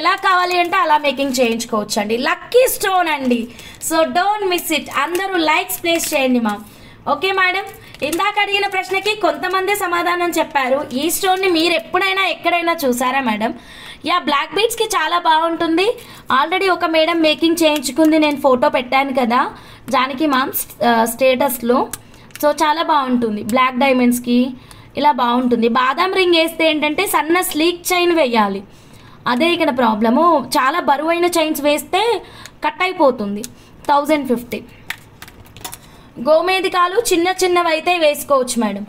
ఎలా కావాలి అంటే అలా మేకింగ్ చేయించుకోవచ్చు అండి. లక్కీ స్టోన్ అండి. So don't miss it. అందరూ లైక్స్ ప్లేస్ చేయండి మా. ఓకే మేడం, ఇందాక అడిగిన ప్రశ్నకి కొంతమంది సమాధానం చెప్పారు. ఈ స్టోన్ని మీరు ఎప్పుడైనా ఎక్కడైనా చూసారా మేడం? యా, బ్లాక్ బీడ్స్కి చాలా బాగుంటుంది. ఆల్రెడీ ఒక మేడం మేకింగ్ చేయించుకుంది, నేను ఫోటో పెట్టాను కదా జానకి మ్యామ్ స్టేటస్లో. సో చాలా బాగుంటుంది. బ్లాక్ డైమండ్స్కి ఇలా బాగుంటుంది. బాదాం రింగ్ వేస్తే ఏంటంటే సన్న స్లీక్ చైన్ వేయాలి, అదే ఇక్కడ ప్రాబ్లము. చాలా బరువైన చైన్స్ వేస్తే కట్ అయిపోతుంది. 1050. గోమేధికాలు చిన్న చిన్నవి అయితే వేసుకోవచ్చు మేడం.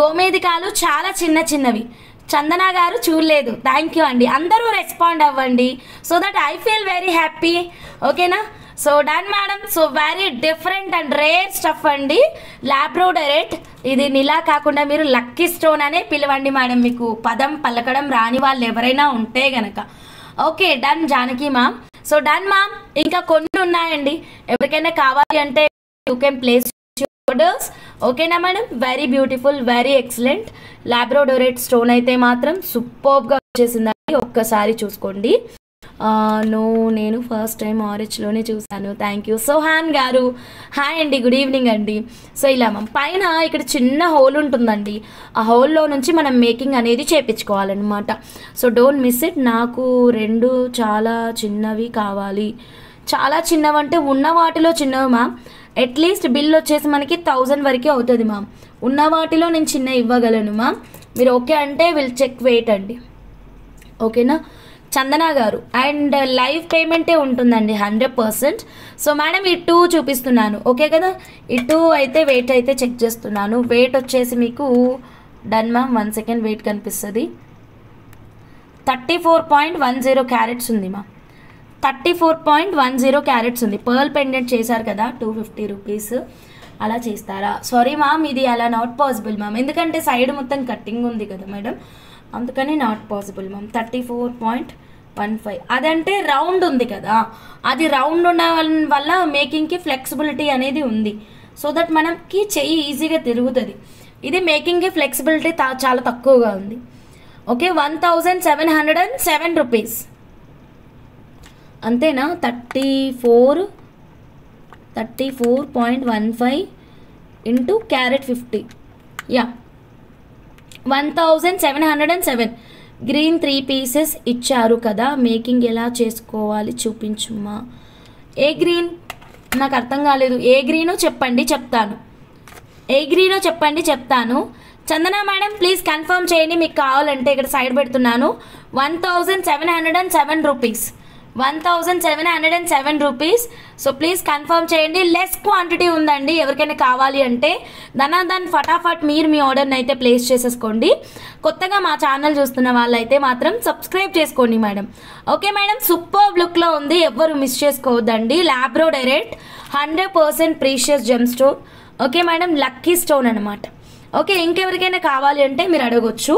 గోమేధికాలు చాలా చిన్న చిన్నవి. చందన గారు చూడలేదు, థ్యాంక్ యూ అండి. అందరూ రెస్పాండ్ అవ్వండి so that I feel very happy. ఓకేనా? So done madam. So very different and rare stuff అండి, లాబ్రోడరెట్. ఇది నిలా కాకుండా మీరు లక్కీ స్టోన్ అనే పిలవండి మేడం, మీకు పదం పలకడం రాని వాళ్ళు ఎవరైనా ఉంటే గనక. Okay done Janaki ma'am. So done ma'am. ఇంకా కొన్ని ఉన్నాయండి, ఎవరికైనా కావాలి అంటే యూ కెన్ ప్లేస్ ఆర్డర్స్. ఓకేనా madam? Very beautiful, very excellent. Labradorite stone అయితే మాత్రం సూపర్గా వచ్చేసిందండి, ఒక్కసారి చూసుకోండి. నేను ఫస్ట్ టైం ఆరెంజ్లోనే చూశాను. థ్యాంక్ యూ సోహాన్ గారు. హాయ్ అండి, గుడ్ ఈవినింగ్ అండి. సో ఇలా పైన ఇక్కడ చిన్న హోల్ ఉంటుందండి, ఆ హోల్లో నుంచి మనం మేకింగ్ అనేది చేయించుకోవాలన్నమాట. So don't miss it. నాకు 2 చాలా చిన్నవి కావాలి. చాలా చిన్నవంటే ఉన్న వాటిలో చిన్నవి మ్యామ్. అట్లీస్ట్ బిల్ వచ్చేసి మనకి 1000 వరకే అవుతుంది మ్యామ్. ఉన్న వాటిలో నేను చిన్న ఇవ్వగలను మ్యామ్. మీరు ఓకే అంటే విల్ చెక్ వెయిట్ అండి. ఓకేనా చందన గారు? అండ్ లైవ్ పేమెంటే ఉంటుందండి 100%. సో మేడం ఈ 2 చూపిస్తున్నాను, ఓకే కదా? ఈ 2 అయితే వెయిట్ అయితే చెక్ చేస్తున్నాను. వెయిట్ వచ్చేసి మీకు డన్ మ్యామ్. 1 సెకండ్ వెయిట్ కనిపిస్తుంది. 34.10 క్యారెట్స్ ఉంది మా. 34.10 క్యారెట్స్ ఉంది. పర్ల్ పెండెంట్ చేశారు కదా 250 రూపీస్, అలా చేస్తారా? సారీ మ్యామ్, ఇది అలా నాట్ పాసిబుల్ మ్యామ్, ఎందుకంటే సైడ్ మొత్తం కట్టింగ్ ఉంది కదా మేడం, అందుకని నాట్ పాసిబుల్ మ్యామ్. 34.15 అదంటే రౌండ్ ఉంది కదా, అది రౌండ్ ఉన్న వల్ల మేకింగ్కి ఫ్లెక్సిబిలిటీ అనేది ఉంది. సో దట్ మనకి చెయ్యి ఈజీగా తిరుగుతుంది. ఇది మేకింగ్కి ఫ్లెక్సిబిలిటీ చాలా తక్కువగా ఉంది. ఓకే 1707 రూపీస్ అంతేనా? 34.15 into carrot 50. Yeah 1707. Green 3 pieces ఇచ్చారు కదా, మేకింగ్ ఎలా చేసుకోవాలి చూపించుమా. ఏ గ్రీన్ నాకు అర్థం కాలేదు. ఏ గ్రీనో చెప్పండి చెప్తాను. ఏ గ్రీనో చెప్పండి చెప్తాను. చందన మేడం ప్లీజ్ కన్ఫర్మ్ చేయండి, మీకు కావాలంటే ఇక్కడ సైడ్ పెడుతున్నాను. 1707 rupees. 1707 rupees. So please confirm చేయండి. లెస్ క్వాంటిటీ ఉందండి, ఎవరికైనా కావాలి అంటే దాన్ని ఫటాఫట్ మీరు మీ ఆర్డర్ని అయితే ప్లేస్ చేసేసుకోండి. కొత్తగా మా ఛానల్ చూస్తున్న వాళ్ళైతే మాత్రం సబ్స్క్రైబ్ చేసుకోండి మేడం. ఓకే మేడం, సూపర్ లుక్లో ఉంది, ఎవ్వరు మిస్ చేసుకోవద్దండి. Labradorite 100% precious gem stone. Okay madam, lucky stone అనమాట. ఓకే ఇంకెవరికైనా కావాలి అంటే మీరు అడగొచ్చు.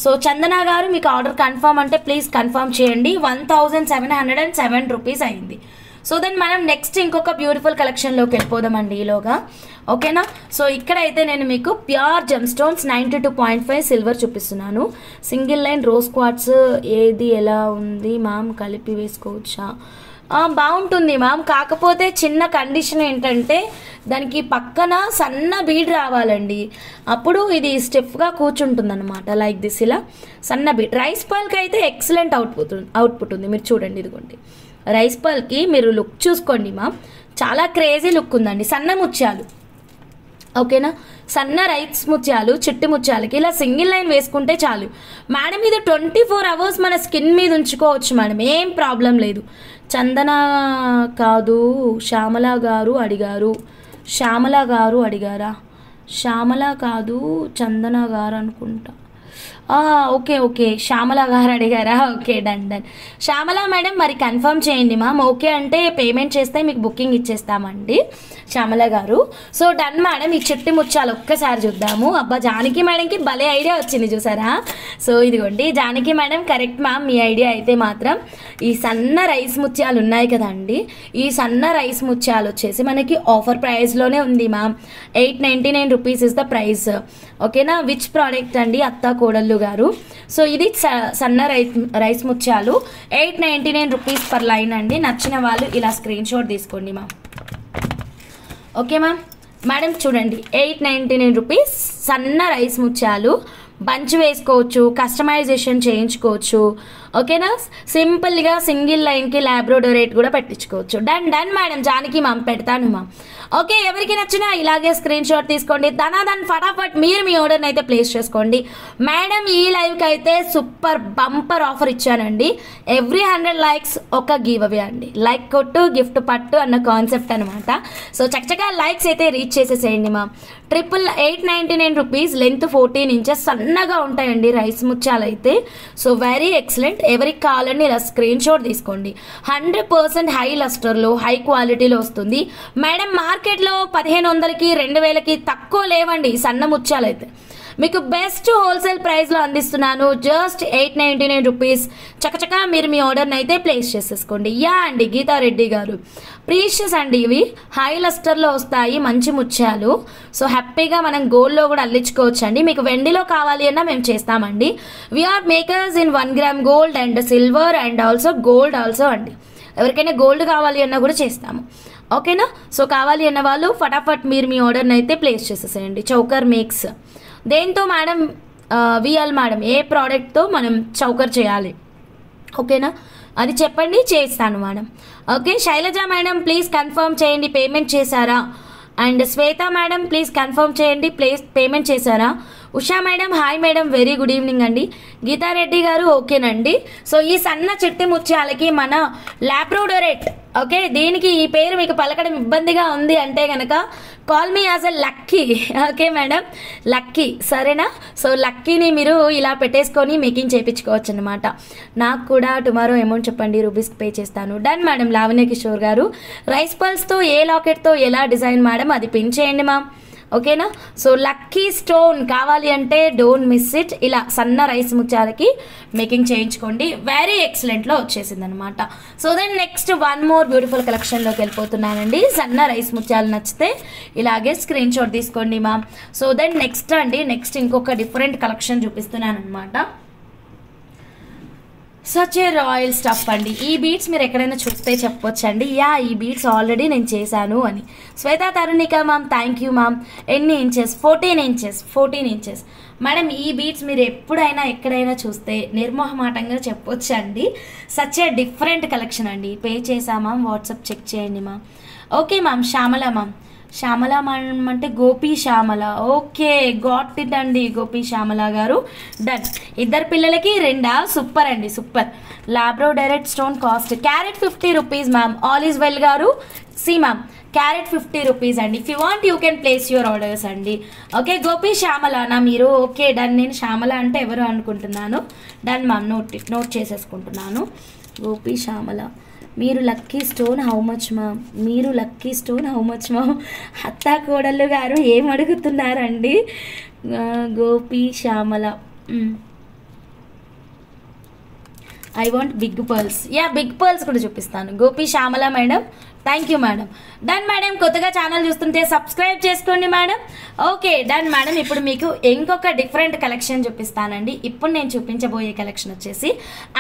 సో చందన గారు మీకు ఆర్డర్ కన్ఫర్మ్ అంటే ప్లీజ్ కన్ఫర్మ్ చేయండి. 1707 రూపీస్ అయింది. సో దెన్ మనం నెక్స్ట్ ఇంకొక బ్యూటిఫుల్ కలెక్షన్లోకి వెళ్ళిపోదామండి ఈలోగా. ఓకేనా? సో ఇక్కడైతే నేను మీకు ప్యూర్ జెమ్ స్టోన్స్ 92.5 సిల్వర్ చూపిస్తున్నాను. Single line rose quartz. ఏది ఎలా ఉంది మ్యామ్, కలిపి వేసుకోవచ్చా? బాగుంటుంది మ్యామ్, కాకపోతే చిన్న కండిషన్ ఏంటంటే దానికి పక్కన సన్న బీడ్ రావాలండి, అప్పుడు ఇది స్టిఫ్గా కూర్చుంటుంది అనమాట. లైక్ దిస్, ఇలా సన్న బీడ్. రైస్ పర్ల్కి అయితే ఎక్సలెంట్ అవుట్పుట్ ఉంది. మీరు చూడండి, ఇదిగోండి రైస్ పర్ల్కి మీరు లుక్ చూసుకోండి మ్యామ్, చాలా క్రేజీ లుక్ ఉందండి. సన్న ముత్యాలు, ఓకేనా? సన్న రైస్ ముత్యాలు, చిట్టి ముత్యాలకి ఇలా సింగిల్ లైన్ వేసుకుంటే చాలు మేడం. ఇది 24 అవర్స్ మన స్కిన్ మీద ఉంచుకోవచ్చు మేడం, ఏం ప్రాబ్లం లేదు. చందన కాదు శ్యామల గారు అడిగారు. శ్యామల గారు అడిగారా? శ్యామల కాదు చందన గారు అనుకుంటా. ఓకే ఓకే శ్యామల గారు అడిగారా? Okay done done. Shyamala madam మరి కన్ఫర్మ్ చేయండి మ్యామ్. ఓకే అంటే పేమెంట్ చేస్తే మీకు బుకింగ్ ఇచ్చేస్తామండి శ్యామల గారు. So done madam. ఈ చిట్టి ముత్యాలు ఒక్కసారి చూద్దాము. అబ్బా జానకి మేడంకి భలే ఐడియా వచ్చింది చూసారా? సో ఇదిగోండి జానకి మేడం, కరెక్ట్ మ్యామ్ మీ ఐడియా అయితే మాత్రం. ఈ సన్న రైస్ ముత్యాలు ఉన్నాయి కదండి, ఈ సన్న రైస్ ముత్యాలు వచ్చేసి మనకి ఆఫర్ ప్రైస్లోనే ఉంది ma'am. 899 rupees is the price. ఓకేనా? విచ్ ప్రోడక్ట్ అండి? అత్తా కోడళ్ళు గారు. సో ఇది సన్న రైస్ ముత్యాలు 899 రూపీస్ పర్ లైన్ అండి. నచ్చిన వాళ్ళు ఇలా స్క్రీన్ షాట్ తీసుకోండి మ్యామ్. Okay ma'am. మేడం చూడండి 899 రూపీస్ సన్న రైస్ ముత్యాలు, బంచ్ వేసుకోవచ్చు, కస్టమైజేషన్ చేయించుకోవచ్చు. ఓకేనా, సింపుల్గా సింగిల్ లైన్కి ల్యాబ్రోడోరేట్ కూడా పెట్టించుకోవచ్చు. Done done madam, Janaki ma'am పెడతాను మ్యామ్. ఓకే, ఎవరికి నచ్చినా ఇలాగే స్క్రీన్ షాట్ తీసుకోండి. దాని ఫటాఫట్ మీరు మీ ఆర్డర్ని అయితే ప్లేస్ చేసుకోండి. మేడం ఈ లైవ్కి అయితే సూపర్ బంపర్ ఆఫర్ ఇచ్చానండి. ఎవ్రీ 100 లైక్స్ ఒక గివ్ అవే అండి. లైక్ కొట్టు గిఫ్ట్ పట్టు అన్న కాన్సెప్ట్ అనమాట. సో చక్కగా లైక్స్ అయితే రీచ్ చేసేసేయండి మ్యామ్. 899 రూపీస్, లెంత్ 14 ఇంచెస్, సన్నగా ఉంటాయండి రైస్ ముత్యాలు అయితే. So very excellent. ఎవరికి కావాలండి ఇలా స్క్రీన్ షాట్ తీసుకోండి. 100% హై లస్టర్లో హై క్వాలిటీలో వస్తుంది మేడం. మార్కెట్లో 1500కి 2000కి తక్కువ లేవండి సన్న ముత్యాలు అయితే. మీకు బెస్ట్ హోల్సేల్ ప్రైస్లో అందిస్తున్నాను. Just 899 rupees. చక్కచక్క మీరు మీ ఆర్డర్ని అయితే ప్లేస్ చేసేసుకోండి. యా అండి, గీతారెడ్డి గారు ప్రీషియస్ అండి. ఇవి హై లస్టర్లో వస్తాయి, మంచి ముత్యాలు. సో హ్యాపీగా మనం గోల్డ్లో కూడా అల్లించుకోవచ్చు అండి. మీకు వెండిలో కావాలి అన్నా మేము చేస్తామండి. We are makers in 1 gram gold and silver and also gold also అండి. ఎవరికైనా గోల్డ్ కావాలి అన్నా కూడా చేస్తాము. ఓకేనా. సో కావాలి అన్న వాళ్ళు ఫటాఫట్ మీరు మీ ఆర్డర్ని అయితే ప్లేస్ చేసేసేయండి. చౌకర్ మేక్స్ దేంతో మేడం? విఎల్ మేడం, ఏ ప్రోడక్ట్తో మనం చౌకర్ చేయాలి? ఓకేనా, అది చెప్పండి, చేస్తాను madam. Okay, Shailaja madam please confirm చేయండి పేమెంట్ చేశారా. And Shweta madam please confirm చేయండి పేమెంట్ చేశారా. Usha madam hi madam, very good evening అండి. గీతారెడ్డి గారు ఓకేనండి. సో ఈ సన్న చిట్టి ముత్యాలకి మన ల్యాబ్రోడోరేట్, ఓకే, దీనికి ఈ పేరు మీకు పలకడం ఇబ్బందిగా ఉంది అంటే కనుక call me as a lucky. Okay madam, lucky, సరేనా. సో లక్కీని మీరు ఇలా పెట్టేసుకొని మేకింగ్ చేయించుకోవచ్చు అనమాట. నాకు కూడా టుమారో అమౌంట్ చెప్పండి, రూపీస్కి పే చేస్తాను. Done madam. లావణ్య కిషోర్ గారు రైస్ పల్స్తో ఏ లాకెట్తో ఎలా డిజైన్ మేడం అది పిన్ చేయండి మ్యామ్. ఓకేనా. సో లక్కీ స్టోన్ కావాలి అంటే డోంట్ మిస్ ఇట్. ఇలా సన్న రైస్ ముత్యాలకి మేకింగ్ చేయించుకోండి. వెరీ ఎక్సలెంట్లో వచ్చేసింది అనమాట. So then next one more beautiful కలెక్షన్లోకి వెళ్ళిపోతున్నానండి. సన్న రైస్ ముత్యాలు నచ్చితే ఇలాగే స్క్రీన్ షాట్ తీసుకోండి మ్యామ్. సో దెన్ నెక్స్ట్ ఇంకొక డిఫరెంట్ కలెక్షన్ చూపిస్తున్నాను అనమాట. సచ్ ఏ రాయల్ స్టఫ్ అండి. ఈ బీట్స్ మీరు ఎక్కడైనా చూస్తే చెప్పొచ్చండి, యా ఈ బీట్స్ ఆల్రెడీ నేను చేశాను అని. Shweta Tarunika ma'am thank you ma'am. ఎన్ని ఇంచెస్? 14 inches madam. ఈ బీట్స్ మీరు ఎప్పుడైనా ఎక్కడైనా చూస్తే నిర్మోహమాటంగా చెప్పొచ్చండి. సచ్ ఏ డిఫరెంట్ కలెక్షన్ అండి. పే చేసా మ్యామ్, వాట్సాప్ చెక్ చేయండి ma'am. Okay ma'am. Shyamala ma'am అంటే Gopi Shyamala. Okay, got it అండి గోపి శ్యామల గారు. డన్. ఇద్దరు పిల్లలకి 2 సూపర్ అండి, super. Labradorite stone cost carat 50 rupees ma'am. All is well garu. See ma'am, carat 50 rupees అండి. If you want you can place your orders అండి. Okay, Gopi శ్యామలనా మీరు? Okay done. నేను శ్యామల అంటే ఎవరు అనుకుంటున్నాను. డన్ మ్యామ్, నోట్ చేసేసుకుంటున్నాను. గోపి శ్యామల. మీరు lucky stone how much ma'am? అత్తా కోడళ్ళు గారు ఏం అడుగుతున్నారండి? Gopi Shyamala. I want big pearls. Yeah, big pearls కూడా చూపిస్తాను. Gopi Shyamala madam, thank you madam. Done madam. కొత్తగా ఛానల్ చూస్తుంటే సబ్స్క్రైబ్ చేసుకోండి మేడం. Okay done madam. ఇప్పుడు మీకు ఇంకొక డిఫరెంట్ కలెక్షన్ చూపిస్తానండి. ఇప్పుడు నేను చూపించబోయే కలెక్షన్ వచ్చేసి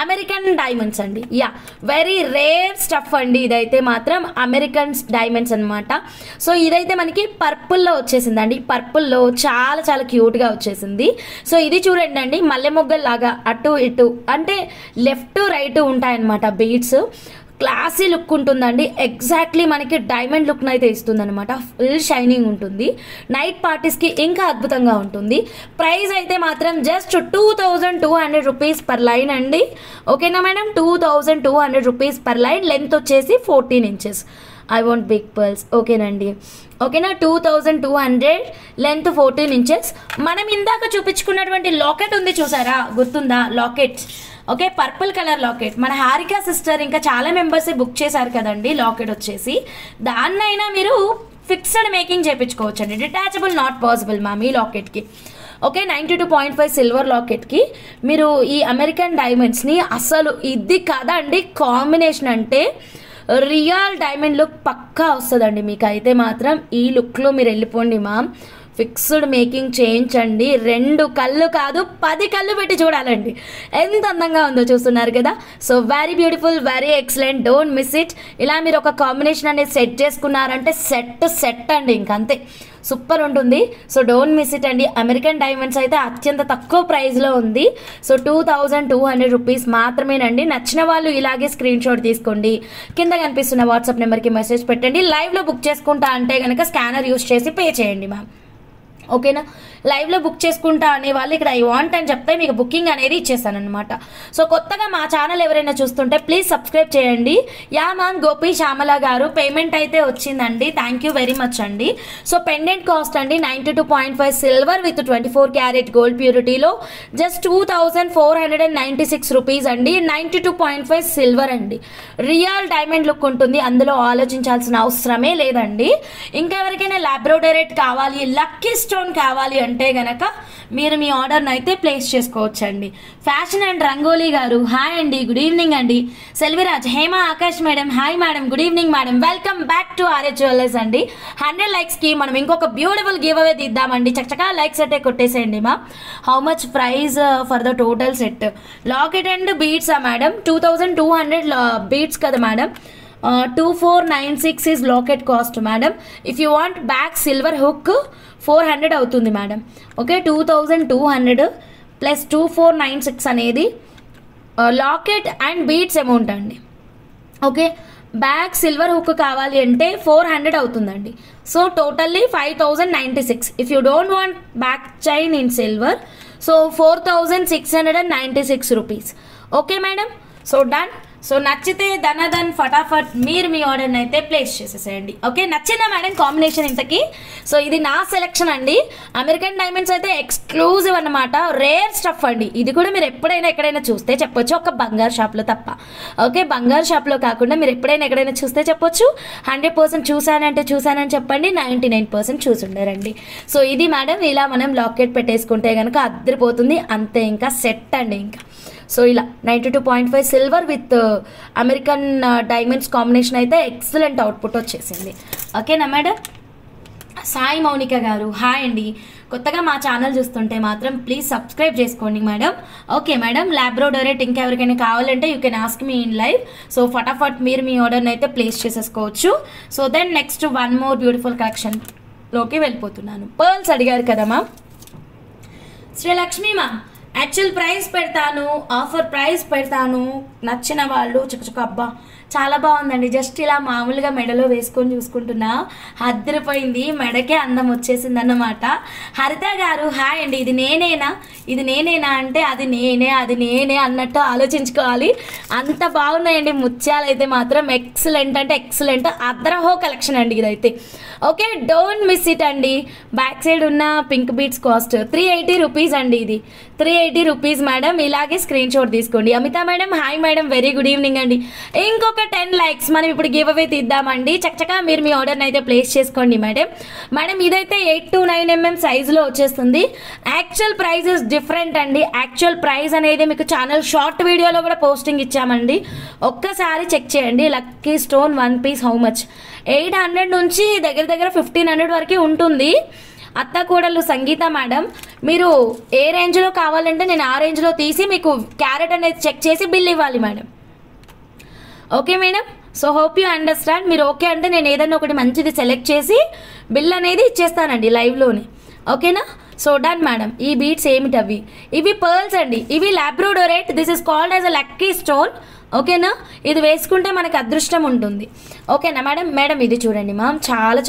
అమెరికన్ డైమండ్స్ అండి. యా, వెరీ రేర్ స్టఫ్ అండి. ఇదైతే మాత్రం అమెరికన్ డైమండ్స్ అనమాట. సో ఇదైతే మనకి పర్పుల్లో వచ్చేసిందండి. పర్పుల్లో చాలా చాలా క్యూట్గా వచ్చేసింది. సో ఇది చూడండి అండి, మల్లె మొగ్గల్లాగా అటు ఇటు అంటే లెఫ్ట్ రైట్ ఉంటాయన్నమాట బీడ్స్. క్లాసీ లుక్ ఉంటుందండి. ఎగ్జాక్ట్లీ మనకి డైమండ్ లుక్ను అయితే ఇస్తుంది అనమాట. ఫుల్ షైనింగ్ ఉంటుంది. నైట్ పార్టీస్కి ఇంకా అద్భుతంగా ఉంటుంది. ప్రైస్ అయితే మాత్రం జస్ట్ 2200 రూపీస్ పర్ లైన్ అండి. ఓకేనా madam, 2200 rupees per line. Length వచ్చేసి 14 inches. I want big pearls. ఓకేనండి. ఓకేనా, 2200, లెంత్ 14 ఇంచెస్. మనం ఇందాక చూపించుకున్నటువంటి లాకెట్ ఉంది చూసారా, గుర్తుందా locket? Okay, purple colour locket. మన హారిక సిస్టర్ ఇంకా చాలా మెంబర్స్ బుక్ చేశారు కదండి లాకెట్ వచ్చేసి. దాన్నైనా మీరు ఫిక్స్డ్ మేకింగ్ చేయించుకోవచ్చు అండి. డిటాచబుల్ నాట్ పాసిబుల్ మ్యామ్ ఈ లాకెట్కి. ఓకే, 92.5 సిల్వర్ లాకెట్కి మీరు ఈ అమెరికన్ డైమండ్స్ని అసలు ఇది కదండి కాంబినేషన్ అంటే రియల్ డైమండ్ లుక్ పక్కా వస్తుందండి మీకు. అయితే మాత్రం ఈ లుక్లో మీరు వెళ్ళిపోండి మ్యామ్. ఫిక్స్డ్ మేకింగ్ చేయించండి. 2 కళ్ళు కాదు 10 కళ్ళు పెట్టి చూడాలండి ఎంత అందంగా ఉందో. చూస్తున్నారు కదా. So very beautiful, very excellent, don't miss it. ఇలా మీరు ఒక కాంబినేషన్ అనేది సెట్ చేసుకున్నారంటే సెట్ అండి, ఇంకంతే సూపర్ ఉంటుంది. సో డోంట్ మిస్ ఇట్ అండి. అమెరికన్ డైమండ్స్ అయితే అత్యంత తక్కువ ప్రైస్లో ఉంది. సో 2200 రూపీస్ మాత్రమేనండి. నచ్చిన వాళ్ళు ఇలాగే స్క్రీన్ షాట్ తీసుకోండి, కింద కనిపిస్తున్న వాట్సాప్ నెంబర్కి మెసేజ్ పెట్టండి. లైవ్లో బుక్ చేసుకుంటా అంటే కనుక స్కానర్ యూస్ చేసి పే చేయండి మ్యామ్, ఓకేనా. లైవ్లో బుక్ చేసుకుంటా అనే వాళ్ళు ఇక్కడ ఐ వాంట్ అని చెప్తే మీకు బుకింగ్ అనేది ఇచ్చేస్తాను అనమాట. సో కొత్తగా మా ఛానల్ ఎవరైనా చూస్తుంటే ప్లీజ్ సబ్స్క్రైబ్ చేయండి. Yeah ma'am, Gopi Shyamala garu payment అయితే వచ్చిందండి, థ్యాంక్ యూ వెరీ మచ్ అండి. సో పెండెంట్ కాస్ట్ అండి 92.5 సిల్వర్ విత్ 24 క్యారెట్ గోల్డ్ ప్యూరిటీలో జస్ట్ 2496 రూపీస్ అండి. 92.5 సిల్వర్ అండి, రియల్ డైమండ్ లుక్ ఉంటుంది, అందులో ఆలోచించాల్సిన అవసరమే లేదండి. ఇంకెవరికైనా లాబ్రోడరేట్ కావాలి, లక్కీ స్టోన్ కావాలి అంటే గనక మీరు మీ ఆర్డర్ని అయితే ప్లేస్ చేసుకోవచ్చండి. ఫ్యాషన్ అండ్ రంగోలీ గారు హాయ్ అండి, గుడ్ ఈవినింగ్ అండి. Selviraj, Hema Akash madam hi madam, good evening madam, welcome back to Arya jewellers అండి. 100 లైక్స్కి మనం ఇంకొక బ్యూటిఫుల్ గివ్ అవే తీద్దామండి. చక్కగా లైక్స్ అయితే కొట్టేసేయండి మా. How much price for the total set? Locket and బీడ్సా మేడం? 2200 బీడ్స్ కదా madam. 2496 is locket cost madam. If you want back silver hook 400 అవుతుంది మేడం. ఓకే, 2200 ప్లస్ 2496 అనేది లాకెట్ అండ్ బీడ్స్ అమౌంట్ అండి. ఓకే, బ్యాక్ సిల్వర్ హుక్ కావాలి అంటే 400 అవుతుందండి. So totally 5096. If you don't want back chain in silver, so 4696 rupees. Okay madam, so done. So నచ్చితే ధనధన్ ఫటాఫట్ మీరు మీ ఆర్డర్ని అయితే ప్లేస్ చేసేసేయండి. ఓకే, నచ్చిందా మేడం కాంబినేషన్ ఇంతకీ? సో ఇది నా సెలెక్షన్ అండి. అమెరికన్ డైమండ్స్ అయితే ఎక్స్క్లూజివ్ అన్నమాట, రేర్ స్టఫ్ అండి. ఇది కూడా మీరు ఎప్పుడైనా ఎక్కడైనా చూస్తే చెప్పొచ్చు, ఒక బంగారు షాప్లో తప్ప. ఓకే, బంగారు షాప్లో కాకుండా మీరు ఎప్పుడైనా ఎక్కడైనా చూస్తే చెప్పొచ్చు. 100% చూసానని చెప్పండి, 99% చూసుండారండి. సో ఇది మేడం, ఇలా మనం లాకెట్ పెట్టేసుకుంటే కనుక అద్దరిపోతుంది, అంతే, ఇంకా సెట్ అండి ఇంకా. సో ఇలా 92.5 silver with American diamonds combination అయితే ఎక్సలెంట్ అవుట్పుట్ వచ్చేసింది. ఓకేనా మేడం? సాయి మౌనిక గారు హాయ్ అండి. కొత్తగా మా ఛానల్ చూస్తుంటే మాత్రం ప్లీజ్ సబ్స్క్రైబ్ చేసుకోండి మేడం. ఓకే మేడం, లాబ్రోడరేట్ ఇంకెవరికైనా కావాలంటే you can ask me in live. So ఫటాఫట్ మీరు మీ ఆర్డర్ని అయితే ప్లేస్ చేసేసుకోవచ్చు. So then next one more beautiful కలెక్షన్లోకి వెళ్ళిపోతున్నాను. పర్ల్స్ అడిగారు కదా ma'am. Srilakshmi ma'am, actual price పెడతాను, ఆఫర్ ప్రైస్ పెడతాను, నచ్చిన వాళ్ళు చక్కచక్క. అబ్బా చాలా బాగుందండి, జస్ట్ ఇలా మామూలుగా మెడలో వేసుకొని చూసుకుంటున్నా, అద్దరిపోయింది, మెడకే అందం వచ్చేసింది అన్నమాట. హరిత గారు హాయ్ అండి. ఇది నేనేనా అంటే అది నేనే అన్నట్టు ఆలోచించుకోవాలి, అంత బాగున్నాయండి ముత్యాలు అయితే మాత్రం. ఎక్సలెంట్ అంటే ఎక్సలెంట్, అద్రహో కలెక్షన్ అండి ఇదైతే. ఓకే, డోంట్ మిస్ ఇట్ అండి. బ్యాక్ సైడ్ ఉన్న పింక్ బీడ్స్ కాస్ట్ 380 రూపీస్ అండి. ఇది 380 రూపీస్ మేడం. ఇలాగే స్క్రీన్ షాట్ తీసుకోండి. Amita madam hi madam, very good evening అండి. ఇంకొక 10 లైక్స్ మనం ఇప్పుడు గివ్ అవే తీద్దామండి. చక్కగా మీరు మీ ఆర్డర్ని అయితే ప్లేస్ చేసుకోండి మేడం. ఇదైతే 8 to 9 mm సైజులో వచ్చేస్తుంది. యాక్చువల్ ప్రైస్ ఇస్ డిఫరెంట్ అండి. యాక్చువల్ ప్రైస్ అనేది మీకు ఛానల్ షార్ట్ వీడియోలో కూడా పోస్టింగ్ ఇచ్చామండి, ఒక్కసారి చెక్ చేయండి. Lucky stone 1 piece how much? 800 నుంచి దగ్గర 1500 వరకు ఉంటుంది. అత్త కోడలు సంగీత మేడం, మీరు ఏ రేంజ్లో కావాలంటే నేను ఆ రేంజ్లో తీసి మీకు క్యారెట్ అనేది చెక్ చేసి బిల్ ఇవ్వాలి madam. Okay madam, so hope you understand. మీరు ఓకే అంటే నేను ఏదైనా ఒకటి మంచిది సెలెక్ట్ చేసి బిల్ అనేది ఇచ్చేస్తానండి లైవ్లోనే. ఓకేనా? So done madam. ఈ బీడ్స్ ఏమిటవి? ఇవి పర్ల్స్ అండి, ఇవి labradorite. This is called as a lucky stone. ఓకేనా? ఇది వేసుకుంటే మనకు అదృష్టం ఉంటుంది. ఓకేనా మేడం ఇది చూడండి మ్యామ్,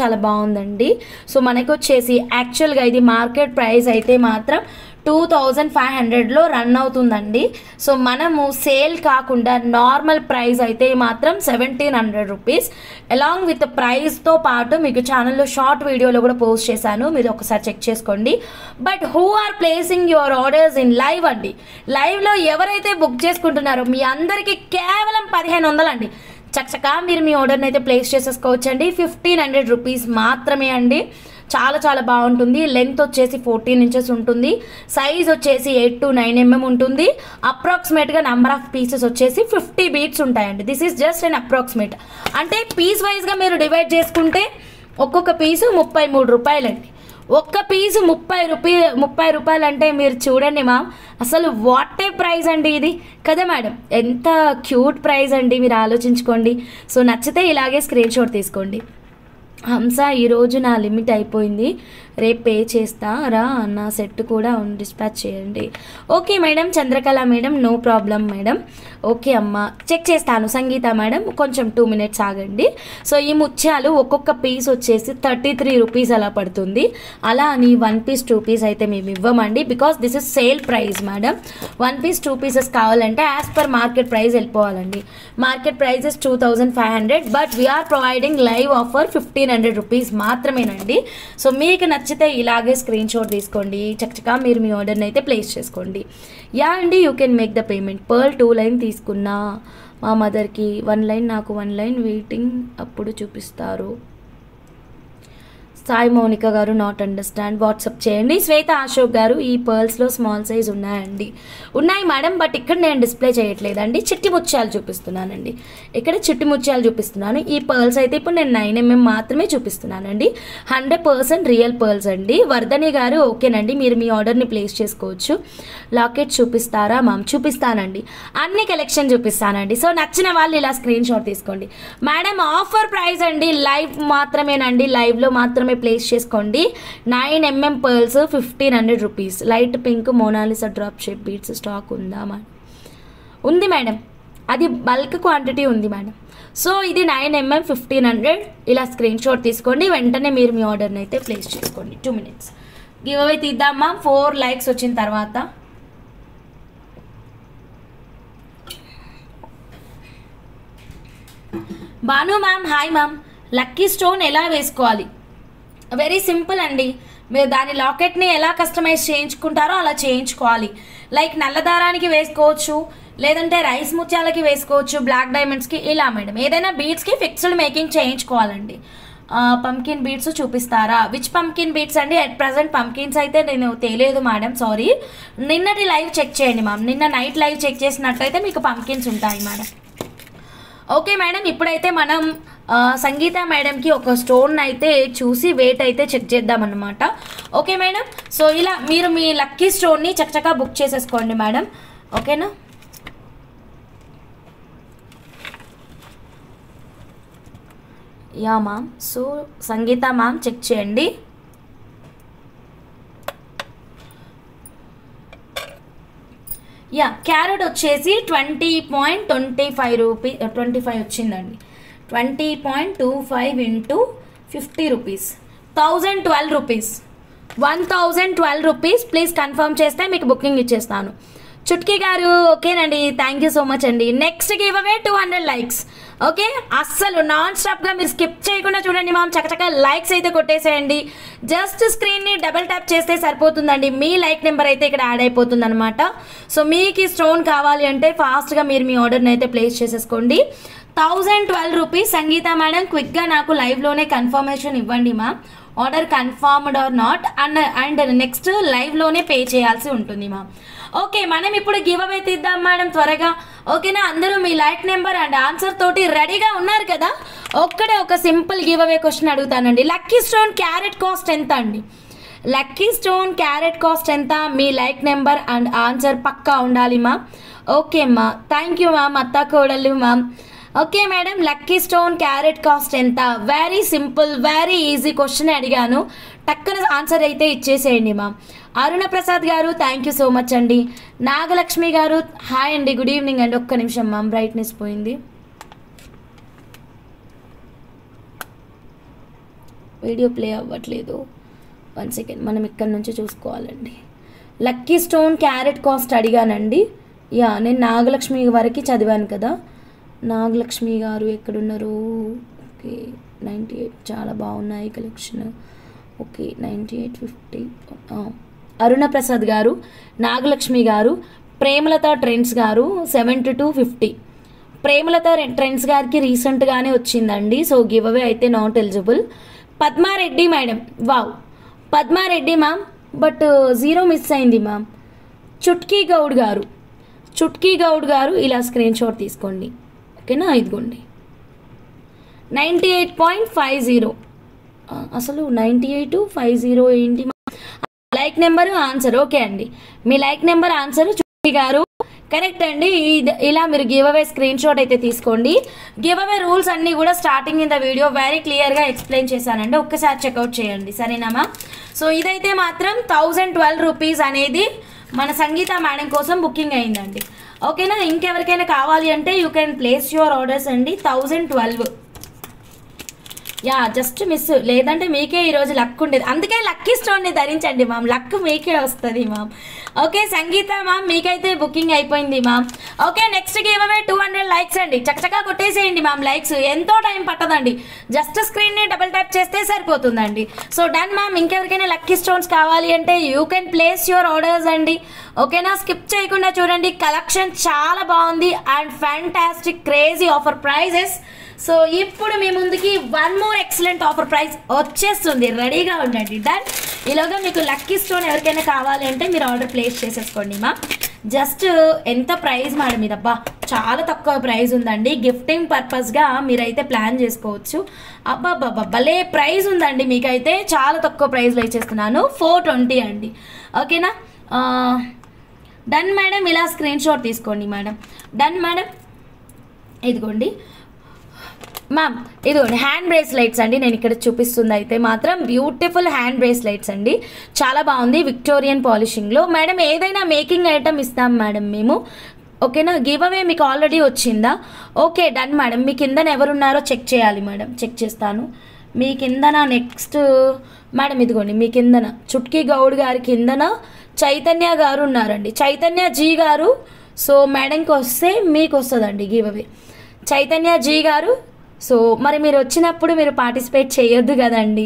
చాలా బాగుందండి. సో మనకు వచ్చేసి యాక్చువల్గా ఇది మార్కెట్ ప్రైస్ అయితే మాత్రం 2500లో రన్ అవుతుందండి. సో మనము సేల్ కాకుండా నార్మల్ ప్రైస్ అయితే మాత్రం 1700 రూపీస్. అలాంగ్ విత్ ప్రైస్తో పాటు మీకు ఛానల్లో షార్ట్ వీడియోలో కూడా పోస్ట్ చేశాను, మీరు ఒకసారి చెక్ చేసుకోండి. But who are placing your orders in live అండి. లైవ్లో ఎవరైతే బుక్ చేసుకుంటున్నారో మీ అందరికీ కేవలం 1500 అండి. చక్కగా మీరు మీ ఆర్డర్ని అయితే ప్లేస్ చేసేసుకోవచ్చండి. 1500 రూపీస్ మాత్రమే అండి. చాలా బాగుంటుంది. లెంత్ వచ్చేసి 14 ఇంచెస్ ఉంటుంది. సైజ్ వచ్చేసి 8 to 9 mm ఉంటుంది. అప్రాక్సిమేట్గా నెంబర్ ఆఫ్ పీసెస్ వచ్చేసి 50 బీట్స్ ఉంటాయండి. This is just an approximate. అంటే పీస్ వైజ్గా మీరు డివైడ్ చేసుకుంటే ఒక్కొక్క పీసు 33 రూపాయలండి. ఒక్క పీసు 30 రూపాయలు అంటే మీరు చూడండి మ్యామ్, అసలు వాట్ ఏ ప్రైస్ అండి ఇది కదా మేడం, ఎంత క్యూట్ ప్రైస్ అండి, మీరు ఆలోచించుకోండి. సో నచ్చితే ఇలాగే స్క్రీన్ షాట్ తీసుకోండి. హంస ఈరోజు నా లిమిట్ అయిపోయింది, రేపు పే చేస్తా రా, నా సెట్ కూడా డిస్పాచ్ చేయండి. Okay madam, Chandrakala madam, no problem madam. Okay అమ్మ, చెక్ చేస్తాను. సంగీత మేడం కొంచెం 2 minutes ఆగండి. సో ఈ ముత్యాలు ఒక్కొక్క పీస్ వచ్చేసి 33 రూపీస్ అలా పడుతుంది. అలా అని 1 piece 2 piece అయితే మేము ఇవ్వమండి, because this is sale price madam. 1 piece 2 pieces కావాలంటే యాజ్ పర్ మార్కెట్ ప్రైస్ వెళ్ళిపోవాలండి. Market price is 2500, but we are providing live offer 1500 rupees మాత్రమేనండి. సో మీకు నచ్చితే ఇలాగే స్క్రీన్ షాట్ తీసుకోండి, చక్కగా మీరు మీ ఆర్డర్ని అయితే ప్లేస్ చేసుకోండి. యా అండి, you can make the payment. Pearl 2 line తీసుకున్నా మా మదర్కి, 1 లైన్ నాకు 1 లైన్ వెయిటింగ్ అప్పుడు చూపిస్తారు. సాయి మౌనిక గారు నాట్ అండర్స్టాండ్, వాట్సాప్ చేయండి. శ్వేత అశోక్ గారు, ఈ పర్ల్స్లో స్మాల్ సైజ్ ఉన్నాయండి. ఉన్నాయి మేడం, బట్ ఇక్కడ నేను డిస్ప్లే చేయట్లేదండి, చిట్టి ముత్యాలు చూపిస్తున్నానండి. ఇక్కడ చిట్టి ముత్యాలు చూపిస్తున్నాను. ఈ పర్ల్స్ అయితే ఇప్పుడు నేను 9mm మాత్రమే చూపిస్తున్నానండి. 100% రియల్ పర్ల్స్ అండి. వర్ధని గారు ఓకేనండి, మీరు మీ ఆర్డర్ని ప్లేస్ చేసుకోవచ్చు. లాకెట్ చూపిస్తారా మ్యామ్? చూపిస్తానండి, అన్ని కలెక్షన్ చూపిస్తానండి. సో నచ్చిన వాళ్ళు ఇలా స్క్రీన్ షాట్ తీసుకోండి. మేడం ఆఫర్ ప్రైస్ అండి, లైవ్ మాత్రమేనండి, లైవ్లో మాత్రమే ప్లేస్ చేసుకోండి. 9mm pearls 1500 rupees. Light pink Mona Lisa drop shape beads stock ఉందా మేడం? ఉంది మేడం, అది బల్క్ క్వాంటిటీ ఉంది మేడం. సో ఇది 9mm 1500. ఇలా స్క్రీన్ షాట్ తీసుకోండి, వెంటనే మీరు మీ ఆర్డర్ని అయితే ప్లేస్ చేసుకోండి. 2 minutes గివ్ అవే తీద్దామా 4 likes వచ్చిన తర్వాత. Bhanu ma'am hi ma'am, lucky stone ఎలా వేసుకోవాలి? వెరీ సింపుల్ అండి, మీరు దాని లాకెట్ని ఎలా కస్టమైజ్ చేయించుకుంటారో అలా చేయించుకోవాలి. లైక్ నల్లదారానికి వేసుకోవచ్చు, లేదంటే రైస్ ముత్యాలకి వేసుకోవచ్చు, బ్లాక్ డైమండ్స్కి, ఇలా మేడం ఏదైనా బీడ్స్కి ఫిక్స్డ్ మేకింగ్ చేయించుకోవాలండి. పంకిన్ బీడ్స్ చూపిస్తారా? విచ్ పంకిన్ బీడ్స్ అండి? అట్ ప్రజెంట్ పంకిన్స్ అయితే నేను తెలియదు మేడం, సారీ. నిన్నటి లైవ్ చెక్ చేయండి మ్యామ్, నిన్న నైట్ లైవ్ చెక్ చేసినట్టయితే మీకు పంకిన్స్ ఉంటాయి మేడం. ఓకే మేడం, ఇప్పుడైతే మనం సంగీత మేడంకి ఒక స్టోన్ అయితే చూసి వెయిట్ అయితే చెక్ చేద్దామన్నమాట. ఓకే మేడం, సో ఇలా మీరు మీ లక్కీ స్టోన్ని చక్కగా బుక్ చేసేసుకోండి మేడం, ఓకేనా? యా మ్యామ్, సో సంగీత మ్యామ్ చెక్ చేయండి. యా, క్యారెట్ వచ్చేసి 20.25 రూపీస్ 25 వచ్చిందండి. 20.25 into 50 rupees, 1012 rupees. 1012 rupees. Please confirm చేస్తే మీకు బుకింగ్ ఇచ్చేస్తాను. చుట్కీ గారు ఓకేనండి, థ్యాంక్ యూ సో మచ్ అండి. Next give away 200 likes. Okay, అస్సలు నాన్ స్టాప్గా మీరు స్కిప్ చేయకుండా చూడండి మ్యామ్, చక్కచక్క లైక్స్ అయితే కొట్టేసేయండి. జస్ట్ స్క్రీన్ని డబుల్ ట్యాప్ చేస్తే సరిపోతుందండి, మీ లైక్ నెంబర్ అయితే ఇక్కడ యాడ్ అయిపోతుంది అనమాట. సో మీకు ఈ స్టోన్ కావాలి అంటే ఫాస్ట్గా మీరు మీ ఆర్డర్ని అయితే ప్లేస్ చేసేసుకోండి. 1012 రూపీస్. సంగీత మేడం క్విక్గా నాకు లైవ్లోనే కన్ఫర్మేషన్ ఇవ్వండి ma'am, order confirmed or not and next లైవ్లోనే పే చేయాల్సి ఉంటుంది మ్యామ్. ఓకే, మనం ఇప్పుడు గివ్ అవే తీద్దాం మేడం త్వరగా, ఓకేనా? అందరూ మీ లైక్ నెంబర్ అండ్ ఆన్సర్ తోటి రెడీగా ఉన్నారు కదా? ఒక్కడే ఒక సింపుల్ గివ్ అవే క్వశ్చన్ అడుగుతానండి. లక్కీ స్టోన్ క్యారెట్ కాస్ట్ ఎంత అండి? లక్కీ స్టోన్ క్యారెట్ కాస్ట్ ఎంత? మీ లైక్ నెంబర్ అండ్ ఆన్సర్ పక్కా ఉండాలి మా. ఓకే అమ్మా, థ్యాంక్ యూ మ్యామ్, అత్తా కోడలు ma'am. Okay madam, lucky stone carat cost ఎంత? Very simple, very easy question అడిగాను, టక్కున ఆన్సర్ అయితే ఇచ్చేసేయండి మ్యామ్. అరుణ ప్రసాద్ గారు థ్యాంక్ యూ సో మచ్ అండి. నాగలక్ష్మి గారు హాయ్ అండి, గుడ్ ఈవినింగ్ అండి. ఒక్క నిమిషం మ్యామ్, బ్రైట్నెస్ పోయింది, వీడియో ప్లే అవ్వట్లేదు, 1 second, మనం ఇక్కడ నుంచి చూసుకోవాలండి. లక్కీ స్టోన్ క్యారెట్ కాస్ట్ అడిగానండి. యా, నేను నాగలక్ష్మి వరకు చదివాను కదా. నాగలక్ష్మి గారు ఎక్కడున్నారు? ఓకే, 98 చాలా బాగున్నాయి కలెక్షన్. ఓకే, 9850. అరుణ ప్రసాద్ గారు, నాగలక్ష్మి గారు, ప్రేమలత ట్రెండ్స్ గారు 7250. ప్రేమలత ట్రెండ్స్ గారికి రీసెంట్గానే వచ్చిందండి, సో గివ్ అవే అయితే not eligible. Padma Reddy madam, wow Padma Reddy ma'am, but 0 miss అయింది మ్యామ్. చుట్కీ గౌడ్ గారు, చుట్కీ గౌడ్ గారు ఇలా స్క్రీన్ షాట్ తీసుకోండి, ఓకేనా? ఇదిగోండి 98.50. అసలు 9850 ఏంటి? Like number answer. ఓకే అండి, మీ లైక్ నెంబర్ ఆన్సర్ చుట్టి గారు కరెక్ట్ అండి. ఇలా మీరు గివ్ అవే స్క్రీన్ షాట్ అయితే తీసుకోండి. గివ్ అవే రూల్స్ అన్నీ కూడా starting in the video very క్లియర్గా ఎక్స్ప్లెయిన్ చేశానండి, ఒక్కసారి చెక్అవుట్ చేయండి సరేనామా. సో ఇదైతే మాత్రం 1012 రూపీస్ అనేది మన సంగీత మేడం కోసం బుకింగ్ అయిందండి. ఓకేనా, ఇంకెవరికైనా కావాలి అంటే you can place your orders అండి. 1012 యా, జస్ట్ మిస్, లేదంటే మీకే ఈరోజు లక్ ఉండేది, అందుకే లక్కీ స్టోన్ని ధరించండి మ్యామ్, లక్ మీకే వస్తుంది మ్యామ్. ఓకే సంగీత మ్యామ్ మీకైతే బుకింగ్ అయిపోయింది ma'am. Okay next give away 200 likes అండి, చక్కచక్క కొట్టేసేయండి మ్యామ్. లైక్స్ ఎంతో టైం పట్టదండి, జస్ట్ స్క్రీన్ని డబుల్ ట్యాప్ చేస్తే సరిపోతుందండి. So done ma'am. ఇంకెవరికైనా లక్కీ స్టోన్స్ కావాలి అంటే you can place your orders అండి. ఓకేనా, స్కిప్ చేయకుండా చూడండి, కలెక్షన్ చాలా బాగుంది and fantastic crazy offer prices. So ఇప్పుడు మీ ముందుకి one more excellent offer price వచ్చేస్తుంది, రెడీగా ఉండండి. డన్. ఈలోగా మీకు లక్కీ స్టోన్ ఎవరికైనా కావాలి అంటే మీరు ఆర్డర్ ప్లేస్ చేసేసుకోండి మా. జస్ట్ ఎంత ప్రైస్ మేడం ఇదబ్బా, చాలా తక్కువ ప్రైస్ ఉందండి. గిఫ్టింగ్ పర్పస్గా మీరైతే ప్లాన్ చేసుకోవచ్చు. అబ్బాబ్బా భలే ప్రైస్ ఉందండి, మీకైతే చాలా తక్కువ ప్రైస్లో ఇచ్చేస్తున్నాను. 420 అండి. ఓకేనా, డన్ మేడం. ఇలా స్క్రీన్ షాట్ తీసుకోండి మేడం. Done madam. ఇదిగోండి మ్యామ్, ఇదిగోండి హ్యాండ్ బ్రేస్లెట్స్ అండి, నేను ఇక్కడ చూపిస్తుంది అయితే మాత్రం బ్యూటిఫుల్ హ్యాండ్ బ్రేస్లెట్స్ అండి, చాలా బాగుంది విక్టోరియన్ పాలిషింగ్లో. మేడం ఏదైనా మేకింగ్ ఐటమ్ ఇస్తాం మేడం మేము. ఓకేనా, గివ్ అవే మీకు ఆల్రెడీ వచ్చిందా? Okay done madam. మీ కిందన ఎవరున్నారో చెక్ చేయాలి మేడం, చెక్ చేస్తాను. మీ కిందన నెక్స్ట్ మేడం ఇదిగోండి, మీ కిందన చుట్కీ గౌడ్ గారి కిందన చైతన్య గారు ఉన్నారండి, చైతన్య జీ గారు. సో మేడంకి వస్తే మీకు వస్తుందండి గివ్ అవే, చైతన్య జీ గారు. సో మరి మీరు వచ్చినప్పుడు మీరు పార్టిసిపేట్ చేయొద్దు కదండి,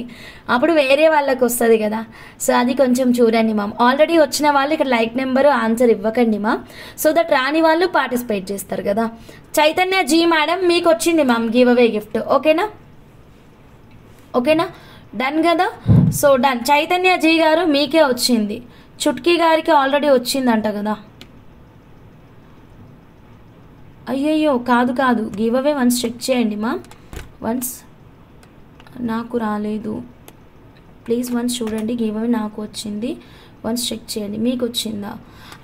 అప్పుడు వేరే వాళ్ళకి వస్తుంది కదా. సో అది కొంచెం చూడండి మ్యామ్. ఆల్రెడీ వచ్చిన వాళ్ళు ఇక్కడ లైక్ నెంబరు ఆన్సర్ ఇవ్వకండి మ్యామ్, సో దట్ రాని వాళ్ళు పార్టిసిపేట్ చేస్తారు కదా. చైతన్య జీ మేడం మీకు వచ్చింది మ్యామ్ గివ్ అవే గిఫ్ట్. ఓకేనా, ఓకేనా డన్ కదా. సో డన్, చైతన్య జీ గారు మీకే వచ్చింది, చుట్కీ గారికి ఆల్రెడీ వచ్చిందంట కదా. అయ్యయ్యో కాదు కాదు, గివ్ అవే వన్స్ చెక్ చేయండి మా. వన్స్ నాకు రాలేదు, ప్లీజ్ వన్స్ చూడండి. గివ్ అవే నాకు వచ్చింది, వన్స్ చెక్ చేయండి మీకు వచ్చిందా.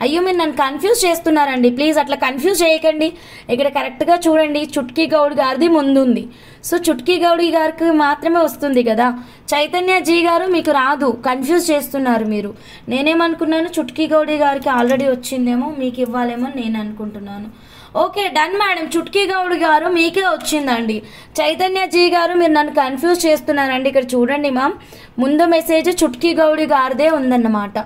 అయ్యో మీరు నన్ను కన్ఫ్యూజ్ చేస్తున్నారండి, ప్లీజ్ అట్లా కన్ఫ్యూజ్ చేయకండి. ఇక్కడ కరెక్ట్గా చూడండి, చుట్కీ గౌడ్ గారిది ముందుంది. సో చుట్కీ గౌడ్ గారికి మాత్రమే వస్తుంది కదా, చైతన్య జీ గారు మీకు రాదు, కన్ఫ్యూజ్ చేస్తున్నారు మీరు. నేనేమనుకున్నాను, చుట్కీ గౌడ్ గారికి ఆల్రెడీ వచ్చిందేమో మీకు ఇవ్వాలేమో నేను అనుకుంటున్నాను. Okay done madam, Chutki Goud గారు మీకే వచ్చిందండి. చైతన్య జీ గారు మీరు నన్ను కన్ఫ్యూజ్ చేస్తున్నారండి. ఇక్కడ చూడండి మ్యామ్, ముందు మెసేజ్ చుట్కీ గౌడ్ గారిదే ఉందన్నమాట,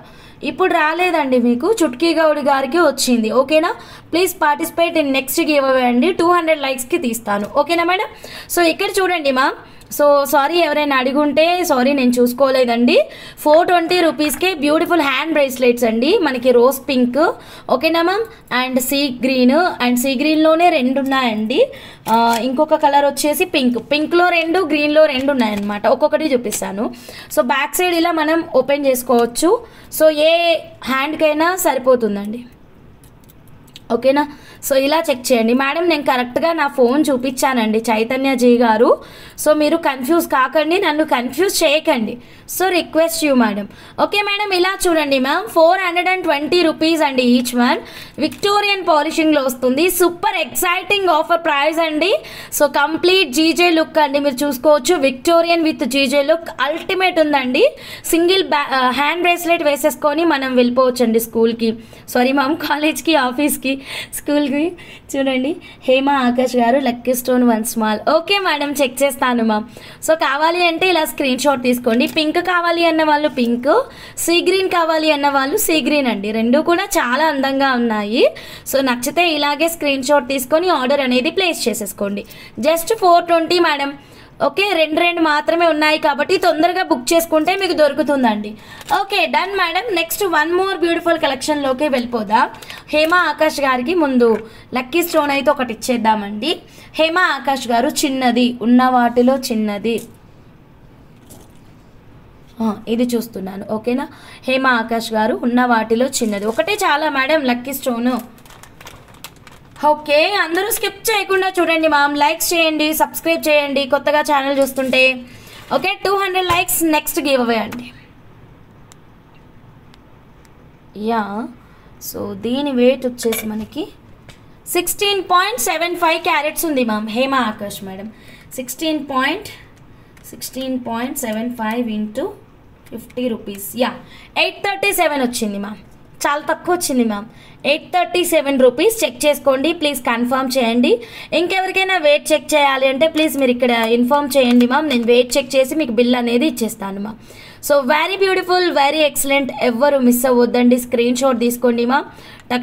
ఇప్పుడు రాలేదండి మీకు, చుట్కీ గౌడ్ గారికి వచ్చింది. ఓకేనా, please participate in next give away అండి. 200 లైక్స్కి తీస్తాను. ఓకేనా మేడం. సో ఇక్కడ చూడండి మ్యామ్, సో సారీ ఎవరైనా అడిగుంటే సారీ, నేను చూసుకోలేదండి. 420 రూపీస్కే బ్యూటిఫుల్ హ్యాండ్ బ్రేస్లెట్స్ అండి, మనకి రోజ్ పింక్. ఓకేనా ma'am, and sea green, and sea గ్రీన్లోనే 2 ఉన్నాయండి. ఇంకొక కలర్ వచ్చేసి పింక్, పింక్లో 2, గ్రీన్లో 2 ఉన్నాయన్నమాట. ఒక్కొక్కటి చూపిస్తాను. సో బ్యాక్ సైడ్ ఇలా మనం ఓపెన్ చేసుకోవచ్చు. సో ఏ హ్యాండ్కైనా సరిపోతుందండి. ఓకేనా, సో ఇలా చెక్ చేయండి మేడం. నేను కరెక్ట్గా నా ఫోన్ చూపించానండి చైతన్య జీ గారు. సో మీరు కన్ఫ్యూజ్ కాకండి, నన్ను కన్ఫ్యూజ్ చేయకండి. So request you madam. Okay madam, ఇలా చూడండి మ్యామ్, 420 రూపీస్ అండి ఈచ్ వన్. విక్టోరియన్ పాలిషింగ్లో వస్తుంది, సూపర్ ఎక్సైటింగ్ ఆఫర్ ప్రైస్ అండి. సో కంప్లీట్ జీజే లుక్ అండి, మీరు చూసుకోవచ్చు. Victorian with GJ look ultimate ఉందండి. సింగిల్ హ్యాండ్ బ్రేస్లెట్ వేసేసుకొని మనం వెళ్ళిపోవచ్చు అండి స్కూల్కి, సారీ మ్యామ్ కాలేజ్కి, ఆఫీస్కి, స్కూల్కి. చూడండి, హేమ ఆకాష్ గారు lucky stone 1 small. Okay madam, check చేస్తాను మ్యామ్. సో కావాలి అంటే ఇలా స్క్రీన్ షాట్ తీసుకోండి. పింక్ కావాలి అన్న వాళ్ళు పింక్, సీ గ్రీన్ కావాలి అన్న వాళ్ళు సీ గ్రీన్ అండి, 2 కూడా చాలా అందంగా ఉన్నాయి. సో నచ్చితే ఇలాగే స్క్రీన్ షాట్ తీసుకొని ఆర్డర్ అనేది ప్లేస్ చేసేసుకోండి. Just 420 madam. ఓకే, 2 మాత్రమే ఉన్నాయి కాబట్టి తొందరగా బుక్ చేసుకుంటే మీకు దొరుకుతుందండి. Okay done madam. Next one more beautiful కలెక్షన్లోకి వెళ్ళిపోదాం. హేమ ఆకాష్ గారికి ముందు లక్కీ స్టోన్ అయితే ఒకటి ఇచ్చేద్దామండి. హేమ ఆకాష్ గారు చిన్నది, ఉన్న వాటిలో చిన్నది, ఇది చూస్తున్నాను. ఓకేనా, హేమ ఆకాష్ గారు ఉన్న వాటిలో చిన్నది ఒకటే చాలా మేడం లక్కీ స్టోను. ఓకే, అందరూ స్కిప్ చేయకుండా చూడండి మ్యామ్, లైక్స్ చేయండి, సబ్స్క్రైబ్ చేయండి కొత్తగా ఛానల్ చూస్తుంటే. Okay 200 likes next give away అండి. యా సో దీని వెయిట్ వచ్చేసి మనకి 16.75 క్యారెట్స్ ఉంది ma'am. Hema Akash madam 16.75 into 50 rupees. Yeah 837 వచ్చింది మ్యామ్. చాలా తక్కువ వచ్చింది మ్యామ్. 837 రూపీస్. చెక్ చేసుకోండి ప్లీజ్, కన్ఫర్మ్ చేయండి. ఇంకెవరికైనా వెయిట్ చెక్ చేయాలి అంటే ప్లీజ్ మీరు ఇక్కడ ఇన్ఫార్మ్ చేయండి మ్యామ్. నేను వెయిట్ చెక్ చేసి మీకు బిల్ అనేది ఇచ్చేస్తాను ma'am. So very beautiful, very excellent. ఎవ్వరు మిస్ అవ్వద్దండి. స్క్రీన్ షాట్ తీసుకోండి మ్యామ్.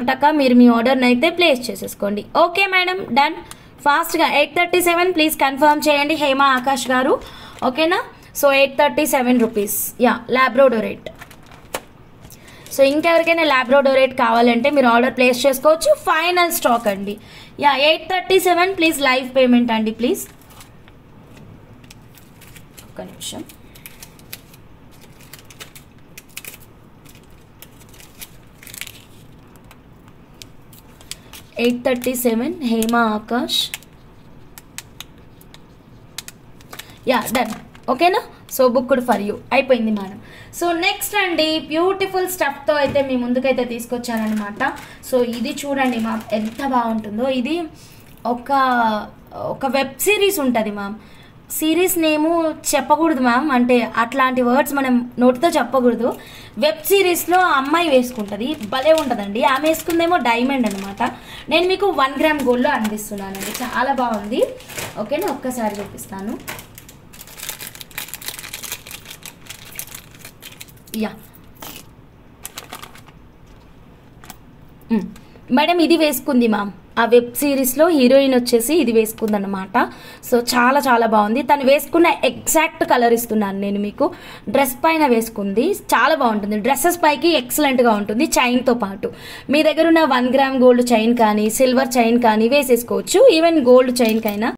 టక్ మీరు మీ ఆర్డర్ని అయితే ప్లేస్ చేసేసుకోండి. Okay madam, done. ఫాస్ట్గా 837 ప్లీజ్ కన్ఫర్మ్ చేయండి హేమ ఆకాష్ గారు. ఓకేనా? So 837 rupees. Yeah labradorite. So ఇంకెవరికైనా లాబ్రోడోరేట్ కావాలంటే మీరు ఆర్డర్ ప్లేస్ చేసుకోవచ్చు. ఫైనల్ స్టాక్ అండి. యా 837 ప్లీజ్ లైవ్ పేమెంట్ అండి ప్లీజ్. ఒక్క నిమిషం. $837 హేమ ఆకాష్. Yeah done. ఓకేనా? సో బుక్డ్ ఫర్ యూ అయిపోయింది మేడం. సో నెక్స్ట్ అండి బ్యూటిఫుల్ స్టఫ్తో అయితే మీ ముందుకైతే తీసుకొచ్చానమాట. సో ఇది చూడండి మ్యామ్ ఎంత బాగుంటుందో. ఇది ఒక వెబ్ సిరీస్ ఉంటుంది మ్యామ్. సిరీస్ నేము చెప్పకూడదు మ్యామ్, అంటే అట్లాంటి వర్డ్స్ మనం నోటితో చెప్పకూడదు. వెబ్ సిరీస్లో అమ్మాయి వేసుకుంటుంది, భలే ఉంటుందండి. ఆమె వేసుకుందేమో డైమండ్ అనమాట. నేను మీకు 1 గ్రామ్ గోల్డ్లో అందిస్తున్నానండి. చాలా బాగుంది. ఓకేనా? ఒక్కసారి చూపిస్తాను. యా మేడం ఇది వేసుకుంది మ్యామ్. ఆ వెబ్ సిరీస్లో హీరోయిన్ వచ్చేసి ఇది వేసుకుందన్నమాట. సో చాలా చాలా బాగుంది. తను వేసుకున్న ఎగ్జాక్ట్ కలర్ ఇస్తున్నాను నేను మీకు. డ్రెస్ పైన వేసుకుంది, చాలా బాగుంటుంది. డ్రెస్సెస్ పైకి ఎక్సలెంట్గా ఉంటుంది చైన్తో పాటు. మీ దగ్గర ఉన్న 1 గ్రామ్ గోల్డ్ చైన్ కానీ సిల్వర్ చైన్ కానీ వేసేసుకోవచ్చు. ఈవెన్ గోల్డ్ చైన్కైనా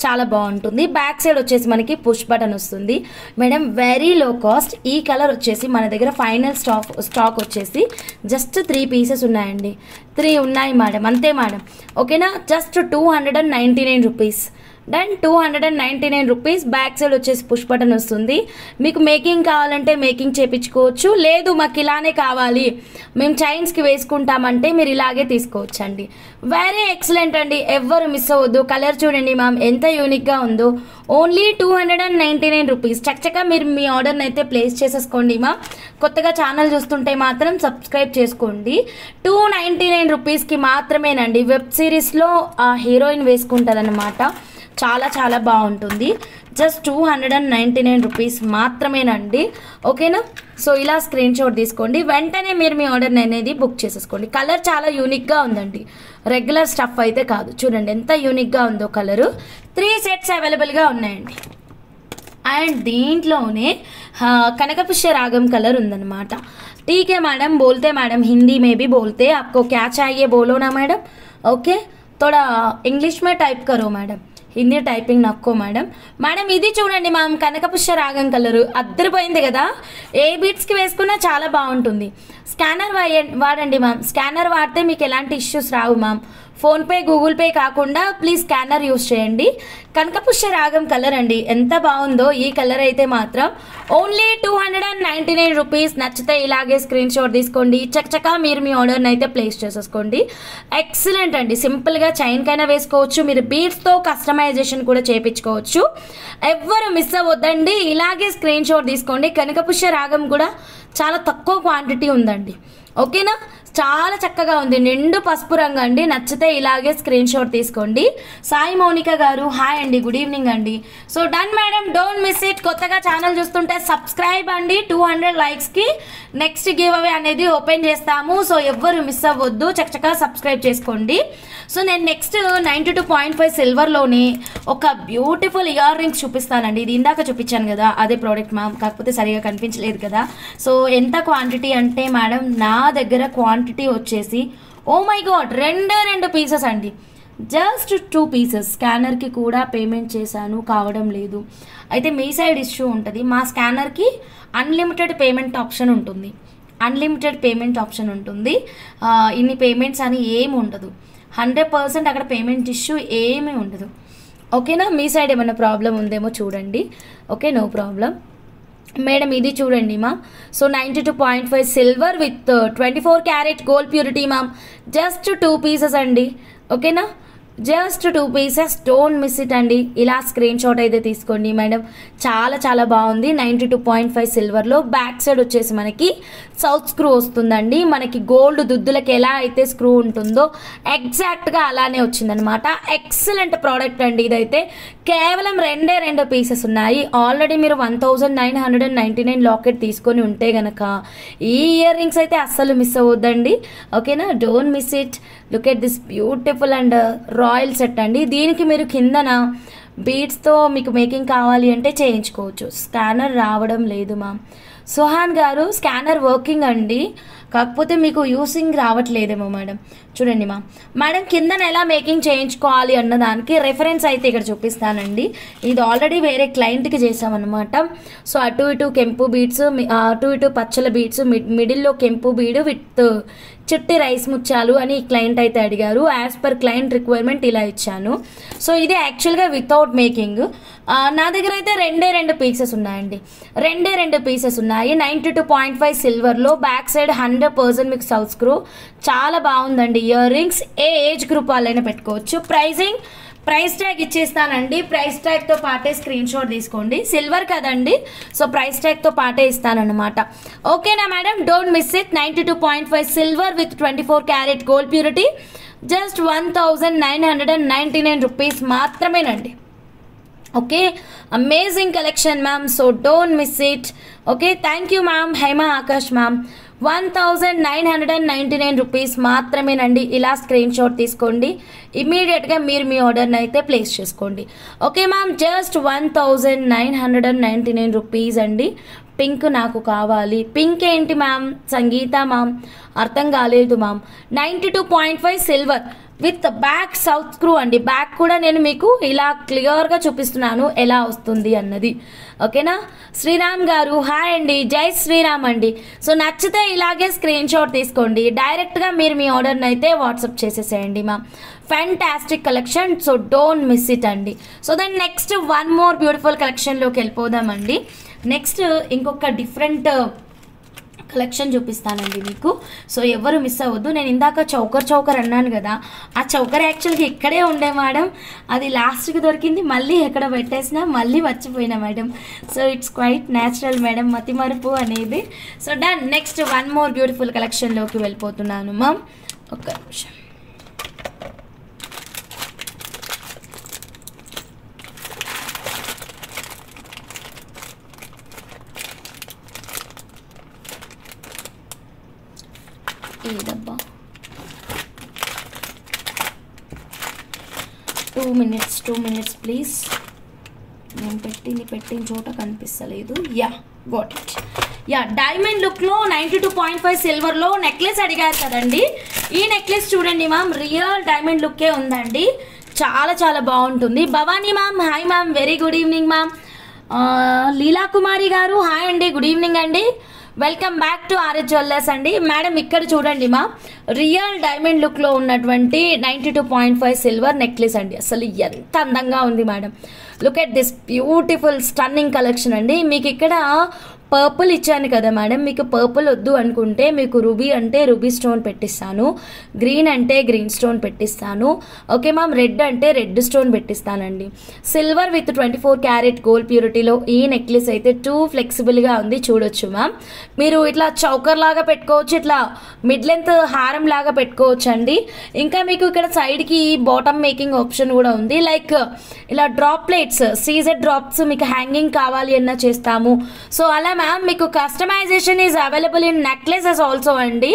చాలా బాగుంటుంది. బ్యాక్ సైడ్ వచ్చేసి మనకి పుష్ బటన్ వస్తుంది మేడం. Very low cost. ఈ కలర్ వచ్చేసి మన దగ్గర ఫైనల్ స్టాక్ వచ్చేసి జస్ట్ 3 పీసెస్ ఉన్నాయండి. 3 ఉన్నాయి మేడం, అంతే మేడం. ఓకేనా? Just 299 rupees. Then 299 rupees. Back side వచ్చేసి పుష్ బటన్ వస్తుంది. మీకు మేకింగ్ కావాలంటే మేకింగ్ చేయించుకోవచ్చు. లేదు మాకు ఇలానే కావాలి, మేము చైన్స్కి వేసుకుంటామంటే మీరు ఇలాగే తీసుకోవచ్చు అండి. వెరీ ఎక్సలెంట్ అండి. ఎవ్వరు మిస్ అవ్వద్దు. కలర్ చూడండి మ్యామ్ ఎంత యూనిక్గా ఉందో. Only 299 rupees. చక్కగా మీరు మీ ఆర్డర్ని అయితే ప్లేస్ చేసేసుకోండి మ్యామ్. కొత్తగా ఛానల్ చూస్తుంటే మాత్రం సబ్స్క్రైబ్ చేసుకోండి. 299 రూపీస్కి మాత్రమేనండి. వెబ్ సిరీస్లో ఆ హీరోయిన్ వేసుకుంటుంది అన్నమాట. చాలా చాలా బాగుంటుంది. జస్ట్ 299 రూపీస్ మాత్రమేనండి. ఓకేనా? సో ఇలా స్క్రీన్ షాట్ తీసుకోండి. వెంటనే మీరు మీ ఆర్డర్ని అనేది బుక్ చేసేసుకోండి. కలర్ చాలా యూనిక్గా ఉందండి, రెగ్యులర్ స్టఫ్ అయితే కాదు. చూడండి ఎంత యూనిక్గా ఉందో కలరు. 3 సెట్స్ అవైలబుల్గా ఉన్నాయండి. అండ్ దీంట్లోనే కనకపుష్య రాగం కలర్ ఉందన్నమాట. ठीक है मैडम, बोलते मैडम हिंदी में भी बोलते, आपको क्या चाहिए बोलो ना मैडम. ओके थोड़ा इंग्लिश में टाइप करो मैडम, హిందీ టైపింగ్ నక్కో మేడం. మేడం ఇది చూడండి మ్యామ్ కనకపుష్య రాగం కలరు అద్దరిపోయింది కదా. ఏ బీట్స్కి వేసుకున్నా చాలా బాగుంటుంది. స్కానర్ వాడండి మ్యామ్. స్కానర్ వాడితే మీకు ఎలాంటి ఇష్యూస్ రావు మ్యామ్. ఫోన్పే గూగుల్ పే కాకుండా ప్లీజ్ స్కానర్ యూస్ చేయండి. కనకపుష్య రాగం కలర్ అండి ఎంత బాగుందో. ఈ కలర్ అయితే మాత్రం ఓన్లీ 299 రూపీస్. నచ్చితే ఇలాగే స్క్రీన్ షాట్ తీసుకోండి. చక్కగా మీరు మీ ఆర్డర్ని అయితే ప్లేస్ చేసేసుకోండి. ఎక్సలెంట్ అండి. సింపుల్గా చైన్కైనా వేసుకోవచ్చు, మీరు బీడ్స్తో కస్టమైజేషన్ కూడా చేయించుకోవచ్చు. ఎవ్వరు మిస్ అవ్వద్దండి. ఇలాగే స్క్రీన్ షాట్ తీసుకోండి. కనకపుష్య రాగం కూడా చాలా తక్కువ క్వాంటిటీ ఉందండి. ఓకేనా? చాలా చక్కగా ఉంది, నిండు పసుపు రంగు అండి. నచ్చితే ఇలాగే స్క్రీన్ షాట్ తీసుకోండి. సాయి మౌనిక గారు హాయ్ అండి, గుడ్ ఈవినింగ్ అండి. So done madam, don't miss it. కొత్తగా ఛానల్ చూస్తుంటే సబ్స్క్రైబ్ అండి. 200 లైక్స్కి నెక్స్ట్ గివ్ అవే అనేది ఓపెన్ చేస్తాము. సో ఎవ్వరు మిస్ అవ్వద్దు, చక్కగా సబ్స్క్రైబ్ చేసుకోండి. సో నేను నెక్స్ట్ 92.5 సిల్వర్లోనే ఒక బ్యూటిఫుల్ ఇయర్ రింగ్స్ చూపిస్తానండి. ఇది ఇందాక చూపించాను కదా, అదే ప్రోడక్ట్ మ్యామ్, కాకపోతే సరిగా కనిపించలేదు కదా. సో ఎంత క్వాంటిటీ అంటే మేడం నా దగ్గర క్వాంటిటీ వచ్చేసి ఓ మై గాడ్ 2 పీసెస్ అండి. Just 2 pieces. స్కానర్కి కూడా పేమెంట్ చేశాను, కావడం లేదు. అయితే మీ సైడ్ ఇష్యూ ఉంటుంది. మా స్కానర్కి అన్లిమిటెడ్ పేమెంట్ ఆప్షన్ ఉంటుంది. అన్లిమిటెడ్ పేమెంట్ ఆప్షన్ ఉంటుంది. ఇన్ని పేమెంట్స్ అని ఏమి ఉండదు. 100% అక్కడ పేమెంట్ ఇష్యూ ఏమీ ఉండదు. ఓకేనా, మీ సైడ్ ఏమైనా ప్రాబ్లం ఉందేమో చూడండి. Okay, no problem madam. ఇది చూడండి ma'am. So 92.5 silver with 24 carat gold purity ma'am. Just 2 pieces అండి. ఓకేనా, just 2 pieces, don't miss it అండి. ఇలా స్క్రీన్ షాట్ అయితే తీసుకోండి మేడం. చాలా చాలా బాగుంది. 92.5 సిల్వర్లో బ్యాక్ సైడ్ వచ్చేసి మనకి సౌత్ స్క్రూ వస్తుందండి. మనకి గోల్డ్ దుద్దులకి ఎలా అయితే స్క్రూ ఉంటుందో ఎగ్జాక్ట్గా అలానే వచ్చిందనమాట. ఎక్సలెంట్ ప్రోడక్ట్ అండి. ఇదైతే కేవలం 2 పీసెస్ ఉన్నాయి. ఆల్రెడీ మీరు 1999 లాకెట్ తీసుకొని ఉంటే గనక ఈ ఇయర్ రింగ్స్ అయితే అస్సలు మిస్ అవ్వద్దండి. ఓకేనా, don't miss it. Look at this beautiful and royal set అండి. దీనికి మీరు కిందన బీడ్స్తో మీకు మేకింగ్ కావాలి అంటే చేయించుకోవచ్చు. స్కానర్ రావడం లేదు మ్యామ్. సుహాన్ గారు స్కానర్ వర్కింగ్ అండి, కాకపోతే మీకు యూసింగ్ రావట్లేదేమో మేడం. చూడండి మేడం కిందన ఎలా మేకింగ్ చేయించుకోవాలి అన్నదానికి రెఫరెన్స్ అయితే ఇక్కడ చూపిస్తానండి. ఇది ఆల్రెడీ వేరే క్లయింట్కి చేసామన్నమాట. సో అటు ఇటు కెంపు బీడ్స్, అటు ఇటు పచ్చల బీడ్స్, మిడిల్లో కెంపు బీడు విత్ చిట్టి రైస్ ముత్యాలు అని ఈ క్లయింట్ అయితే అడిగారు. యాజ్ పర్ క్లయింట్ రిక్వైర్మెంట్ ఇలా ఇచ్చాను. సో ఇది యాక్చువల్గా వితౌట్ మేకింగ్. నా దగ్గర అయితే 2 పీసెస్ ఉన్నాయండి. 2 పీసెస్ ఉన్నాయి. 92.5 సిల్వర్లో బ్యాక్ సైడ్ 100% మీకు సౌత్ స్క్రూ. చాలా బాగుందండి ఇయర్ రింగ్స్. ఏ ఏజ్ గ్రూప్ వాళ్ళైనా పెట్టుకోవచ్చు. ప్రైస్ ట్యాగ్ ఇచ్చేస్తానండి. ప్రైస్ ట్యాగ్తో పాటే స్క్రీన్ షాట్ తీసుకోండి. సిల్వర్ కదండి, సో ప్రైస్ ట్యాగ్తో పాటే ఇస్తానన్నమాట. ఓకేనా madam, don't miss it. 92.5 silver with 24 carat gold purity just 1999 rupees మాత్రమేనండి. Okay, amazing collection ma'am. So don't miss it. Okay, thank you ma'am. Haima Akash ma'am. 1999 rupees మాత్రమేనండి. ఇలా స్క్రీన్ షాట్ తీసుకోండి. ఇమీడియట్గా మీరు మీ ఆర్డర్ని అయితే ప్లేస్ చేసుకోండి. ఓకే మ్యామ్, జస్ట్ 1999 రూపీస్ అండి. పింక్ నాకు కావాలి. పింక్ ఏంటి మ్యామ్? సంగీత మ్యామ్, అర్థం కాలేదు ma'am. 92.5 silver with back south screw అండి. బ్యాక్ కూడా నేను మీకు ఇలా క్లియర్గా చూపిస్తున్నాను ఎలా వస్తుంది అన్నది. ఓకేనా, శ్రీరామ్ గారు హాయ్ అండి. జై శ్రీరామ్ అండి. సో నచ్చితే ఇలాగే స్క్రీన్ షాట్ తీసుకోండి. డైరెక్ట్గా మీరు మీ ఆర్డర్ని అయితే వాట్సాప్ చేసేసేయండి ma'am. Fantastic collection, so don't miss it అండి. So then next one more beautiful కలెక్షన్లోకి వెళ్ళిపోదామండి. నెక్స్ట్ ఇంకొక డిఫరెంట్ కలెక్షన్ చూపిస్తానండి మీకు. సో ఎవరు మిస్ అవ్వద్దు. నేను ఇందాక చౌకర్ అన్నాను కదా, ఆ చౌకర్ యాక్చువల్గా ఇక్కడే ఉండే మేడం. అది లాస్ట్కి దొరికింది, మళ్ళీ ఎక్కడ పెట్టేసినా మళ్ళీ మర్చిపోయినా madam. So it's quite natural madam, మతిమరుపు అనేది. So done. Next one more beautiful కలెక్షన్లోకి వెళ్ళిపోతున్నాను మ్యామ్. ఒక్క నిమిషం. ఏదబ్బా, 2 minutes ప్లీజ్. నేను పెట్టిన చోట కనిపిస్తలేదు. Yeah, got it. Yeah, diamond లుక్లో 92.5 సిల్వర్లో నెక్లెస్ అడిగారు కదండి. ఈ నెక్లెస్ చూడండి మ్యామ్, రియల్ డైమండ్ లుక్కే ఉందండి. చాలా చాలా బాగుంటుంది. Bhavani ma'am hi ma'am, very good evening ma'am. Leela Kumari గారు హాయ్ అండి, గుడ్ ఈవినింగ్ అండి. Welcome back to RS jewellers అండి. మేడం ఇక్కడ చూడండి మా రియల్ డైమండ్ లుక్లో ఉన్నటువంటి 92.5 సిల్వర్ నెక్లెస్ అండి. అసలు ఎంత అందంగా ఉంది madam. Look at this beautiful stunning collection అండి. మీకు ఇక్కడ పర్పుల్ ఇచ్చాను కదా మేడం, మీకు పర్పుల్ వద్దు అనుకుంటే మీకు రూబీ అంటే రూబీ స్టోన్ పెట్టిస్తాను, గ్రీన్ అంటే గ్రీన్ స్టోన్ పెట్టిస్తాను. ఓకే మ్యామ్, రెడ్ అంటే రెడ్ స్టోన్ పెట్టిస్తానండి. సిల్వర్ విత్ 24 క్యారెట్ గోల్డ్ ప్యూరిటీలో ఈ నెక్లెస్ అయితే టూ ఫ్లెక్సిబుల్గా ఉంది, చూడొచ్చు మ్యామ్. మీరు ఇట్లా చౌకర్ లాగా పెట్టుకోవచ్చు, ఇట్లా మిడ్ లెంత్ హారం లాగా పెట్టుకోవచ్చు అండి. ఇంకా మీకు ఇక్కడ సైడ్కి బాటమ్ మేకింగ్ ఆప్షన్ కూడా ఉంది. లైక్ ఇలా డ్రాప్ ప్లేట్స్, సీజెడ్ డ్రాప్స్ మీకు హ్యాంగింగ్ కావాలి అన్నా చేస్తాము. సో అలా మ్యామ్ మీకు customisation is available in necklaces also అండి.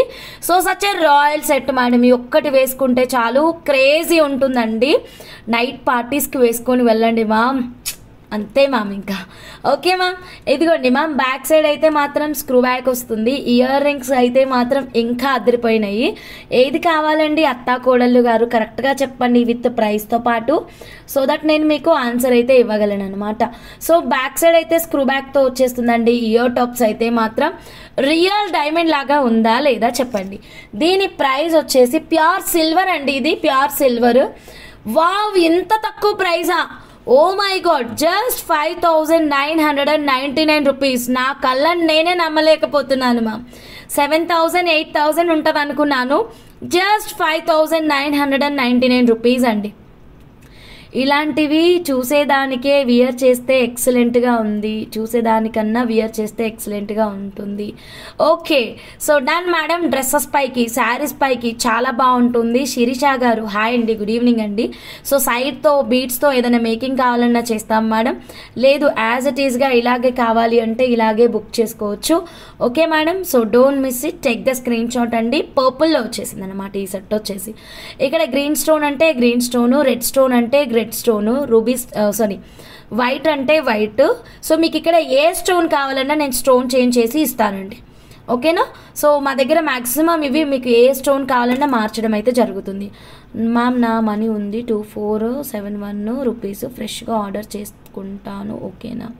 So such a royal set madam, ఈ ఒక్కటి వేసుకుంటే చాలు, క్రేజీ ఉంటుందండి. నైట్ పార్టీస్కి వేసుకొని వెళ్ళండి మ్యామ్, అంతే మ్యామ్ ఇంకా. ఓకే మ్యామ్, ఇదిగోండి మ్యామ్, బ్యాక్ సైడ్ అయితే మాత్రం స్క్రూ బ్యాక్ వస్తుంది. ఇయర్ రింగ్స్ అయితే మాత్రం ఇంకా అదిరిపోయినాయి. ఏది కావాలండి అత్తా కోడళ్ళు గారు, కరెక్ట్గా చెప్పండి విత్ ప్రైస్తో పాటు, సో దట్ నేను మీకు ఆన్సర్ అయితే ఇవ్వగలను అనమాట. సో బ్యాక్ సైడ్ అయితే స్క్రూ బ్యాక్తో వచ్చేస్తుందండి. ఇయర్ టాప్స్ అయితే మాత్రం రియల్ డైమండ్ లాగా ఉందా లేదా చెప్పండి. దీని ప్రైస్ వచ్చేసి ప్యూర్ సిల్వర్ అండి, ఇది ప్యూర్ సిల్వర్. వావ్, ఎంత తక్కువ ప్రైజా! Oh my god, just 5,999 rupees. నా కళ్ళని నేనే నమ్మలేకపోతున్నాను మ్యామ్. 7,000 8,000 ఉంటుంది అనుకున్నాను, జస్ట్ 5,999 రూపీస్ అండి. ఇలాంటివి చూసేదానికే వియర్ చేస్తే ఎక్సలెంట్గా ఉంది, చూసేదానికన్నా వియర్ చేస్తే ఎక్సలెంట్గా ఉంటుంది. Okay, so done madam. Dresses పైకి, శారీస్ పైకి చాలా బాగుంటుంది. శిరీష గారు హాయ్ అండి, గుడ్ ఈవినింగ్ అండి. సో సైడ్తో బీట్స్తో ఏదైనా మేకింగ్ కావాలన్నా చేస్తాం మేడం, లేదు యాజ్ ఇట్ ఈస్గా ఇలాగే కావాలి అంటే ఇలాగే బుక్ చేసుకోవచ్చు. Okay madam, so don't miss it, take the screen shot అండి. పర్పుల్లో వచ్చేసింది అనమాట ఈ సెట్ వచ్చేసి. ఇక్కడ గ్రీన్ స్టోన్ అంటే గ్రీన్ స్టోను, రెడ్ స్టోన్ అంటే రెడ్ స్టోను, రూబీ వైట్ అంటే వైట్. సో మీకు ఇక్కడ ఏ స్టోన్ కావాలన్నా నేను స్టోన్ చేంజ్ చేసి ఇస్తానండి. ఓకేనా? సో మా దగ్గర మ్యాక్సిమం ఇవి మీకు ఏ స్టోన్ కావాలన్నా మార్చడం అయితే జరుగుతుంది. మ్యామ్ నా మనీ ఉంది 2471 రూపీస్, ఫ్రెష్గా ఆర్డర్ చేసుకుంటాను ఓకేనా?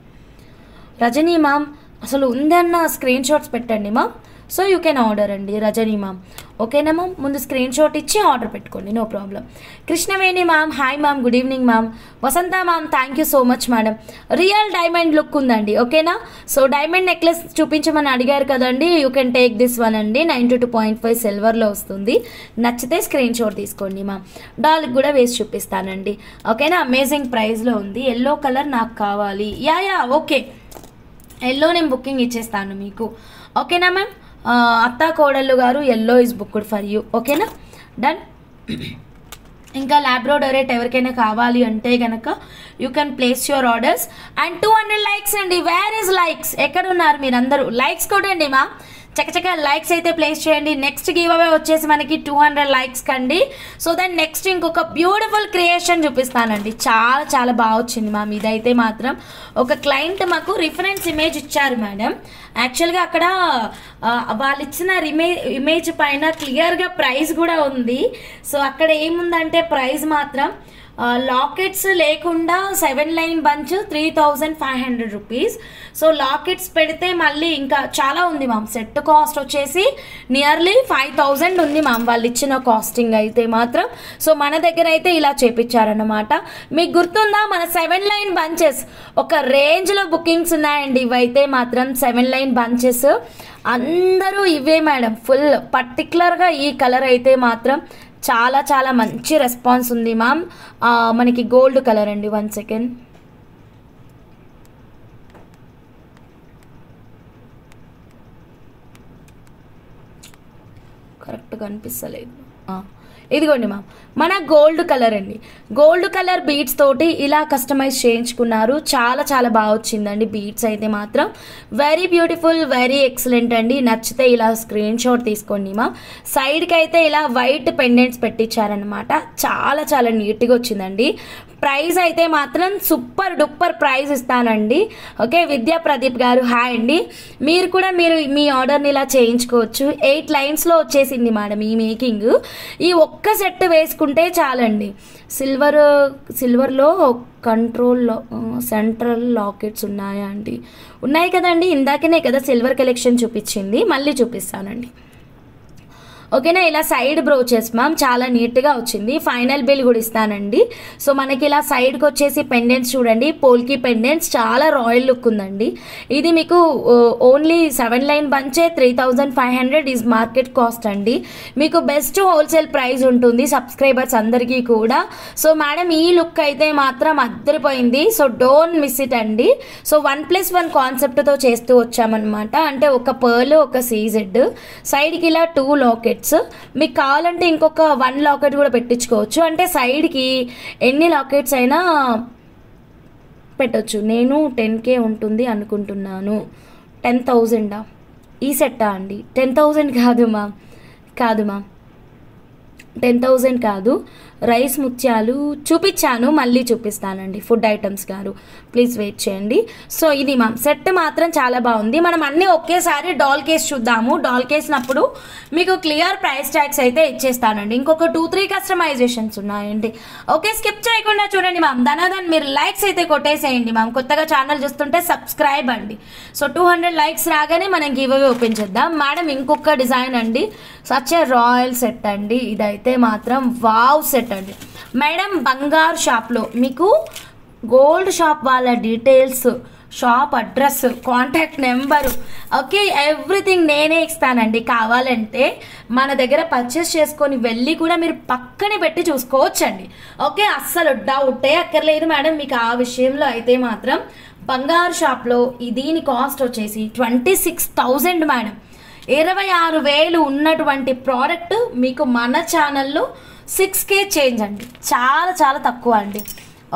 రజనీ మ్యామ్ అసలు ఉందన్న స్క్రీన్ షాట్స్ పెట్టండి ma'am, so you can order అండి రజనీ మ్యామ్. ఓకేనా మ్యామ్? ముందు స్క్రీన్ షాట్ ఇచ్చి ఆర్డర్ పెట్టుకోండి, no problem. Krishnaveni ma'am hi ma'am, good evening ma'am. Vasantha ma'am thank you so much madam. Real diamond look ఉందండి. ఓకేనా? సో డైమండ్ నెక్లెస్ చూపించమని అడిగారు కదండి, you can take this one అండి. 92.5 సిల్వర్లో వస్తుంది. నచ్చితే స్క్రీన్ షాట్ తీసుకోండి మ్యామ్. డాల్కి కూడా వేసి చూపిస్తానండి. ఓకేనా? అమేజింగ్ ప్రైస్లో ఉంది. ఎల్లో కలర్ నాకు కావాలి. యా ఓకే, ఎల్లో నేను బుకింగ్ ఇచ్చేస్తాను మీకు. ఓకేనా మ్యామ్? అత్తా కోడళ్ళు గారు yellow is booked for you. ఓకేనా? డన్. ఇంకా ల్యాబ్రోడోరేట్ ఎవరికైనా కావాలి అంటే కనుక you can place your orders. And 200 likes అండి. Where is likes? ఎక్కడున్నారు మీరందరూ? లైక్స్ కొట్టండి మా, చక్కచక్క లైక్స్ అయితే ప్లేస్ చేయండి. నెక్స్ట్ గివ్ అవే వచ్చేసి మనకి 200 లైక్స్ కండి. సో దెన్ నెక్స్ట్ ఇంకొక బ్యూటిఫుల్ క్రియేషన్ చూపిస్తానండి. చాలా చాలా బాగా వచ్చింది మ్యామ్. ఇదైతే మాత్రం ఒక క్లయింట్ మాకు రిఫరెన్స్ ఇమేజ్ ఇచ్చారు మేడం. యాక్చువల్గా అక్కడ వాళ్ళు ఇచ్చిన ఇమేజ్ పైన క్లియర్గా ప్రైస్ కూడా ఉంది. సో అక్కడ ఏముందంటే ప్రైస్ మాత్రం లాకెట్స్ లేకుండా 7 line bunch 3,500 rupees. So lockets పెడితే మళ్ళీ ఇంకా చాలా ఉంది మ్యామ్. సెట్ కాస్ట్ వచ్చేసి నియర్లీ 5,000 ఉంది మ్యామ్ వాళ్ళు ఇచ్చిన కాస్టింగ్ అయితే మాత్రం. సో మన దగ్గర అయితే ఇలా చేపించారన్నమాట. మీకు గుర్తుందా మన 7 లైన్ బంచెస్ ఒక రేంజ్లో బుకింగ్స్ ఉన్నాయండి. ఇవైతే మాత్రం 7 లైన్ బంచెస్ అందరూ ఇవే మేడం. ఫుల్ పర్టికులర్గా ఈ కలర్ అయితే మాత్రం చాలా చాలా మంచి రెస్పాన్స్ ఉంది మ్యామ్. మనకి గోల్డ్ కలర్ అండి. 1 సెకండ్, కరెక్ట్గా అనిపిస్తలేదు. ఇదిగోండి మ్యామ్ మన గోల్డ్ కలర్ అండి. గోల్డ్ కలర్ బీడ్స్ తోటి ఇలా కస్టమైజ్ చేయించుకున్నారు. చాలా చాలా బాగా వచ్చిందండి. బీడ్స్ అయితే మాత్రం వెరీ బ్యూటిఫుల్, వెరీ ఎక్సలెంట్ అండి. నచ్చితే ఇలా స్క్రీన్ షాట్ తీసుకోండి మ్యామ్. సైడ్కి అయితే ఇలా వైట్ పెండెంట్స్ పెట్టించారనమాట. చాలా చాలా నీట్గా వచ్చిందండి. ప్రైస్ అయితే మాత్రం సూపర్ డూపర్ ప్రైస్ ఇస్తానండి. ఓకే, విద్యా ప్రదీప్ గారు హాయ్ అండి. మీరు కూడా మీ ఆర్డర్ని ఇలా చేయించుకోవచ్చు. 8 లైన్స్లో వచ్చేసింది మేడం ఈ మేకింగ్. ఈ ఒక్క సెట్ వేసుకుంటే చాలండి. సిల్వర్లో కంట్రోల్ సెంట్రల్ లాకెట్స్ ఉన్నాయా అండి? ఉన్నాయి కదండి, ఇందాకనే కదా సిల్వర్ కలెక్షన్ చూపించింది, మళ్ళీ చూపిస్తానండి. ఓకేనా? ఇలా సైడ్ బ్రోచెస్ మ్యామ్ చాలా నీట్గా వచ్చింది. ఫైనల్ బిల్ కూడా ఇస్తానండి. సో మనకి ఇలా సైడ్కి వచ్చేసి పెండెంట్స్ చూడండి, పోల్కి పెండెంట్స్ చాలా రాయల్ లుక్ ఉందండి. ఇది మీకు ఓన్లీ 7 లైన్ బంచే 3,500 ఈజ్ మార్కెట్ కాస్ట్ అండి. మీకు బెస్ట్ హోల్సేల్ ప్రైస్ ఉంటుంది సబ్స్క్రైబర్స్ అందరికీ కూడా. సో మేడం ఈ లుక్ అయితే మాత్రం అద్దరిపోయింది. సో డోంట్ మిస్ ఇట్ అండి. సో 1+1 కాన్సెప్ట్తో చేస్తూ వచ్చామన్నమాట. అంటే ఒక పర్ల్ ఒక సీజెడ్, సైడ్కి ఇలా 2 లాకెట్స్. మీకు కావాలంటే ఇంకొక 1 లాకెట్ కూడా పెట్టించుకోవచ్చు. అంటే సైడ్కి ఎన్ని లాకెట్స్ అయినా పెట్టచ్చు. నేను 10K ఉంటుంది అనుకుంటున్నాను. 10,000 ఈ సెట్టా అండి? 10,000 కాదు మ్యామ్, 10,000 కాదు. రైస్ ముత్యాలు చూపించాను, మళ్ళీ చూపిస్తానండి. ఫుడ్ ఐటమ్స్ గారు ప్లీజ్ వెయిట్ చేయండి. సో ఇది మ్యామ్ సెట్ మాత్రం చాలా బాగుంది. మనం అన్నీ ఒకేసారి డాల్ కేస్ చూద్దాము. డాల్ కేసినప్పుడు మీకు క్లియర్ ప్రైస్ ట్యాగ్స్ అయితే ఇచ్చేస్తానండి. ఇంకొక 2-3 కస్టమైజేషన్స్ ఉన్నాయండి. ఓకే, స్కిప్ చేయకుండా చూడండి మ్యామ్. దాని మీరు లైక్స్ అయితే కొట్టేసేయండి మ్యామ్. కొత్తగా ఛానల్ చూస్తుంటే సబ్స్క్రైబ్ అండి. సో 200 లైక్స్ రాగానే మనం గివ్ అవే ఓపెన్ చేద్దాం. మేడం ఇంకొక డిజైన్ అండి, సచ్ ఏ రాయల్ సెట్ అండి. ఇదైతే మాత్రం వావ్ సెట్ అండి మేడం. బంగారు షాప్లో మీకు గోల్డ్ షాప్ వాళ్ళ details, shop address, contact number, okay, everything నేనే ఇస్తానండి. కావాలంటే మన దగ్గర పర్చేస్ చేసుకొని వెళ్ళి కూడా మీరు పక్కనే పెట్టి చూసుకోవచ్చండి. ఓకే, అస్సలు డౌటే అక్కర్లేదు మేడం మీకు ఆ విషయంలో అయితే మాత్రం. బంగారు షాప్లో దీని కాస్ట్ వచ్చేసి 26,000 మేడం. 26,000 ఉన్నటువంటి ప్రోడక్ట్ మీకు మన ఛానల్లో 6K చేంజ్ అండి. చాలా చాలా తక్కువ అండి.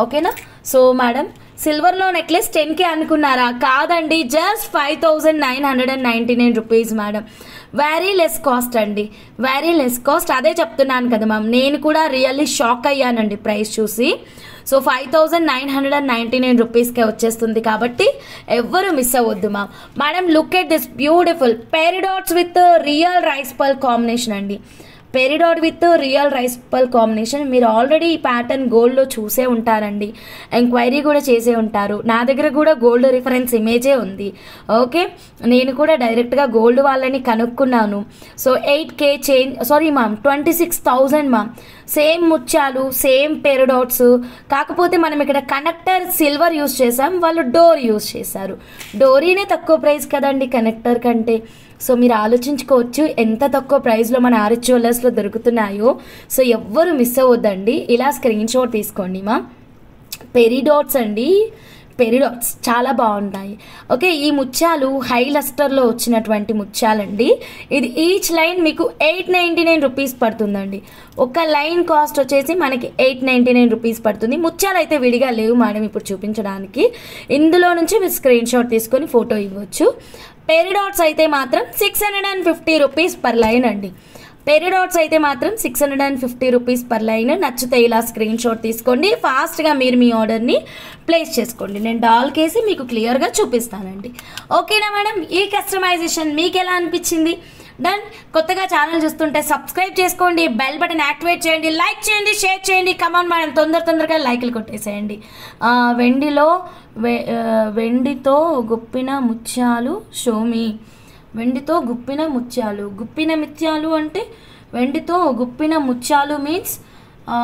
ఓకేనా? సో మేడం సిల్వర్లో నెక్లెస్ 10K అనుకున్నారా? కాదండి, just 5,999 rupees madam. Very less cost అండి, వెరీ లెస్ కాస్ట్. అదే చెప్తున్నాను కదా మ్యామ్, నేను కూడా రియల్లీ షాక్ అయ్యానండి ప్రైస్ చూసి. సో 5,999 రూపీస్కే వచ్చేస్తుంది కాబట్టి ఎవ్వరు మిస్ అవ్వద్దు ma'am. Madam look at this beautiful peridots with real rice pearl combination అండి. Peridot with real rice pearl combination. మీరు ఆల్రెడీ ఈ ప్యాటర్న్ గోల్డ్లో చూసే ఉంటారండి, ఎంక్వైరీ కూడా చేసే ఉంటారు. నా దగ్గర కూడా గోల్డ్ రిఫరెన్స్ ఇమేజే ఉంది. ఓకే, నేను కూడా డైరెక్ట్గా గోల్డ్ వాళ్ళని కనుక్కున్నాను. So 8K change, sorry ma'am 26,000 ma'am. Same ముత్యాలు, సేమ్ పెరిడాట్స్, కాకపోతే మనం ఇక్కడ కనెక్టర్ సిల్వర్ యూస్ చేసాం, వాళ్ళు డోర్ యూస్ చేశారు. డోరీనే తక్కువ ప్రైస్ కదండి కనెక్టర్ కంటే. సో మీరు ఆలోచించుకోవచ్చు ఎంత తక్కువ ప్రైస్లో మన ఆర్ఎస్ జ్యువెలర్స్లో దొరుకుతున్నాయో. సో ఎవ్వరు మిస్ అవ్వద్దండి, ఇలా స్క్రీన్ షాట్ తీసుకోండి మా. పెరిడాట్స్ అండి, పెరిడాట్స్ చాలా బాగుంటాయి. ఓకే, ఈ ముత్యాలు హై లస్టర్లో వచ్చినటువంటి ముత్యాలండి. ఇది ఈచ్ లైన్ మీకు 899 రూపీస్ పడుతుందండి. ఒక లైన్ కాస్ట్ వచ్చేసి మనకి 899 రూపీస్ పడుతుంది. ముత్యాలు అయితే విడిగా లేవు మేడం ఇప్పుడు చూపించడానికి. ఇందులో నుంచి మీరు స్క్రీన్ షాట్ తీసుకొని ఫోటో ఇవ్వచ్చు. పెరిడాట్స్ అయితే మాత్రం 650 రూపీస్ పర్ లైన్ అండి. పెరిడాట్స్ అయితే మాత్రం 650 రూపీస్ పర్ లైన్. నచ్చితే ఇలా స్క్రీన్ షాట్ తీసుకోండి, ఫాస్ట్గా మీరు మీ ఆర్డర్ని ప్లేస్ చేసుకోండి. నేను డాల్ కేసి మీకు క్లియర్గా చూపిస్తానండి. ఓకేనా మేడం? ఈ కస్టమైజేషన్ మీకు ఎలా అనిపించింది? డన్. కొత్తగా ఛానల్ చూస్తుంటే సబ్స్క్రైబ్ చేసుకోండి, బెల్ బటన్ యాక్టివేట్ చేయండి, లైక్ చేయండి, షేర్ చేయండి. కమాన్ మేడం తొందరగా లైక్లు కొట్టేసేయండి. వెండితో గుప్పిన ముత్యాలు షోమి. వెండితో గుప్పిన ముత్యాలు, గుప్పిన ముత్యాలు అంటే వెండితో గుప్పిన ముత్యాలు మీన్స్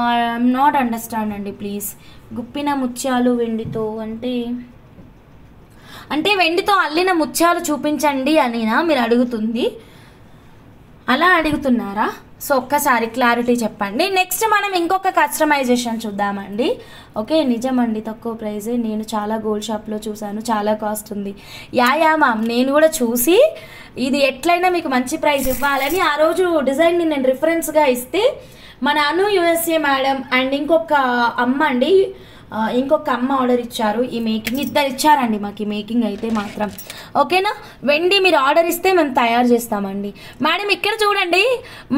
ఐఎమ్ నాట్ అండర్స్టాండ్ అండి ప్లీజ్. గుప్పిన ముత్యాలు వెండితో అంటే వెండితో అల్లిన ముత్యాలు చూపించండి అనినా మీరు అడుగుతుంది? అలా అడుగుతున్నారా? సో ఒక్కసారి క్లారిటీ చెప్పండి. నెక్స్ట్ మనం ఇంకొక కస్టమైజేషన్ చూద్దామండి. ఓకే, నిజమండి తక్కువ ప్రైజే. నేను చాలా గోల్డ్ షాప్లో చూశాను, చాలా కాస్ట్ ఉంది. యా మ్యామ్, నేను కూడా చూసి ఇది ఎట్లయినా మీకు మంచి ప్రైస్ ఇవ్వాలని ఆ రోజు డిజైన్ని నేను రిఫరెన్స్గా ఇస్తే మన అను USA మేడం అండ్ ఇంకొక అమ్మ ఆర్డర్ ఇచ్చారు. ఈ మేకింగ్ ఇద్దరు ఇచ్చారండి మాకు ఈ మేకింగ్ అయితే మాత్రం. ఓకేనా? వెండి మీరు ఆర్డర్ ఇస్తే మేము తయారు చేస్తామండి. మేడం ఇక్కడ చూడండి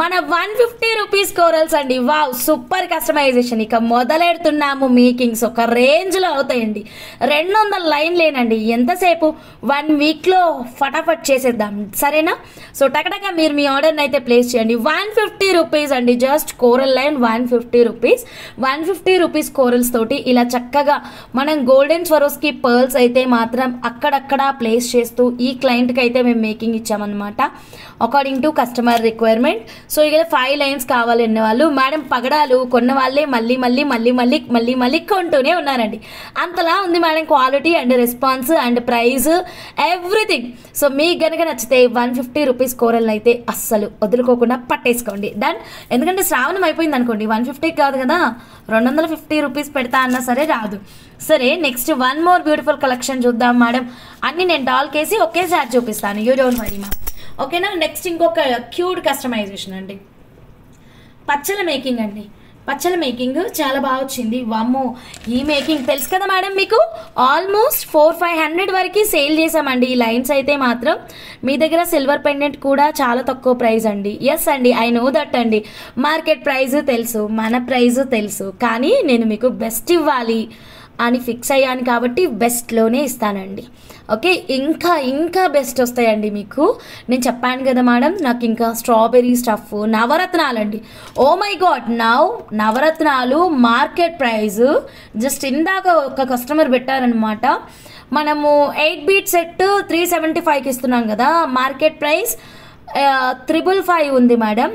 మన 150 రూపీస్ కోరల్స్ అండి. Wow, super customization. ఇక మొదలెడుతున్నాము మేకింగ్స్. ఒక రేంజ్లో అవుతాయండి. 200 లైన్లేనండి. ఎంతసేపు? 1 వీక్లో ఫటాఫట్ చేసేద్దాం, సరేనా? సో టకటక మీరు మీ ఆర్డర్ని అయితే ప్లేస్ చేయండి. 150 రూపీస్ అండి, just coral line 150 rupees. 150 rupees corals తోటి ఇలా చక్కగా మనం గోల్డెన్ స్వరోస్కి పర్ల్స్ అయితే మాత్రం అక్కడక్కడ ప్లేస్ చేస్తూ ఈ క్లయింట్కి అయితే మేము మేకింగ్ ఇచ్చామన్నమాట according to customer requirement. So ఇక్కడ 5 లైన్స్ కావాలన్న వాళ్ళు మేడం పగడాలు కొన్న వాళ్ళే మళ్ళీ కొంటూనే ఉన్నారండి. అంతలా ఉంది madam quality and response and price everything. So మీకు కనుక నచ్చితే 150 రూపీస్ కోరల్ని అయితే అస్సలు వదులుకోకుండా పట్టేసుకోండి. డన్. ఎందుకంటే శ్రావణం అయిపోయింది అనుకోండి, 150 కాదు కదా, 250 రూపీస్ పెడతా అన్నా సరే రాదు. సరే, నెక్స్ట్ 1 మోర్ బ్యూటిఫుల్ కలెక్షన్ చూద్దాం మేడం. అన్ని నేను డాల్ కేసి ఒకేసారి చూపిస్తాను, యూ డోంట్ వరీ మా. ఓకేనా? నెక్స్ట్ ఇంకొక క్యూట్ కస్టమైజేషన్ అండి, పచ్చల మేకింగ్ అండి. పచ్చల మేకింగ్ చాలా బాగా వచ్చింది. వామ్మో, ఈ మేకింగ్ తెలుసు కదా మేడం మీకు, ఆల్మోస్ట్ 400-500 వరకు సేల్ చేసామండి. ఈ లైన్స్ అయితే మాత్రం మీ దగ్గర సిల్వర్ పెండెంట్ కూడా చాలా తక్కువ ప్రైస్ అండి. ఎస్ అండి, ఐ నో దట్ అండి. మార్కెట్ ప్రైస్ తెలుసు, మన ప్రైస్ తెలుసు, కానీ నేను మీకు బెస్ట్ ఇవ్వాలి అని ఫిక్స్ అయ్యాను కాబట్టి బెస్ట్లోనే ఇస్తానండి. ఓకే, ఇంకా బెస్ట్ వస్తాయండి మీకు. నేను చెప్పాను కదా మేడం, నాకు ఇంకా స్ట్రాబెర్రీ స్టఫ్, నవరత్నాలండి. ఓ మై గాడ్, నవరత్నాలు మార్కెట్ ప్రైస్ జస్ట్ ఇందాక ఒక కస్టమర్ పెట్టారనమాట. మనము 8 బీట్ సెట్ 375కి ఇస్తున్నాం కదా, మార్కెట్ ప్రైస్ 555 ఉంది madam.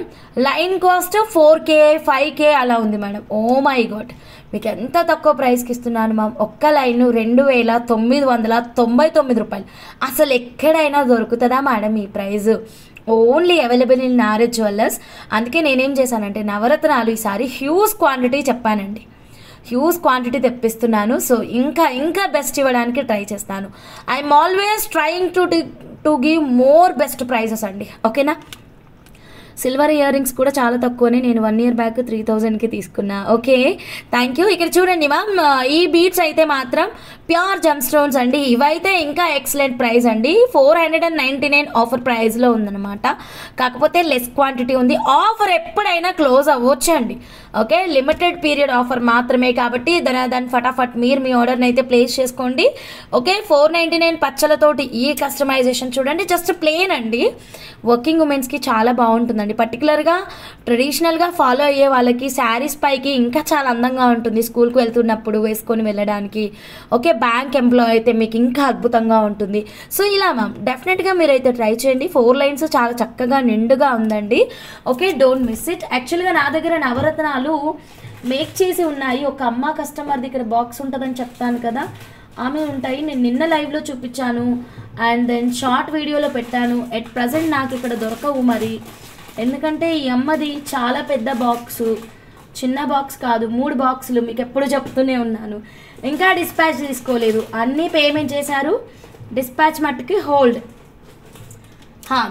Line cost 4K 5K అలా ఉంది మేడం. ఓ మై గాడ్, మీకు ఎంత తక్కువ ప్రైస్కి ఇస్తున్నాను మ్యామ్. ఒక్క లైను 2999 రూపాయలు. అసలు ఎక్కడైనా దొరుకుతుందా మేడం ఈ ప్రైజు? ఓన్లీ అవైలబుల్ ఇన్ నారేజ్ జ్యువెలర్స్. అందుకే నేనేం చేశానంటే నవరత్నాలు ఈసారి హ్యూజ్ క్వాంటిటీ చెప్పానండి, హ్యూజ్ క్వాంటిటీ తెప్పిస్తున్నాను. సో ఇంకా బెస్ట్ ఇవ్వడానికి ట్రై చేస్తాను. I'm always trying to give more best prices అండి, ఓకేనా. సిల్వర్ ఇయర్ రింగ్స్ కూడా చాలా తక్కువనే, నేను 1 year బ్యాక్ 3000కి తీసుకున్నా. Okay, thank you. ఇక్కడ చూడండి మ్యామ్, ఈ బీడ్స్ అయితే మాత్రం ప్యూర్ జమ్ స్టోన్స్ అండి. ఇవైతే ఇంకా ఎక్సలెంట్ ప్రైస్ అండి. 499 ఆఫర్ ప్రైస్లో ఉందన్నమాట. కాకపోతే లెస్ క్వాంటిటీ ఉంది. ఆఫర్ ఎప్పుడైనా క్లోజ్ అవ్వచ్చు అండి, ఓకే. లిమిటెడ్ పీరియడ్ ఆఫర్ మాత్రమే కాబట్టి దాని ఫటాఫట్ మీరు మీ ఆర్డర్ని అయితే ప్లేస్ చేసుకోండి, ఓకే. 499 పచ్చలతోటి ఈ కస్టమైజేషన్ చూడండి, జస్ట్ ప్లెయిన్ అండి. వర్కింగ్ ఉమెన్స్కి చాలా బాగుంటుందండి. పర్టికులర్గా ట్రెడిషనల్గా ఫాలో అయ్యే వాళ్ళకి శారీస్ పైకి ఇంకా చాలా అందంగా ఉంటుంది, స్కూల్కి వెళ్తున్నప్పుడు వేసుకొని వెళ్ళడానికి, ఓకే. బ్యాంక్ ఎంప్లాయ్ అయితే మీకు ఇంకా అద్భుతంగా ఉంటుంది. సో ఇలా మ్యామ్ డెఫినెట్గా మీరైతే ట్రై చేయండి. 4 lines చాలా చక్కగా నిండుగా ఉందండి, ఓకే. Don't miss it. యాక్చువల్గా నా దగ్గర నవరత్నాలు మేక్ చేసి ఉన్నాయి. ఒక అమ్మ కస్టమర్ది ఇక్కడ బాక్స్ ఉంటుందని చెప్తాను కదా, ఆమె ఉంటాయి. నేను నిన్న లైవ్లో చూపించాను అండ్ దెన్ షార్ట్ వీడియోలో పెట్టాను. ఎట్ ప్రజెంట్ నాకు ఇక్కడ దొరకవు మరి, ఎందుకంటే ఈ అమ్మది చాలా పెద్ద బాక్సు, చిన్న బాక్స్ కాదు, 3 బాక్సులు మీకు ఎప్పుడు చెప్తూనే ఉన్నాను. ఇంకా డిస్పాచ్ తీసుకోలేదు, అన్నీ పేమెంట్ చేశారు, డిస్పాచ్ మట్టుకి హోల్డ్.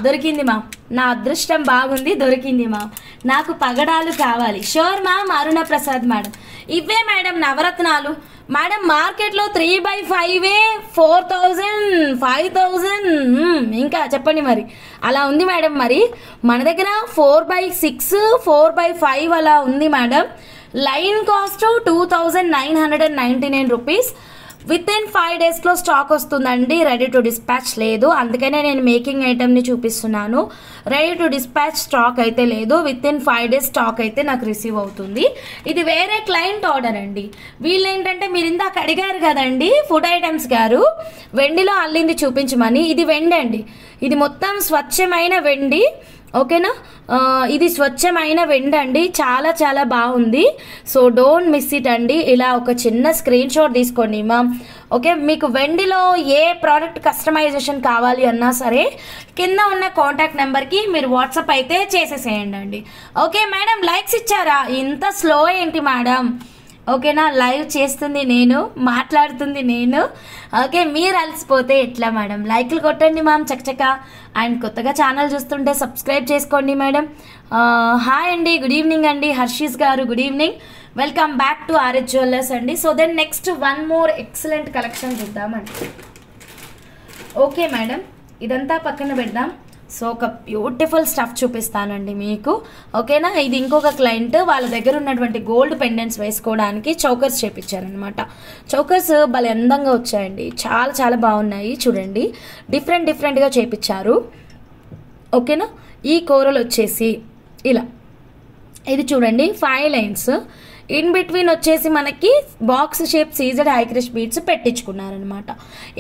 దొరికింది మ్యామ్, నా అదృష్టం బాగుంది, దొరికింది మ్యామ్. నాకు పగడాలు కావాలి. Sure ma'am. Aruna Prasad madam, ఇవే మేడం నవరత్నాలు. మేడం మార్కెట్లో 3/5 4000 5000 ఇంకా చెప్పండి మరి, అలా ఉంది మేడం. మరి మన దగ్గర 4/6 4/5 అలా ఉంది madam. Line cost 2999 rupees. Within 5 daysలో స్టాక్ వస్తుందండి. రెడీ టు డిస్పాచ్ లేదు, అందుకనే నేను మేకింగ్ ఐటమ్ని చూపిస్తున్నాను. రెడీ టు డిస్పాచ్ స్టాక్ అయితే లేదు. విత్ ఇన్ 5 days స్టాక్ అయితే నాకు రిసీవ్ అవుతుంది. ఇది వేరే క్లయింట్ ఆర్డర్ అండి. వీళ్ళు ఏంటంటే మీరు ఇందాక అడిగారు కదండి ఫుడ్ ఐటమ్స్ గారు, వెండిలో అల్లింది చూపించమని. ఇది వెండి అండి, ఇది మొత్తం స్వచ్ఛమైన వెండి, ఓకేనా. ఇది స్వచ్ఛమైన వెండి అండి, చాలా చాలా బాగుంది. సో డోంట్ మిస్ ఇట్ అండి. ఇలా ఒక చిన్న స్క్రీన్ షాట్ తీసుకోండి మ్యామ్, ఓకే. మీకు వెండిలో ఏ ప్రోడక్ట్ కస్టమైజేషన్ కావాలి అన్నా సరే కింద ఉన్న కాంటాక్ట్ నెంబర్కి మీరు వాట్సాప్ అయితే చేసేసేయండి అండి, ఓకే. మేడం లైక్స్ ఇచ్చారా? ఇంత స్లో ఏంటి మేడం, ఓకేనా. లైవ్ చేస్తుంది నేను, మాట్లాడుతుంది నేను, ఓకే. మీరు అలసిపోతే ఎట్లా మేడం? లైక్లు కొట్టండి మ్యామ్ చకచక. అండ్ కొత్తగా ఛానల్ చూస్తుంటే సబ్స్క్రైబ్ చేసుకోండి మేడం. హాయ్ అండి, గుడ్ ఈవినింగ్ అండి. హర్షీస్ గారు good evening, welcome back to RS jewellers అండి. So then next 1 more excellent collection చూద్దామండి, ఓకే మేడం. ఇదంతా పక్కన పెడదాం. సో ఒక బ్యూటిఫుల్ స్టఫ్ చూపిస్తానండి మీకు, ఓకేనా. ఇది ఇంకొక క్లయింట్, వాళ్ళ దగ్గర ఉన్నటువంటి గోల్డ్ పెండెంట్స్ వేసుకోవడానికి చౌకర్స్ చేపించారనమాట. చౌకర్స్ భలే అందంగా వచ్చాయండి, చాలా చాలా బాగున్నాయి. చూడండి డిఫరెంట్గా చేపించారు, ఓకేనా. ఈ కూరలు వచ్చేసి ఇలా, ఇది చూడండి 5 lines. ఇన్ బిట్వీన్ వచ్చేసి మనకి బాక్స్ షేప్ సీజెడ్ హైక్రిష్ బీడ్స్ పెట్టించుకున్నారనమాట.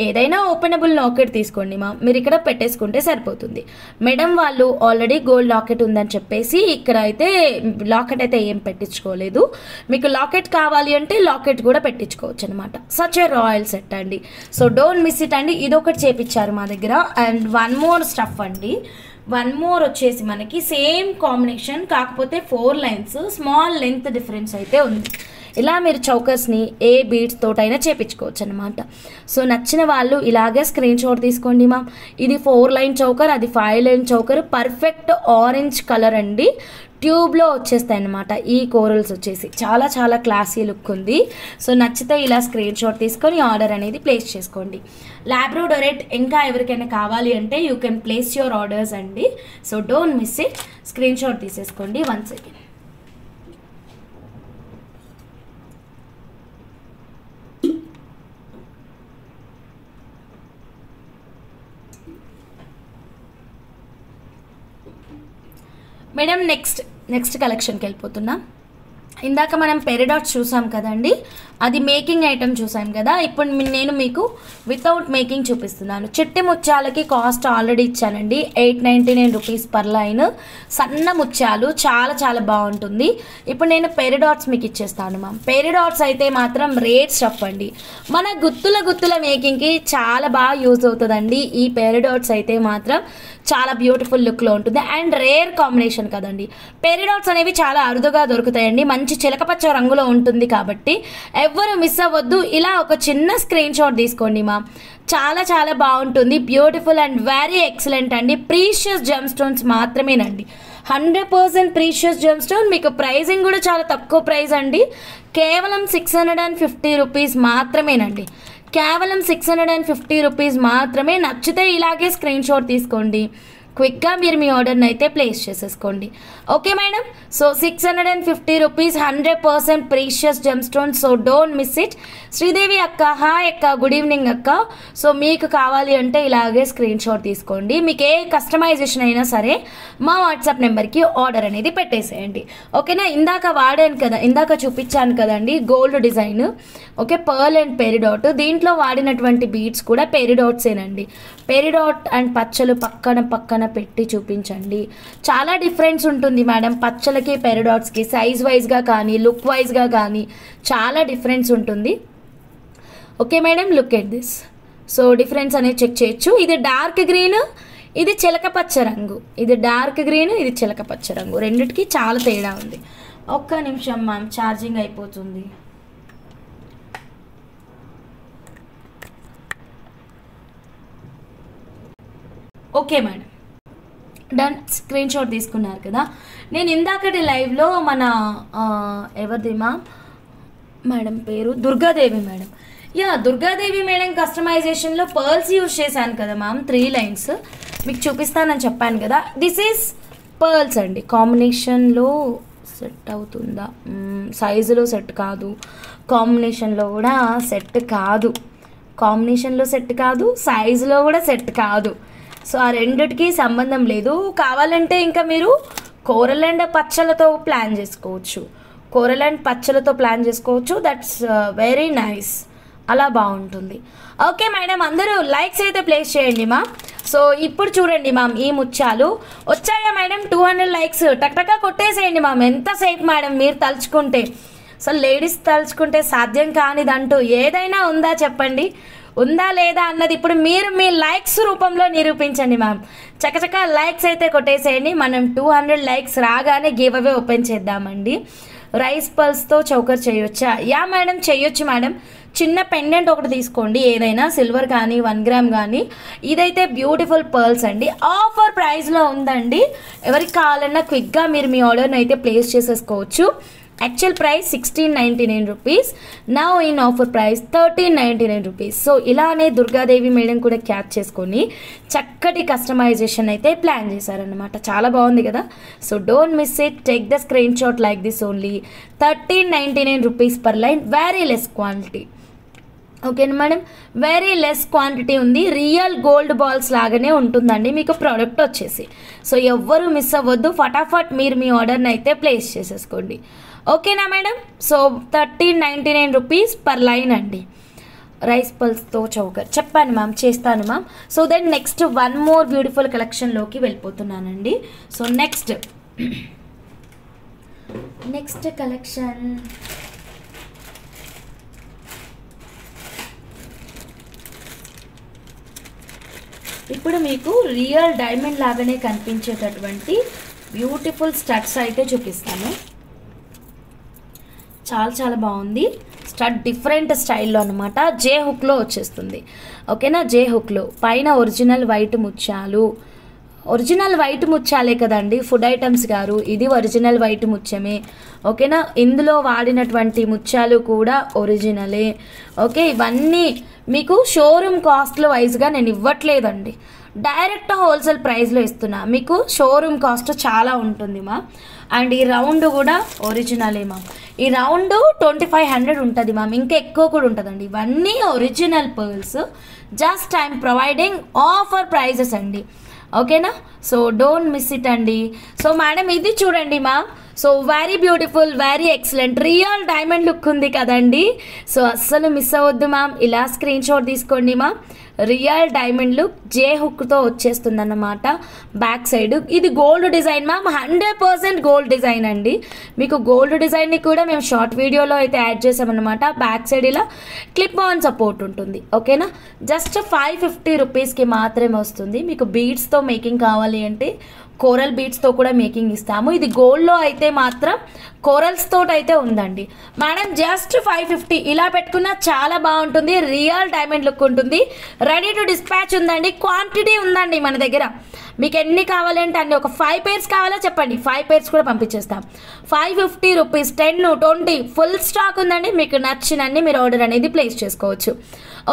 ఏదైనా ఓపెనబుల్ లాకెట్ తీసుకోండి మా, మీరు ఇక్కడ పెట్టేసుకుంటే సరిపోతుంది. మేడం వాళ్ళు ఆల్రెడీ గోల్డ్ లాకెట్ ఉందని చెప్పేసి ఇక్కడ అయితే లాకెట్ అయితే ఏం పెట్టించుకోలేదు. మీకు లాకెట్ కావాలి అంటే లాకెట్ కూడా పెట్టించుకోవచ్చు అనమాట. సచ్ ఏ రాయల్ సెట్ అండి. సో డోంట్ మిస్ ఇట్ అండి. ఇదొకటి చేపించారు మా దగ్గర. అండ్ 1 more స్టఫ్ అండి. 1 more వచ్చేసి మనకి సేమ్ కాంబినేషన్, కాకపోతే 4 lines, స్మాల్ లెంత్ డిఫరెన్స్ అయితే ఉంది. ఇలా మీరు చౌకర్స్ని ఏ బీడ్స్ తోటైనా చేపించుకోవచ్చు అనమాట. సో నచ్చిన వాళ్ళు ఇలాగే స్క్రీన్ షాట్ తీసుకోండి మ్యామ్. ఇది 4 line చౌకర్, అది 5 line choker. Perfect orange colour అండి, ట్యూబ్లో వచ్చేస్తాయి అనమాట. ఈ కోరల్స్ వచ్చేసి చాలా చాలా క్లాసీ లుక్ ఉంది. సో నచ్చితే ఇలా స్క్రీన్ షాట్ తీసుకొని ఆర్డర్ అనేది ప్లేస్ చేసుకోండి. లాబ్రోడోరెట్ ఇంకా ఎవరికైనా కావాలి అంటే you can place your orders అండి. So don't miss it, screen shot తీసేసుకోండి. 1 second. మేడం నెక్స్ట్ కలెక్షన్కి వెళ్ళిపోతున్నా. ఇందాక మనం పెరిడాట్స్ చూసాం కదండి, అది మేకింగ్ ఐటమ్ చూసాం కదా. ఇప్పుడు నేను మీకు వితౌట్ మేకింగ్ చూపిస్తున్నాను. చిట్టి ముత్యాలకి కాస్ట్ ఆల్రెడీ ఇచ్చానండి, 899 రూపీస్ పర్ లైన్. సన్న ముత్యాలు చాలా చాలా బాగుంటుంది. ఇప్పుడు నేను పెరిడాట్స్ మీకు ఇచ్చేస్తాను మ్యామ్. పెరిడాట్స్ అయితే మాత్రం రేట్ స్టఫ్ అండి, మన గుత్తుల మేకింగ్కి చాలా బాగా యూజ్ అవుతుందండి. ఈ పెరిడాట్స్ అయితే మాత్రం చాలా బ్యూటిఫుల్ లుక్లో ఉంటుంది అండ్ రేర్ కాంబినేషన్ కదండి. పెరిడాట్స్ అనేవి చాలా అరుదుగా దొరుకుతాయండి, మంచి చిలకపచ్చ రంగులో ఉంటుంది కాబట్టి ఎవ్వరు మిస్ అవ్వద్దు. ఇలా ఒక చిన్న స్క్రీన్ షాట్ తీసుకోండి మా, చాలా చాలా బాగుంటుంది. బ్యూటిఫుల్ అండ్ వెరీ ఎక్సలెంట్ అండి. ప్రీషియస్ జెమ్ స్టోన్స్ మాత్రమేనండి, 100% ప్రీషియస్ జెమ్ స్టోన్. మీకు ప్రైజింగ్ కూడా చాలా తక్కువ ప్రైస్ అండి, కేవలం 650 రూపీస్ మాత్రమేనండి, కేవలం 650 రూపీస్ మాత్రమే. నచ్చితే ఇలాగే స్క్రీన్ షాట్ తీసుకోండి, క్విక్గా మీరు మీ ఆర్డర్ని అయితే ప్లేస్ చేసేసుకోండి. Okay madam. So 650 rupees, 100% precious gem stone. So don't miss it. Sridevi అక్క, హాయ్ అక్క, గుడ్ ఈవినింగ్ అక్క. సో మీకు కావాలి అంటే ఇలాగే స్క్రీన్ షాట్ తీసుకోండి. మీకు ఏ కస్టమైజేషన్ అయినా సరే మా వాట్సాప్ నెంబర్కి ఆర్డర్ అనేది పెట్టేసేయండి. ఓకేనా. ఇందాక వాడాను కదా, ఇందాక చూపించాను కదండి gold design. Okay, pearl and peridot. దీంట్లో వాడినటువంటి బీడ్స్ కూడా పెరిడాట్సేనండి. పెరిడాట్ అండ్ పచ్చలు పక్కన పెట్టి చూపించండి. చాలా డిఫరెన్స్ ఉంటుంది మేడం పచ్చలకి పెరిడాట్స్కి, సైజ్ వైజ్గా కానీ లుక్ వైజ్గా కానీ చాలా డిఫరెన్స్ ఉంటుంది. Okay madam, look at this. So difference అనేది చెక్ చేయొచ్చు. ఇది డార్క్ గ్రీన్, ఇది చిలకపచ్చ రంగు. ఇది డార్క్ గ్రీన్, ఇది చిలకపచ్చ రంగు. రెండిటికి చాలా తేడా ఉంది. ఒక్క నిమిషం మ్యామ్, ఛార్జింగ్ అయిపోతుంది. Okay madam, done. Screen shot తీసుకున్నారు కదా. నేను ఇందాకటి లైవ్లో మన ఎవరిది మా మేడం పేరు, Durgadevi madam. Yeah, Durgadevi madam కస్టమైజేషన్లో పర్ల్స్ యూజ్ చేశాను కదా మ్యామ్, 3 లైన్స్ మీకు చూపిస్తానని చెప్పాను కదా. దిస్ ఈజ్ పర్ల్స్ అండి. కాంబినేషన్లో సెట్ అవుతుందా, సైజులో సెట్ కాదు, కాంబినేషన్లో కూడా సెట్ కాదు, కాంబినేషన్లో సెట్ కాదు, సైజులో కూడా సెట్ కాదు. సో ఆ రెండిటికి సంబంధం లేదు. కావాలంటే ఇంకా మీరు కోరల్ అండ్ పచ్చలతో ప్లాన్ చేసుకోవచ్చు, కోరల్ అండ్ పచ్చలతో ప్లాన్ చేసుకోవచ్చు. దట్స్ వెరీ నైస్, అలా బాగుంటుంది. ఓకే మేడం, అందరూ లైక్స్ అయితే ప్లేస్ చేయండి మా. సో ఇప్పుడు చూడండి మ్యామ్, ఈ ముత్యాలు వచ్చాయా మేడం? 200 లైక్స్ టక్టకా కొట్టేసేయండి మ్యామ్. ఎంతసేపు మేడం మీరు తలుచుకుంటే, సో లేడీస్ తలుచుకుంటే సాధ్యం కానిదంటూ ఏదైనా ఉందా చెప్పండి, ఉందా లేదా అన్నది ఇప్పుడు మీరు మీ లైక్స్ రూపంలో నిరూపించండి మ్యామ్. చకచక లైక్స్ అయితే కొట్టేసేయండి. మనం 200 లైక్స్ రాగానే గివ్ అవే ఓపెన్ చేద్దామండి. రైస్ పల్స్తో చౌకర్ చేయొచ్చా? యా మేడం, చేయొచ్చు మేడం. చిన్న పెండెంట్ ఒకటి తీసుకోండి, ఏదైనా సిల్వర్ కానీ 1 గ్రామ్ కానీ. ఇదైతే బ్యూటిఫుల్ పర్ల్స్ అండి, ఆఫర్ ప్రైస్లో ఉందండి. ఎవరికి కావాలన్నా క్విక్గా మీరు మీ ఆర్డర్ని అయితే ప్లేస్ చేసేసుకోవచ్చు. Actual price 1699 rupees, now in offer price 1399 rupees. So ఇలానే దుర్గాదేవి మేడం కూడా క్యాచ్ చేసుకొని చక్కటి కస్టమైజేషన్ అయితే ప్లాన్ చేశారనమాట. చాలా బాగుంది కదా. So don't miss it, take the screen shot like this only. 1399 rupees per line, very less quantity. ఓకేనా మేడం, వెరీ లెస్ క్వాంటిటీ ఉంది. రియల్ గోల్డ్ బాల్స్ లాగానే ఉంటుందండి మీకు ప్రోడక్ట్ వచ్చేసి. సో ఎవ్వరు మిస్ అవ్వద్దు, ఫటాఫట్ మీరు మీ ఆర్డర్ని అయితే ప్లేస్ చేసేసుకోండి. ఓకేనా madam. So 1399 rupees per line అండి. రైస్ పల్స్తో చౌకర్ చెప్పాను మ్యామ్, చేస్తాను ma'am. So then next 1 more beautiful కలెక్షన్లోకి వెళ్ళిపోతున్నానండి. సో నెక్స్ట్ కలెక్షన్ ఇప్పుడు మీకు రియల్ డైమండ్ లాగానే కనిపించేటటువంటి బ్యూటిఫుల్ స్టడ్స్ అయితే చూపిస్తాను. చాలా చాలా బాగుంది స్టడ్, డిఫరెంట్ స్టైల్లో అనమాట. జే హుక్లో వచ్చేస్తుంది. ఓకేనా, జే హుక్లో పైన ఒరిజినల్ వైట్ ముత్యాలు. ఒరిజినల్ వైట్ ముత్యాలే కదండి ఫుడ్ ఐటమ్స్ గారు, ఇది ఒరిజినల్ వైట్ ముత్యమే. ఓకేనా, ఇందులో వాడినటువంటి ముత్యాలు కూడా ఒరిజినలే. ఓకే, ఇవన్నీ మీకు షోరూమ్ కాస్ట్లో వైజ్గా నేను ఇవ్వట్లేదండి, డైరెక్ట్ హోల్సేల్ ప్రైస్లో ఇస్తున్నా. మీకు షోరూమ్ కాస్ట్ చాలా ఉంటుంది మా. అండ్ ఈ రౌండ్ కూడా ఒరిజినలే మా. ఈ రౌండ్ 2500 ఉంటుంది మ్యామ్, ఇంకా ఎక్కువ కూడా ఉంటుందండి. ఇవన్నీ original pearls, just I'm providing offer prices అండి. ఓకేనా, సో డోంట్ మిస్ ఇట్ అండి. సో మేడం ఇది చూడండి ma'am, so very beautiful, very excellent, real diamond look ఉంది కదండి. సో అస్సలు మిస్ అవ్వద్దు మ్యామ్, ఇలా స్క్రీన్ షాట్ తీసుకోండి ma'am. Real diamond look J హుక్తో వచ్చేస్తుంది అన్నమాట బ్యాక్ సైడ్. ఇది gold design ma'am, 100% gold design అండి. మీకు గోల్డ్ డిజైన్ని కూడా మేము షార్ట్ వీడియోలో అయితే యాడ్ చేసామన్నమాట. బ్యాక్ సైడ్ ఇలా క్లిప్ ఆన్ సపోర్ట్ ఉంటుంది. ఓకేనా, జస్ట్ 550 రూపీస్కి మాత్రమే వస్తుంది. మీకు బీడ్స్తో మేకింగ్ కావాలి అంటే కోరల్ బీడ్స్తో కూడా మేకింగ్ ఇస్తాము. ఇది గోల్డ్లో అయితే మాత్రం కోరల్స్ తోటి అయితే ఉందండి మేడం. జస్ట్ 550 ఇలా పెట్టుకున్నా చాలా బాగుంటుంది, రియల్ డైమండ్ లుక్ ఉంటుంది. రెడీ టు డిస్పాచ్ ఉందండి, క్వాంటిటీ ఉందండి మన దగ్గర. మీకు ఎన్ని కావాలంటే అన్ని, ఒక 5 pairs కావాలా చెప్పండి, 5 pairs కూడా పంపించేస్తాం. 550 రూపీస్, 10, 20 ఫుల్ స్టాక్ ఉందండి. మీకు నచ్చినన్ని మీరు ఆర్డర్ అనేది ప్లేస్ చేసుకోవచ్చు.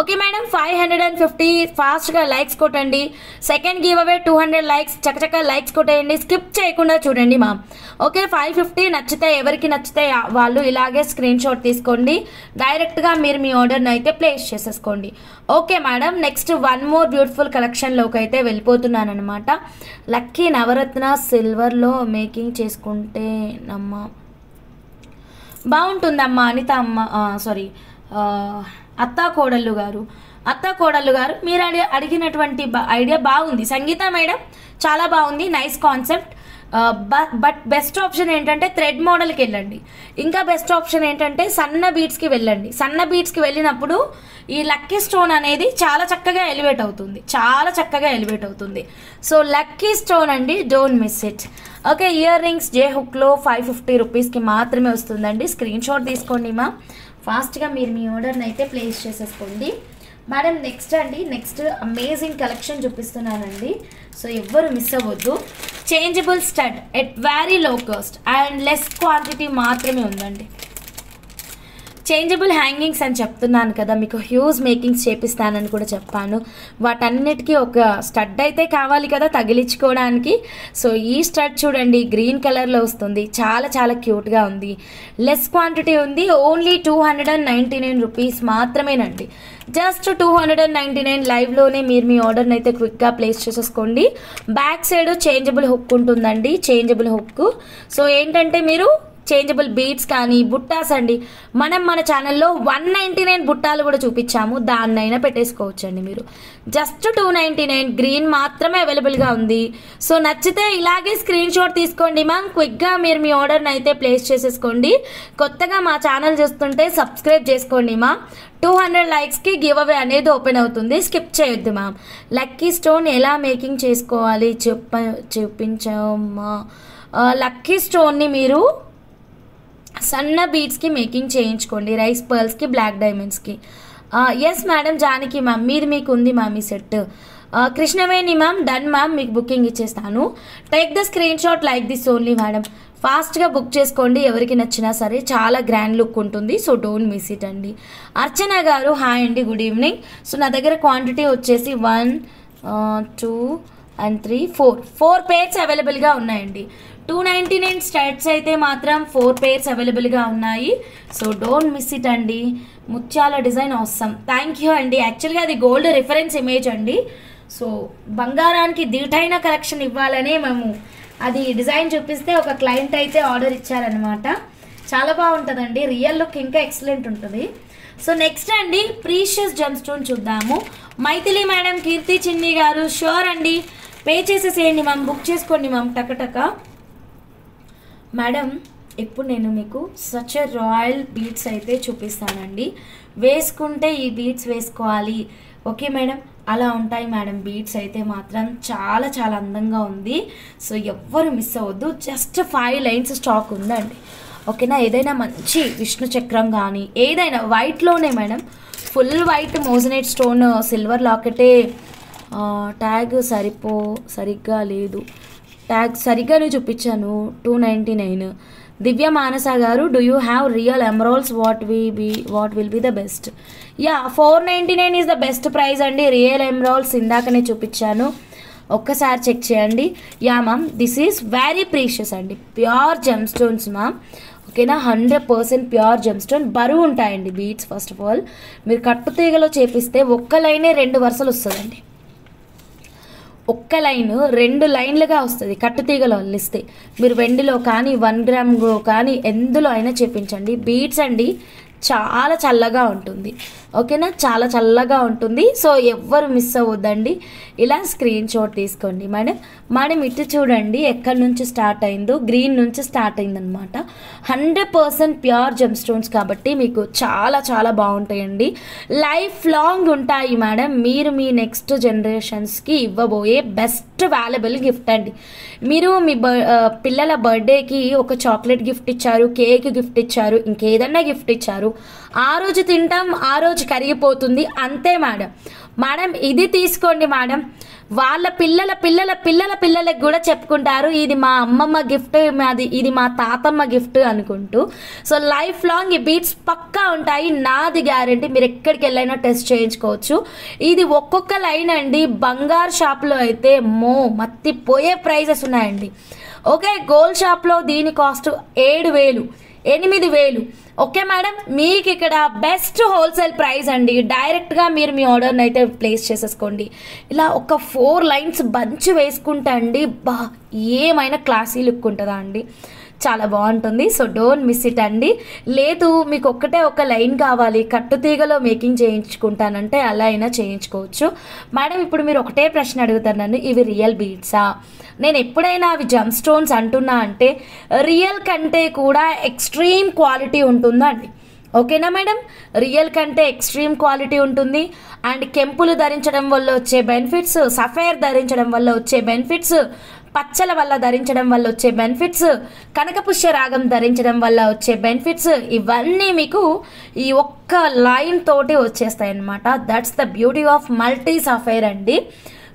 ఓకే మేడం, 550 ఫాస్ట్గా లైక్స్ కొట్టండి. సెకండ్ గివ్ అవే 200 లైక్స్, చక్కచక్క లైక్స్ కొట్టేయండి, స్కిప్ చేయకుండా చూడండి మా. ఓకే, 550 నచ్చితే, ఎవరికి నచ్చితే వాళ్ళు ఇలాగే స్క్రీన్ షాట్ తీసుకోండి. డైరెక్ట్గా మీరు మీ ఆర్డర్ని అయితే ప్లేస్ చేసేసుకోండి. Okay madam, next one more beautiful కలెక్షన్లోకి అయితే వెళ్ళిపోతున్నాను అనమాట. లక్కీ నవరత్న సిల్వర్లో మేకింగ్ చేసుకుంటే నమ్మ బాగుంటుందమ్మా అనిత అమ్మ, సారీ అత్తా కోడళ్ళు గారు మీరు అడిగినటువంటి ఐడియా బాగుంది. సంగీత మేడం చాలా బాగుంది, nice concept. But best option ఏంటంటే థ్రెడ్ మోడల్కి వెళ్ళండి. ఇంకా బెస్ట్ ఆప్షన్ ఏంటంటే సన్న బీడ్స్కి వెళ్ళండి. సన్న బీడ్స్కి వెళ్ళినప్పుడు ఈ లక్కీ స్టోన్ అనేది చాలా చక్కగా ఎలివేట్ అవుతుంది. సో లక్కీ స్టోన్ అండి, don't miss it. Okay, ear rings J హుక్లో 550 రూపీస్కి మాత్రమే వస్తుందండి. స్క్రీన్ షాట్ తీసుకోండి మా, ఫాస్ట్గా మీరు మీ ఆర్డర్ని అయితే ప్లేస్ చేసేసుకోండి మేడం. నెక్స్ట్ అమేజింగ్ కలెక్షన్ చూపిస్తున్నానండి. సో ఎవ్వరు మిస్ అవ్వద్దు. Changeable stud at very low cost and less quantity మాత్రమే ఉందండి. చేంజబుల్ హ్యాంగింగ్స్ అని చెప్తున్నాను కదా, మీకు హ్యూజ్ మేకింగ్స్ చేపిస్తానని కూడా చెప్పాను. వాటన్నిటికీ ఒక స్టడ్ అయితే కావాలి కదా తగిలించుకోవడానికి. సో ఈ స్టడ్ చూడండి, గ్రీన్ కలర్లో వస్తుంది, చాలా చాలా క్యూట్గా ఉంది. లెస్ క్వాంటిటీ ఉంది, ఓన్లీ 299 రూపీస్ మాత్రమేనండి. జస్ట్ 299 లైవ్లోనే మీరు మీ ఆర్డర్ని అయితే క్విక్గా ప్లేస్ చేసేసుకోండి. బ్యాక్ సైడ్ చేంజబుల్ హుక్ ఉంటుందండి, చేంజబుల్ హుక్. సో ఏంటంటే మీరు చేంజబుల్ బీడ్స్ కానీ బుట్టాస్ అండి, మన ఛానల్లో 199 బుట్టాలు కూడా చూపించాము, దాన్నైనా పెట్టేసుకోవచ్చండి మీరు. జస్ట్ 299, గ్రీన్ మాత్రమే అవైలబుల్గా ఉంది. సో నచ్చితే ఇలాగే స్క్రీన్ షాట్ తీసుకోండి మ్యామ్, క్విక్గా మీరు మీ ఆర్డర్ని అయితే ప్లేస్ చేసేసుకోండి. కొత్తగా మా ఛానల్ చూస్తుంటే సబ్స్క్రైబ్ చేసుకోండి మా. 200 లైక్స్కి గివ్ అవే అనేది ఓపెన్ అవుతుంది, స్కిప్ చేయొద్దు మ్యామ్. లక్కీ స్టోన్ ఎలా మేకింగ్ చేసుకోవాలి చూపించమ్మా. లక్కీ స్టోన్ని మీరు సన్న బీడ్స్కి మేకింగ్ చేయించుకోండి, రైస్ పర్ల్స్కి, బ్లాక్ డైమండ్స్కి. ఎస్ మేడం, జానకి మ్యామ్ మీకు ఉంది మ్యామ్ ఈ set. Krishnaveni ma'am done ma'am, మీకు బుకింగ్ ఇచ్చేస్తాను. Take the screen shot like this only madam. ఫాస్ట్గా బుక్ చేసుకోండి, ఎవరికి నచ్చినా సరే, చాలా గ్రాండ్ లుక్ ఉంటుంది. సో డోంట్ మిస్ ఇట్ అండి. అర్చన గారు హాయ్ అండి, గుడ్ ఈవినింగ్. సో నా దగ్గర క్వాంటిటీ వచ్చేసి 1, 2 and 3, 4 pairs అవైలబుల్గా ఉన్నాయండి. 299 స్టడ్స్ అయితే మాత్రం 4 pairs అవైలబుల్గా ఉన్నాయి. సో డోంట్ మిస్ ఇట్ అండి. ముత్యాల డిజైన్ అవసరం, థ్యాంక్ యూ అండి. యాక్చువల్గా అది గోల్డ్ రిఫరెన్స్ ఇమేజ్ అండి. సో బంగారానికి దీటైన కలెక్షన్ ఇవ్వాలనే మేము అది డిజైన్ చూపిస్తే ఒక క్లయింట్ అయితే ఆర్డర్ ఇచ్చారనమాట. చాలా బాగుంటుందండి, రియల్ లుక్ ఇంకా ఎక్సలెంట్ ఉంటుంది. సో నెక్స్ట్ అండి ప్రీషియస్ జెమ్ స్టోన్ చూద్దాము. మైథిలి మేడం, కీర్తి చిన్ని గారు షూర్ అండి, పే చేసేసేయండి మ్యామ్, బుక్ చేసుకోండి మ్యామ్ టకటక. మేడం ఇప్పుడు నేను మీకు సచ్ ఎ రాయల్ బీడ్స్ అయితే చూపిస్తానండి. వేసుకుంటే ఈ బీడ్స్ వేసుకోవాలి, ఓకే మేడం, అలా ఉంటాయి మేడం. బీడ్స్ అయితే మాత్రం చాలా చాలా అందంగా ఉంది. సో ఎవ్వరు మిస్ అవ్వద్దు. జస్ట్ 5 లైన్స్ స్టాక్ ఉందండి, ఓకేనా. ఏదైనా మంచి విష్ణు చక్రం కానీ ఏదైనా వైట్లోనే madam, full white moissanite stone silver లాకెటే. ట్యాగ్ సరిగ్గా లేదు, ట్యాగ్ సరిగ్గానే చూపించాను. 299. దివ్య మానస గారు, do you have real emeralds, what will be the best? Yeah, 499 is the best price అండి. రియల్ ఎమరాల్డ్స్ ఇందాకనే చూపించాను, ఒక్కసారి చెక్ చేయండి. Yeah ma'am, this is very precious అండి, ప్యూర్ జెమ్ స్టోన్స్ మ్యామ్, ఓకేనా. 100% ప్యూర్ జెమ్ స్టోన్. బరువు ఉంటాయండి beads. First of all మీరు కట్టు తీగలో చేపిస్తే ఒక్క లైనే 2 వరుసలు వస్తుందండి. ఒక్క లైన్ 2 లైన్లుగా వస్తుంది కట్టుతీగలో అల్లిస్తే. మీరు వెండిలో కానీ 1 గ్రామ్లో కానీ ఎందులో అయినా చేపించండి. బీడ్స్ అండి చాలా చల్లగా ఉంటుంది, ఓకేనా, చాలా చల్లగా ఉంటుంది. సో ఎవ్వరు మిస్ అవ్వద్దండి. ఇలా స్క్రీన్ షాట్ తీసుకోండి మేడం. మేడం ఇటు చూడండి ఎక్కడి నుంచి స్టార్ట్ అయిందో, గ్రీన్ నుంచి స్టార్ట్ అయిందనమాట. 100% ప్యూర్ జెమ్ స్టోన్స్ కాబట్టి మీకు చాలా చాలా బాగుంటాయండి. లైఫ్ లాంగ్ ఉంటాయి మేడం. మీరు మీ నెక్స్ట్ జనరేషన్స్కి ఇవ్వబోయే బెస్ట్ వాల్యుబుల్ గిఫ్ట్ అండి. మీరు మీ పిల్లల బర్త్డేకి ఒక చాక్లెట్ గిఫ్ట్ ఇచ్చారు, కేక్ గిఫ్ట్ ఇచ్చారు, ఇంకేదన్నా గిఫ్ట్ ఇచ్చారు, ఆ రోజు తింటాం, ఆ రోజు కరిగిపోతుంది, అంతే మేడం. మేడం ఇది తీసుకోండి మేడం. వాళ్ళ పిల్లల పిల్లల పిల్లల పిల్లలకు కూడా చెప్పుకుంటారు ఇది మా అమ్మమ్మ గిఫ్ట్, ఇది మా తాతమ్మ గిఫ్ట్ అనుకుంటూ. సో లైఫ్ లాంగ్ ఈ బీట్స్ పక్కా ఉంటాయి, నాది గ్యారంటీ. మీరు ఎక్కడికి వెళ్ళైనా టెస్ట్ చేయించుకోవచ్చు. ఇది ఒక్కొక్క లైన్ అండి బంగారు షాప్లో అయితే మత్తిపోయే ప్రైజెస్ ఉన్నాయండి. ఓకే, గోల్డ్ షాప్లో దీని కాస్ట్ 7,000 8,000. ఓకే మేడం, మీకు ఇక్కడ బెస్ట్ హోల్సేల్ ప్రైస్ అండి. డైరెక్ట్గా మీరు మీ ఆర్డర్ని అయితే ప్లేస్ చేసేసుకోండి. ఇలా ఒక 4 లైన్స్ బంచ్ వేసుకుంటా అండి, ఏమైనా క్లాసీ లుక్ ఉంటుందా అండి, చాలా బాగుంటుంది. సో డోంట్ మిస్ ఇట్ అండి. లేదు మీకు ఒక లైన్ కావాలి, కట్టుతీగలో మేకింగ్ చేయించుకుంటానంటే అలా అయినా చేయించుకోవచ్చు మేడం. ఇప్పుడు మీరు ఒకటే ప్రశ్న అడుగుతారు నన్ను, ఇవి రియల్ బీడ్సా? నేను ఎప్పుడైనా అవి జమ్ స్టోన్స్ అంటున్నా అంటే రియల్ కంటే కూడా ఎక్స్ట్రీమ్ క్వాలిటీ ఉంటుందా అండి, ఓకేనా మేడం? రియల్ కంటే ఎక్స్ట్రీమ్ క్వాలిటీ ఉంటుంది. అండ్ కెంపులు ధరించడం వల్ల వచ్చే బెనిఫిట్స్, సఫైర్ ధరించడం వల్ల వచ్చే బెనిఫిట్స్, పచ్చల వల్ల ధరించడం వల్ల వచ్చే బెనిఫిట్స్, కనకపుష్య రాగం ధరించడం వల్ల వచ్చే బెనిఫిట్స్, ఇవన్నీ మీకు ఈ ఒక్క లైన్ తోటి వచ్చేస్తాయి అన్నమాట. That's the beauty of multi sapphire అండి.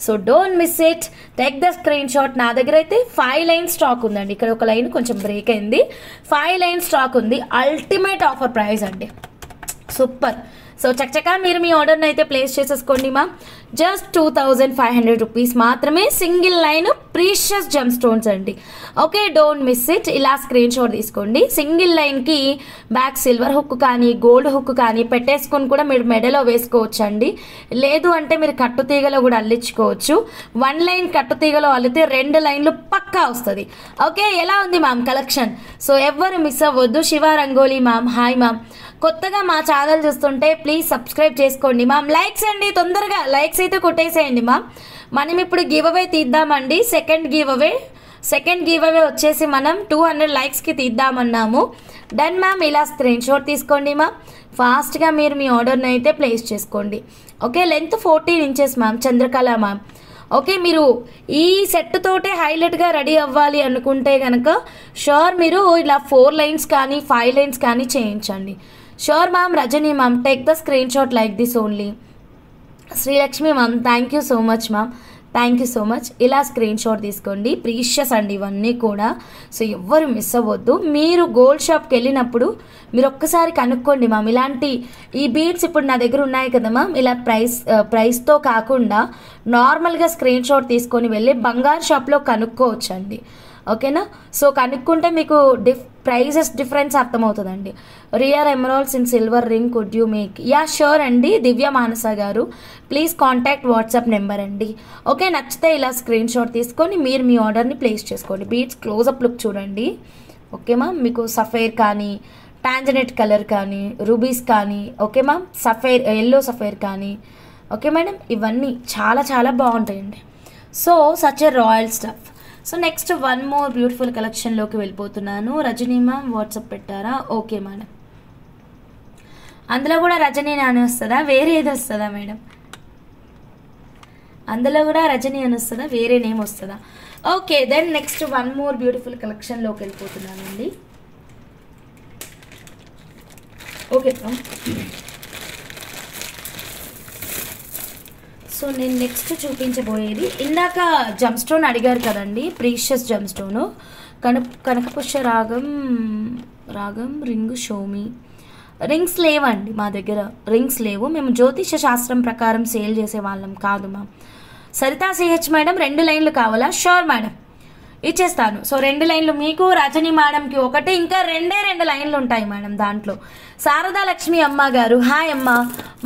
So don't miss it, take the screen shot. నా దగ్గర అయితే 5 లైన్స్ స్టాక్ ఉందండి. ఇక్కడ ఒక లైన్ కొంచెం బ్రేక్ అయింది, 5 లైన్స్ స్టాక్ ఉంది. అల్టిమేట్ ఆఫర్ ప్రైస్ అండి, సూపర్. సో చక్కగా మీరు మీ ఆర్డర్ని అయితే ప్లేస్ చేసేసుకోండి మా. జస్ట్ 2,500 రూపీస్ మాత్రమే, single line precious gem stones అండి. Okay, don't miss it. ఇలా స్క్రీన్ షాట్ తీసుకోండి. సింగిల్ లైన్కి బ్యాక్ సిల్వర్ హుక్ కానీ గోల్డ్ హుక్ కానీ పెట్టేసుకొని కూడా మీరు మెడలో వేసుకోవచ్చు అండి. లేదు అంటే మీరు కట్టుతీగలో కూడా అల్లించుకోవచ్చు. 1 లైన్ కట్టుతీగలో అల్లితే 2 లైన్లు పక్కా వస్తుంది. ఓకే, ఎలా ఉంది మ్యామ్ కలెక్షన్? సో ఎవ్వరు మిస్ అవ్వద్దు. Shiva Rangoli ma'am, hi ma'am. కొత్తగా మా ఛానల్ చూస్తుంటే ప్లీజ్ సబ్స్క్రైబ్ చేసుకోండి మ్యామ్. లైక్స్ అండి, తొందరగా లైక్స్ అయితే కొట్టేసేయండి మ్యామ్. మనం ఇప్పుడు గివ్ అవే తీద్దామండి. సెకండ్ గివ్ అవే వచ్చేసి మనం 200 లైక్స్కి తీద్దామన్నాము. Done ma'am. ఇలా స్క్రీన్ షాట్ తీసుకోండి మ్యామ్. ఫాస్ట్గా మీరు మీ ఆర్డర్ని అయితే ప్లేస్ చేసుకోండి. Okay, length 14 inches ma'am, Chandrakala ma'am. Okay, మీరు ఈ సెట్ తోటే హైలైట్గా రెడీ అవ్వాలి అనుకుంటే కనుక షూర్ మీరు ఇలా 4 లైన్స్ కానీ 5 లైన్స్ కానీ చేయించండి. Sure ma'am. Rajani ma'am, take the screen shot like this only. Srilakshmi ma'am, thank you so much ma'am, thank you so much. ఇలా స్క్రీన్ షాట్ తీసుకోండి. ప్రీషియస్ అండి ఇవన్నీ కూడా. సో ఎవ్వరు మిస్ అవ్వద్దు. మీరు గోల్డ్ షాప్కి వెళ్ళినప్పుడు మీరు ఒక్కసారి కనుక్కోండి మ్యామ్. ఇలాంటి ఈ బీడ్స్ ఇప్పుడు నా దగ్గర ఉన్నాయి కదా మ్యామ్, ఇలా ప్రైస్తో కాకుండా నార్మల్గా స్క్రీన్ షాట్ తీసుకొని వెళ్ళి బంగారు షాప్లో కనుక్కోవచ్చండి. ఓకేనా? సో కనుక్కుంటే మీకు ప్రైజెస్ డిఫరెన్స్ అర్థమవుతుందండి. Rear emeralds in silver ring could you make? Yeah sure అండి. దివ్య మానస గారు, ప్లీజ్ కాంటాక్ట్ వాట్సాప్ నెంబర్ అండి. ఓకే, నచ్చితే ఇలా స్క్రీన్ షాట్ తీసుకొని మీరు మీ ఆర్డర్ని ప్లేస్ చేసుకోండి. బీడ్స్ క్లోజప్ లుక్ చూడండి. ఓకే మ్యామ్, మీకు సఫైర్ కానీ టాంజనెట్ కలర్ కానీ రూబీస్ కానీ, okay ma'am, sapphire yellow sapphire కానీ, ఓకే మేడం, ఇవన్నీ చాలా చాలా బాగుంటాయండి. So such a royal stuff. So next 1 more beautiful కలెక్షన్లోకి వెళ్ళిపోతున్నాను. రజనీ మ్యామ్ వాట్సాప్ పెట్టారా? Okay madam. అందులో కూడా రజనీ అని వస్తుందా, వేరే ఏది వస్తుందా మేడం? అందులో కూడా రజనీ అని వస్తుందా, వేరే నేమ్ వస్తుందా? Okay, then next 1 more beautiful కలెక్షన్లోకి వెళ్ళిపోతున్నానండి. Okay ma'am. సో నేను నెక్స్ట్ చూపించబోయేది, ఇందాక జమ్ స్టోన్ అడిగారు కదండి, ప్రీషియస్ జమ్ స్టోను. కనకపుష్య రాగం రింగు షోమి. రింగ్స్ లేవండి మా దగ్గర, రింగ్స్ లేవు. మేము జ్యోతిష శాస్త్రం ప్రకారం సేల్ చేసే వాళ్ళం కాదు మ్యామ్. సరితా సిహెచ్ మేడం, 2 లైన్లు కావాలా? Sure madam. ఇచ్చేస్తాను. సో 2 లైన్లు మీకు, రజనీ మేడంకి ఒకటి, ఇంకా 2 లైన్లు ఉంటాయి మేడం దాంట్లో. శారదా లక్ష్మి అమ్మ గారు, హాయ్ అమ్మ.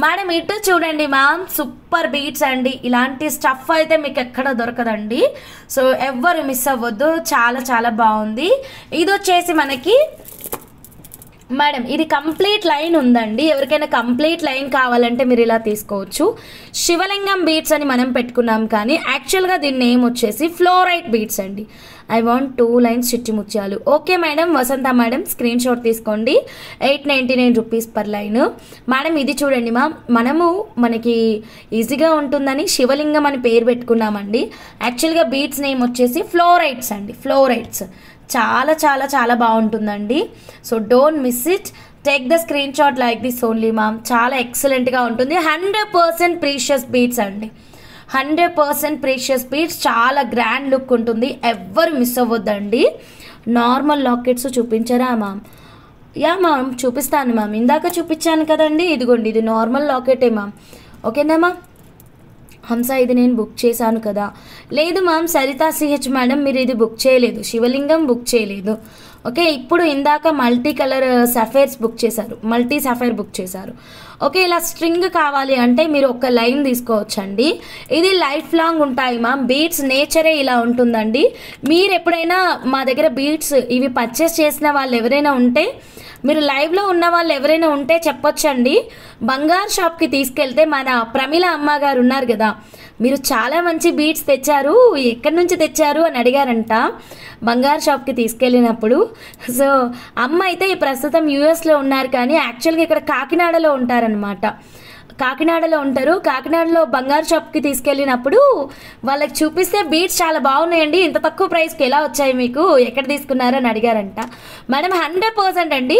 మేడం ఇటు చూడండి మ్యామ్, సూపర్ బీట్స్ అండి. ఇలాంటి స్టఫ్ అయితే మీకు ఎక్కడ దొరకదండి. సో ఎవ్వరు మిస్ అవ్వద్దు, చాలా చాలా బాగుంది. ఇది వచ్చేసి మనకి మేడం ఇది కంప్లీట్ లైన్ ఉందండి. ఎవరికైనా కంప్లీట్ లైన్ కావాలంటే మీరు ఇలా తీసుకోవచ్చు. శివలింగం బీట్స్ అని మనం పెట్టుకున్నాం, కానీ యాక్చువల్గా దీని నేమ్ వచ్చేసి ఫ్లోరైట్ బీట్స్ అండి. ఐ వాంట్ 2 లైన్స్ చిట్టి ముత్యాలు. Okay madam, Vasantha madam screen shot తీసుకోండి. 899 రూపీస్ పర్ లైన్. మేడం ఇది చూడండి మనము మనకి ఈజీగా ఉంటుందని శివలింగం అని పేరు పెట్టుకున్నామండి. యాక్చువల్గా బీట్స్ నేమ్ వచ్చేసి ఫ్లోరైట్స్ అండి, ఫ్లోరైట్స్. చాలా చాలా చాలా బాగుంటుందండి. So don't miss it, take the screen shot like this only ma'am. చాలా ఎక్సలెంట్గా ఉంటుంది. 100% ప్రీషియస్ బీట్స్ అండి, 100% ప్రీషియస్ బీట్స్. చాలా గ్రాండ్ లుక్ ఉంటుంది, ఎవ్వరు మిస్ అవ్వద్దండి. నార్మల్ లాకెట్స్ చూపించరా మ్యామ్? యా మ్యామ్ చూపిస్తాను మ్యామ్, ఇందాక చూపించాను కదండి. ఇదిగోండి, ఇది నార్మల్ లాకెటే మ్యామ్. ఓకేనా మ్యామ్? హంస ఇది నేను బుక్ చేశాను కదా. లేదు మ్యామ్, సరితా సిహెచ్ మేడం మీరు ఇది బుక్ చేయలేదు, శివలింగం బుక్ చేయలేదు. ఓకే, ఇప్పుడు ఇందాక మల్టీ కలర్ సఫైర్స్ బుక్ చేశారు, మల్టీ సఫైర్ బుక్ చేశారు. ఓకే, ఇలా స్ట్రింగ్ కావాలి అంటే మీరు ఒక లైన్ తీసుకోవచ్చండి. ఇది లైఫ్ లాంగ్ ఉంటాయి మ్యామ్. బీట్స్ నేచరే ఇలా ఉంటుందండి. మీరు ఎప్పుడైనా మా దగ్గర బీట్స్ ఇవి పర్చేస్ చేసిన వాళ్ళు ఎవరైనా ఉంటే, మీరు లైవ్లో ఉన్న వాళ్ళు ఎవరైనా ఉంటే చెప్పొచ్చండి. బంగారు షాప్కి తీసుకెళ్తే మన ప్రమిళ అమ్మ గారు ఉన్నారు కదా, మీరు చాలా మంచి బీట్స్ తెచ్చారు, ఎక్కడి నుంచి తెచ్చారు అని అడిగారంట బంగారు షాప్కి తీసుకెళ్ళినప్పుడు. సో అమ్మ అయితే ప్రస్తుతం యూఎస్లో ఉన్నారు, కానీ యాక్చువల్గా ఇక్కడ కాకినాడలో ఉంటారనమాట. కాకినాడలో ఉంటారు. కాకినాడలో బంగారు షాప్కి తీసుకెళ్ళినప్పుడు వాళ్ళకి చూపిస్తే బీట్స్ చాలా బాగున్నాయండి, ఇంత తక్కువ ప్రైస్కి ఎలా వచ్చాయి మీకు, ఎక్కడ తీసుకున్నారు అని అడిగారంట. మేడం 100% అండి,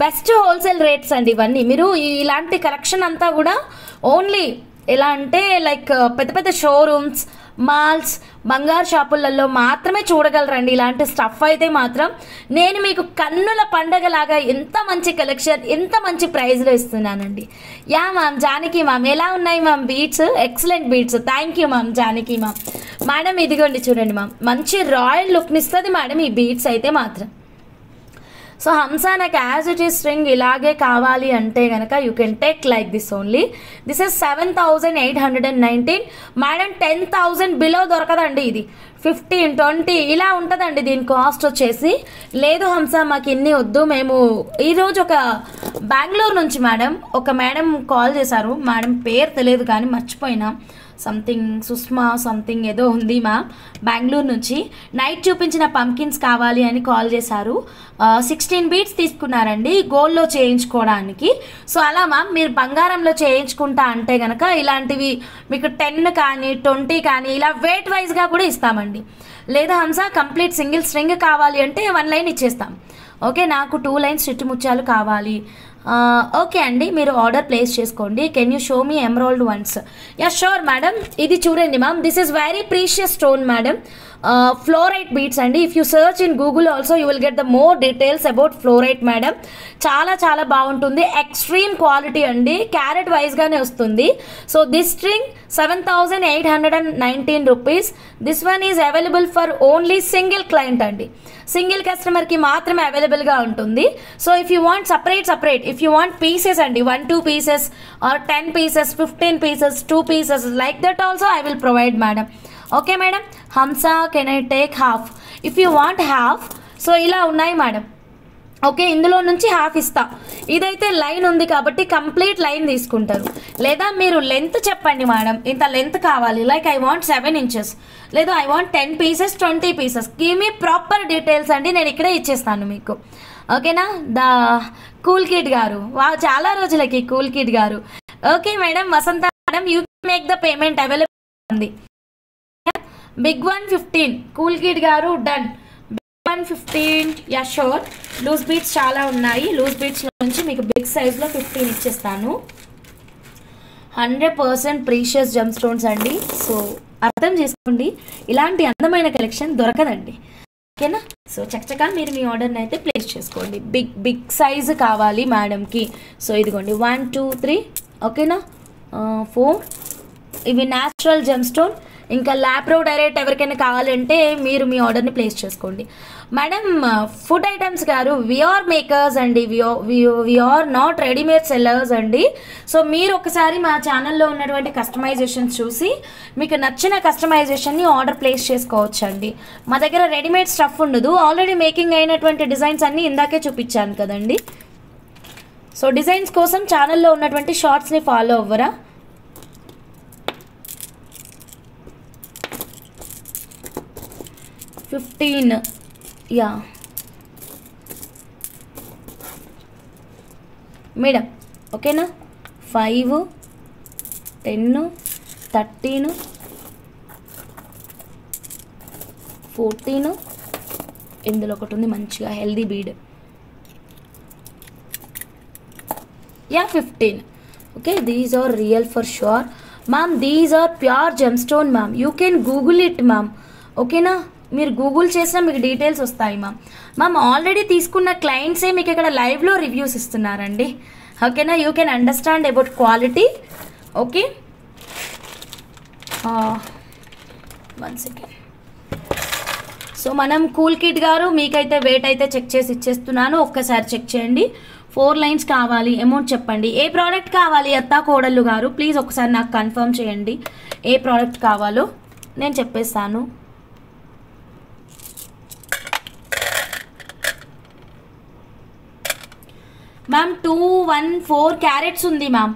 బెస్ట్ హోల్సేల్ రేట్స్ అండి ఇవన్నీ. మీరు ఇలాంటి కలెక్షన్ అంతా కూడా ఓన్లీ ఎలా అంటే లైక్ పెద్ద పెద్ద షోరూమ్స్, మాల్స్, బంగారు షాపులలో మాత్రమే చూడగలరండి. ఇలాంటి స్టఫ్ అయితే మాత్రం నేను మీకు కన్నుల పండగలాగా ఎంత మంచి కలెక్షన్, ఎంత మంచి ప్రైస్లో ఇస్తున్నానండి. యా మ్యామ్, జానకి మ్యామ్ ఎలా ఉన్నాయి ma'am beads? Excellent beads, thank you ma'am, Janaki ma'am. Madam ఇదిగోండి చూడండి మ్యామ్, మంచి రాయల్ లుక్ని ఇస్తుంది మేడం ఈ బీట్స్ అయితే మాత్రం. సో హంస నాకు యాజ్ ఇట్ ఈస్ స్ట్రింగ్ ఇలాగే కావాలి అంటే కనుక you can take like this only. This is 7,819 madam. 10,000 below దొరకదండి ఇది. 15, 20 ఇలా ఉంటుందండి దీని కాస్ట్ వచ్చేసి. లేదు హంస మాకు ఇన్ని వద్దు, మేము ఈరోజు ఒక బెంగళూరు నుంచి మేడం ఒక మేడం కాల్ చేశారు. మేడం పేరు తెలియదు కానీ మర్చిపోయినా, సంథింగ్ సుష్మా సంథింగ్ ఏదో ఉంది మ్యామ్, బెంగళూరు నుంచి. నైట్ చూపించిన పంకిన్స్ కావాలి అని కాల్ చేశారు. 16 బీట్స్ తీసుకున్నారండి గోల్డ్లో చేయించుకోవడానికి. సో అలా మ్యామ్ మీరు బంగారంలో చేయించుకుంటా అంటే కనుక ఇలాంటివి మీకు 10 కానీ 20 కానీ ఇలా వెయిట్ వైజ్గా కూడా ఇస్తామండి. లేదా హంస కంప్లీట్ సింగిల్ స్ట్రింగ్ కావాలి అంటే 1 లైన్ ఇచ్చేస్తాం. ఓకే, నాకు 2 లైన్స్ చుట్టుముచ్చాలు కావాలి. ఓకే అండి, మీరు ఆర్డర్ ప్లేస్ చేసుకోండి. Can you show me emerald ones? Yeah sure madam. ఇది చూడండి ma'am, this is very precious stone madam, fluorite beads అండి. If you search in Google also you will get the more details about fluorite madam. చాలా చాలా బాగుంటుంది, extreme quality అండి, carat వైజ్గానే వస్తుంది. So this string 7,819 rupees. This one is available for only single client అండి, single కస్టమర్కి మాత్రమే అవైలబుల్గా ఉంటుంది. So if you want separate, if you want pieces అండి, 1-2 pieces or 10 pieces, 15 pieces, 2 pieces like that also I will provide madam. Okay madam. Hamsa can I take half? If you want half, so ఇలా ఉన్నాయి madam. Okay, ఇందులో నుంచి half ఇస్తా. ఇదైతే line ఉంది కాబట్టి complete line తీసుకుంటారు. లేదా మీరు లెంత్ చెప్పండి మేడం, ఇంత లెంత్ కావాలి, లైక్ ఐ వాంట్ 7 inches, లేదు I want 10 pieces, 20 pieces. Give me proper details అండి, నేను ఇక్కడే ఇచ్చేస్తాను మీకు. ఓకేనా? ద కూల్ కిడ్ గారు, వా చాలా రోజులకి కూల్ కిడ్ గారు. Okay madam. Vasantha madam, you make the payment available ఉంది. బిగ్ 115 కూల్ కిడ్ గారు, done. 115 yeah sure. Loose beads చాలా ఉన్నాయి, లూజ్ బీట్స్ నుంచి మీకు బిగ్ సైజ్లో 15 ఇచ్చేస్తాను. 100% ప్రీషియస్ జమ్ స్టోన్స్ అండి. సో అర్థం చేసుకోండి, ఇలాంటి అందమైన కలెక్షన్ దొరకదండి. ఓకేనా? సో చక్కగా మీరు మీ ఆర్డర్ని అయితే ప్లేస్ చేసుకోండి. బిగ్ సైజ్ కావాలి మేడంకి. సో ఇదిగోండి 1, 2, 3, ఓకేనా, 4. ఇవి న్యాచురల్ జమ్ స్టోన్, ఇంకా ల్యాబ్రో డైరెక్ట్ ఎవరికైనా కావాలంటే మీరు మీ ఆర్డర్ని ప్లేస్ చేసుకోండి. మేడం ఫుడ్ ఐటమ్స్ గారు వి ఆర్ మేకర్స్ అండి, we are not readymade sellers అండి. సో మీరు ఒకసారి మా ఛానల్లో ఉన్నటువంటి కస్టమైజేషన్స్ చూసి మీకు నచ్చిన కస్టమైజేషన్ని ఆర్డర్ ప్లేస్ చేసుకోవచ్చు అండి. మా దగ్గర రెడీమేడ్ స్టఫ్ ఉండదు, ఆల్రెడీ మేకింగ్ అయినటువంటి డిజైన్స్ అన్నీ ఇందాకే చూపించాను కదండి. సో డిజైన్స్ కోసం ఛానల్లో ఉన్నటువంటి షార్ట్స్ని ఫాలో అవ్వరా? $15 యా మేడం, ఓకేనా? 5, 10, 13, 14, ఇందులో ఒకటి ఉంది మంచిగా healthy bead, yeah 15. Okay, these are real for sure ma'am, these are pure gemstone ma'am, you can Google it ma'am. ఓకేనా, మీరు గూగుల్ చేసినా మీకు డీటెయిల్స్ వస్తాయి మ్యామ్. ఆల్రెడీ తీసుకున్న క్లయింట్సే మీకు ఇక్కడ లైవ్లో రివ్యూస్ ఇస్తున్నారండి. ఓకేనా, you can understand about quality. Okay, 1 second. So మనం కూల్ కిట్ గారు మీకైతే వెయిట్ అయితే చెక్ చేసి ఇచ్చేస్తున్నాను, ఒక్కసారి చెక్ చేయండి. 4 లైన్స్ కావాలి, అమౌంట్ చెప్పండి. ఏ ప్రోడక్ట్ కావాలి అత్తా కోడళ్ళు గారు, ప్లీజ్ ఒకసారి నాకు కన్ఫర్మ్ చేయండి ఏ ప్రోడక్ట్ కావాలో, నేను చెప్పేస్తాను. మ్యామ్ 214 క్యారెట్స్ ఉంది మ్యామ్.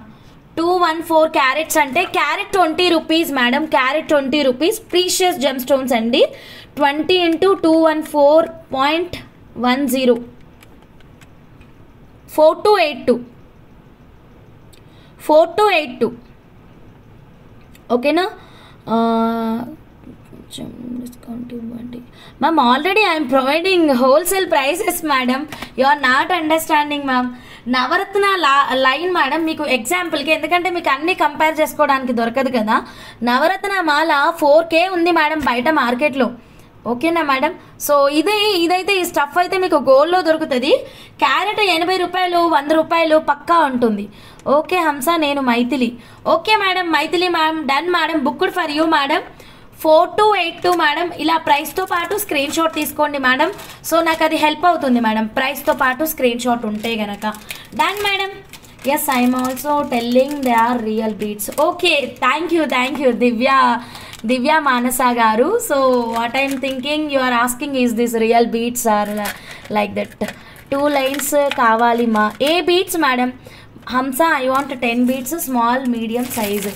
214 క్యారెట్స్ అంటే carat 20 rupees madam, carat 20 rupees. Precious gem stones అండి. 20 × 214.10 4282 4282. ఓకేనా, డిస్కౌంట్ ఇవ్వండి ma'am. Already I'm providing wholesale prices madam, you are not understanding ma'am. Navaratna line madam, మీకు ఎగ్జాంపుల్కి, ఎందుకంటే మీకు అన్నీ కంపేర్ చేసుకోవడానికి దొరకదు కదా. నవరత్న మాల 4K ఉంది మేడం బయట మార్కెట్లో. ఓకేనా మేడం, సో ఇదైతే ఈ స్టఫ్ అయితే మీకు గోల్డ్లో దొరుకుతుంది. క్యారెట్ 80 రూపాయలు 100 రూపాయలు పక్కా ఉంటుంది. ఓకే హంస, నేను Mythili. Okay madam, Mythili ma'am, done madam, booked for you madam. 4282 madam. ఇలా ప్రైస్తో పాటు స్క్రీన్ షాట్ తీసుకోండి మేడం. సో నాకు అది హెల్ప్ అవుతుంది మేడం, ప్రైస్తో పాటు స్క్రీన్ షాట్ ఉంటే గనక. Done madam. Yes, I'm also telling they are real beads. Okay, thank you Divya Manasa garu. So what I'm thinking, you are asking is this real beads or like that. 2 lines కావాలి మా. ఏ beads madam? Hamsa, I want 10 beads, small medium size.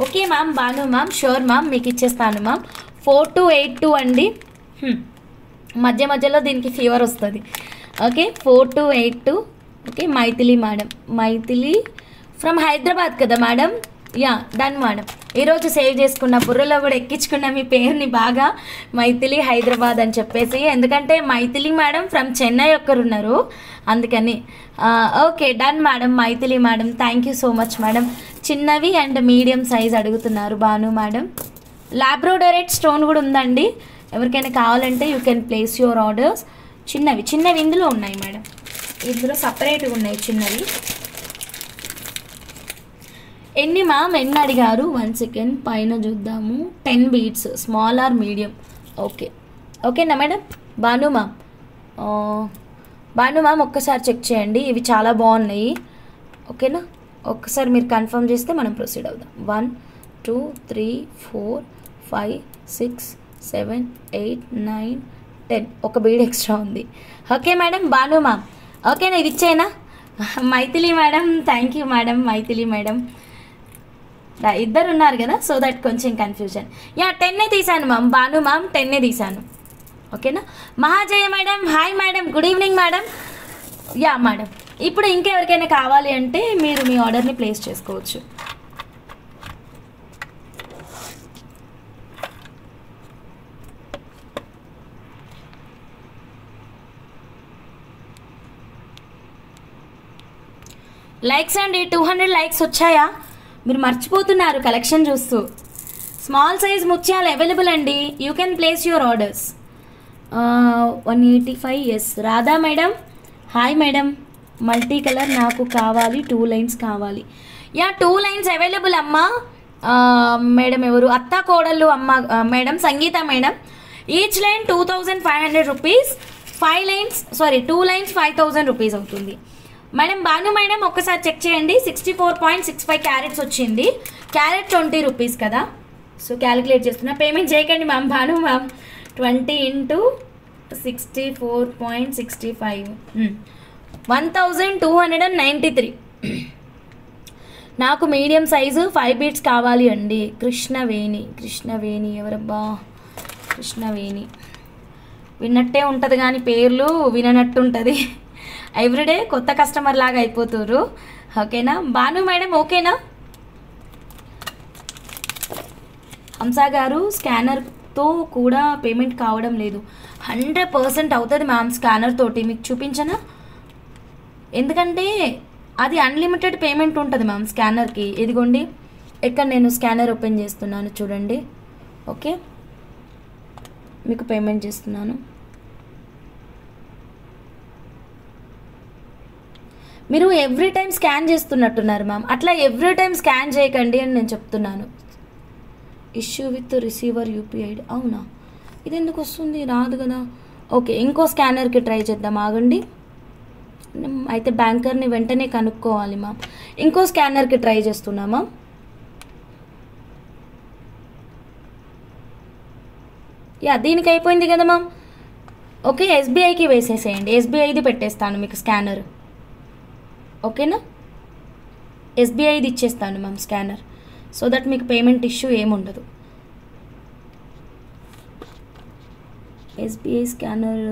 Okay ma'am, Banu ma'am, sure ma'am, మీకు ఇచ్చేస్తాను ma'am. 4282 అండి. మధ్యలో దీనికి fever వస్తుంది. Okay, 4282. Okay, Maithili madam, Maithili from Hyderabad కదా మేడం. Yeah, done madam. ఈరోజు సేవ్ చేసుకున్న, బుర్రలో కూడా ఎక్కించుకున్న మీ పేరుని బాగా, మైథిలి హైదరాబాద్ అని చెప్పేసి. ఎందుకంటే మైథిలి మేడం ఫ్రమ్ చెన్నై ఒక్కరున్నారు, అందుకని. Okay, done madam, Maithili madam, thank you so much madam. చిన్నవి అండ్ మీడియం సైజ్ అడుగుతున్నారు బాను మేడం. లాబ్రోడోరేట్ స్టోన్ కూడా ఉందండి, ఎవరికైనా కావాలంటే you can place your orders. చిన్నవి ఇందులో ఉన్నాయి మేడం, ఇందులో సపరేట్గా ఉన్నాయి చిన్నవి. ఎన్ని మ్యామ్, ఎన్ని అడిగారు? 1 సెకండ్, పైన చూద్దాము. 10 బీట్స్, స్మాల్ ఆర్ మీడియం. ఓకేనా మేడం. బాను మ్యామ్ ఒక్కసారి చెక్ చేయండి, ఇవి చాలా బాగున్నాయి. ఓకేనా, ఒక్కసారి మీరు కన్ఫర్మ్ చేస్తే మనం ప్రొసీడ్ అవుదాం. 1 2 3 4 5 6 7 8 9 10. ఒక బీడ్ ఎక్స్ట్రా ఉంది. Okay madam, Banu ma'am. ఓకేనా, ఇది ఇచ్చేనా? Maithili madam, thank you madam. Maithili madam, ఇద్దరు ఉన్నారు కదా, సో దట్ కొంచెం కన్ఫ్యూజన్. యా, 10 తీసాను మ్యామ్. బాను మ్యామ్ 10 తీసాను. ఓకేనా. Mahajaya madam, hi madam, good evening madam. Yeah madam, ఇప్పుడు ఇంకెవరికైనా కావాలి అంటే మీరు మీ ఆర్డర్ని ప్లేస్ చేసుకోవచ్చు. లైక్స్ అండి, 200 లైక్స్ వచ్చాయా? మీరు మర్చిపోతున్నారు కలెక్షన్ చూస్తూ. స్మాల్ సైజ్ ముత్యాలు అవైలబుల్ అండి, you can place your orders. 185. S Radha madam, hi madam. Multi colour నాకు కావాలి, 2 లైన్స్ కావాలి. యా, 2 లైన్స్ అవైలబుల్ అమ్మా. మేడం ఎవరు అత్త కోడళ్ళు అమ్మ madam Sangeetha madam. Each line 2500 rupees, 2 lines 5000 rupees అవుతుంది. మేడం భాను మేడం ఒక్కసారి చెక్ చేయండి. 64.65 క్యారెట్స్ వచ్చింది. క్యారెట్ 20 రూపీస్ కదా, సో క్యాలిక్యులేట్ చేస్తున్నా. పేమెంట్ చేయకండి మ్యామ్. భాను మ్యామ్ 20 × 64.65 1293. నాకు మీడియం సైజు 5 బీట్స్ కావాలి అండి. కృష్ణవేణి ఎవరబ్బా? కృష్ణవేణి విన్నట్టే ఉంటుంది కానీ పేర్లు విననట్టు ఉంటుంది. ఎవ్రీడే కొత్త కస్టమర్ లాగా అయిపోతున్నారు. ఓకేనా భాను మేడం? ఓకేనా? హంసా గారు స్కానర్తో కూడా పేమెంట్ కావడం లేదు. 100% అవుతుంది మ్యామ్ స్కానర్ తోటి. మీకు చూపించనా? ఎందుకంటే అది అన్లిమిటెడ్ పేమెంట్ ఉంటుంది మ్యామ్ స్కానర్కి. ఇదిగోండి ఇక్కడ నేను స్కానర్ ఓపెన్ చేస్తున్నాను చూడండి. ఓకే మీకు పేమెంట్ చేస్తున్నాను. మీరు ఎవ్రీ టైం స్కాన్ చేస్తున్నట్టున్నారు మ్యామ్. అట్లా ఎవ్రీ టైం స్కాన్ చేయకండి అని నేను చెప్తున్నాను. ఇష్యూ విత్ రిసీవర్ యూపీఐ అవునా? ఇది ఎందుకు వస్తుంది? రాదు కదా. ఓకే ఇంకో స్కానర్కి ట్రై చేద్దాం ఆగండి. అయితే బ్యాంకర్ని వెంటనే కనుక్కోవాలి మ్యామ్. ఇంకో స్కానర్కి ట్రై చేస్తున్నామా? దీనికి అయిపోయింది కదా మ్యామ్. ఓకే ఎస్బీఐకి వేసేసేయండి. ఎస్బీఐది పెట్టేస్తాను మీకు స్కానర్. ఓకేనా? ఎస్బీఐది ఇచ్చేస్తాను మ్యామ్ స్కానర్, సో దట్ మీకు పేమెంట్ ఇష్యూ ఏముండదు. ఎస్బీఐ స్కానర్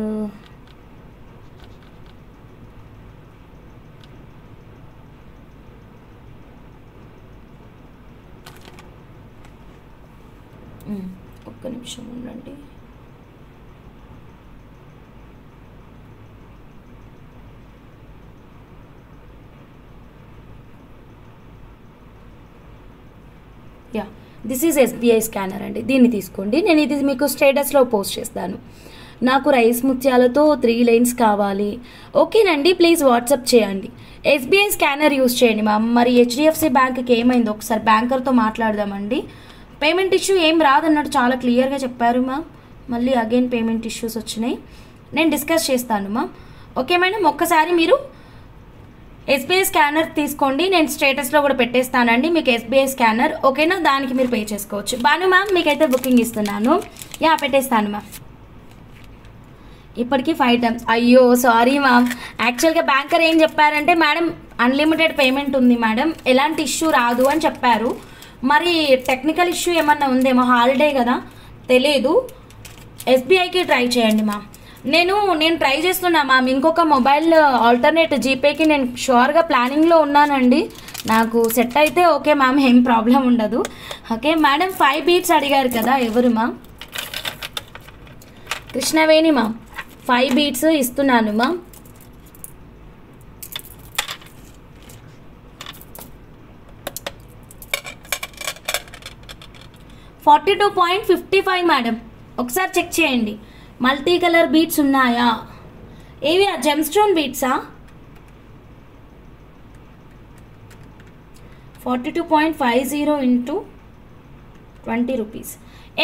ఒక్క నిమిషం ఉండండి. దిస్ ఈజ్ ఎస్బీఐ స్కానర్ అండి. దీన్ని తీసుకోండి. నేను ఇది మీకు స్టేటస్లో పోస్ట్ చేస్తాను. నాకు రైస్ ముత్యాలతో 3 లైన్స్ కావాలి. ఓకేనండి ప్లీజ్ వాట్సాప్ చేయండి. ఎస్బీఐ స్కానర్ యూస్ చేయండి మ్యామ్. మరి హెచ్డిఎఫ్సి బ్యాంక్కి ఏమైంది ఒకసారి బ్యాంకర్తో మాట్లాడదామండి. పేమెంట్ ఇష్యూ ఏం రాదన్నట్టు చాలా క్లియర్గా చెప్పారు మ్యామ్. మళ్ళీ అగైన్ పేమెంట్ ఇష్యూస్ వచ్చినాయి. నేను డిస్కస్ చేస్తాను మ్యామ్. ఓకే మేడం ఒక్కసారి మీరు ఎస్బీఐ స్కానర్ తీసుకోండి. నేను స్టేటస్లో కూడా పెట్టేస్తానండి మీకు ఎస్బీఐ స్కానర్. ఓకేనా? దానికి మీరు పే చేసుకోవచ్చు. భాను మ్యామ్ మీకైతే బుకింగ్ ఇస్తున్నాను. పెట్టేస్తాను మ్యామ్. ఇప్పటికీ 5 times. అయ్యో సారీ మ్యామ్. యాక్చువల్గా బ్యాంకర్ ఏం చెప్పారంటే మేడం అన్లిమిటెడ్ పేమెంట్ ఉంది మేడం, ఎలాంటి ఇష్యూ రాదు అని చెప్పారు. మరి టెక్నికల్ ఇష్యూ ఏమన్నా ఉందేమో, హాలిడే కదా తెలియదు. ఎస్బీఐకి ట్రై చేయండి మ్యామ్. నేను ట్రై చేస్తున్నా మ్యామ్. ఇంకొక మొబైల్ ఆల్టర్నేట్ జీపేకి నేను షూర్గా ప్లానింగ్లో ఉన్నానండి. నాకు సెట్ అయితే ఓకే మ్యామ్, ఏం ప్రాబ్లం ఉండదు. ఓకే మేడం 5 బీట్స్ అడిగారు కదా, ఎవరు మ్యామ్? కృష్ణవేణి మ్యామ్. 5 బీట్స్ ఇస్తున్నాను మ్యామ్. $42.55 మేడం. ఒకసారి చెక్ చేయండి. మల్టీ కలర్ బీట్స్ ఉన్నాయా? ఏవి? జెమ్ స్టోన్ బీట్సా? 42.50 × 20 rupees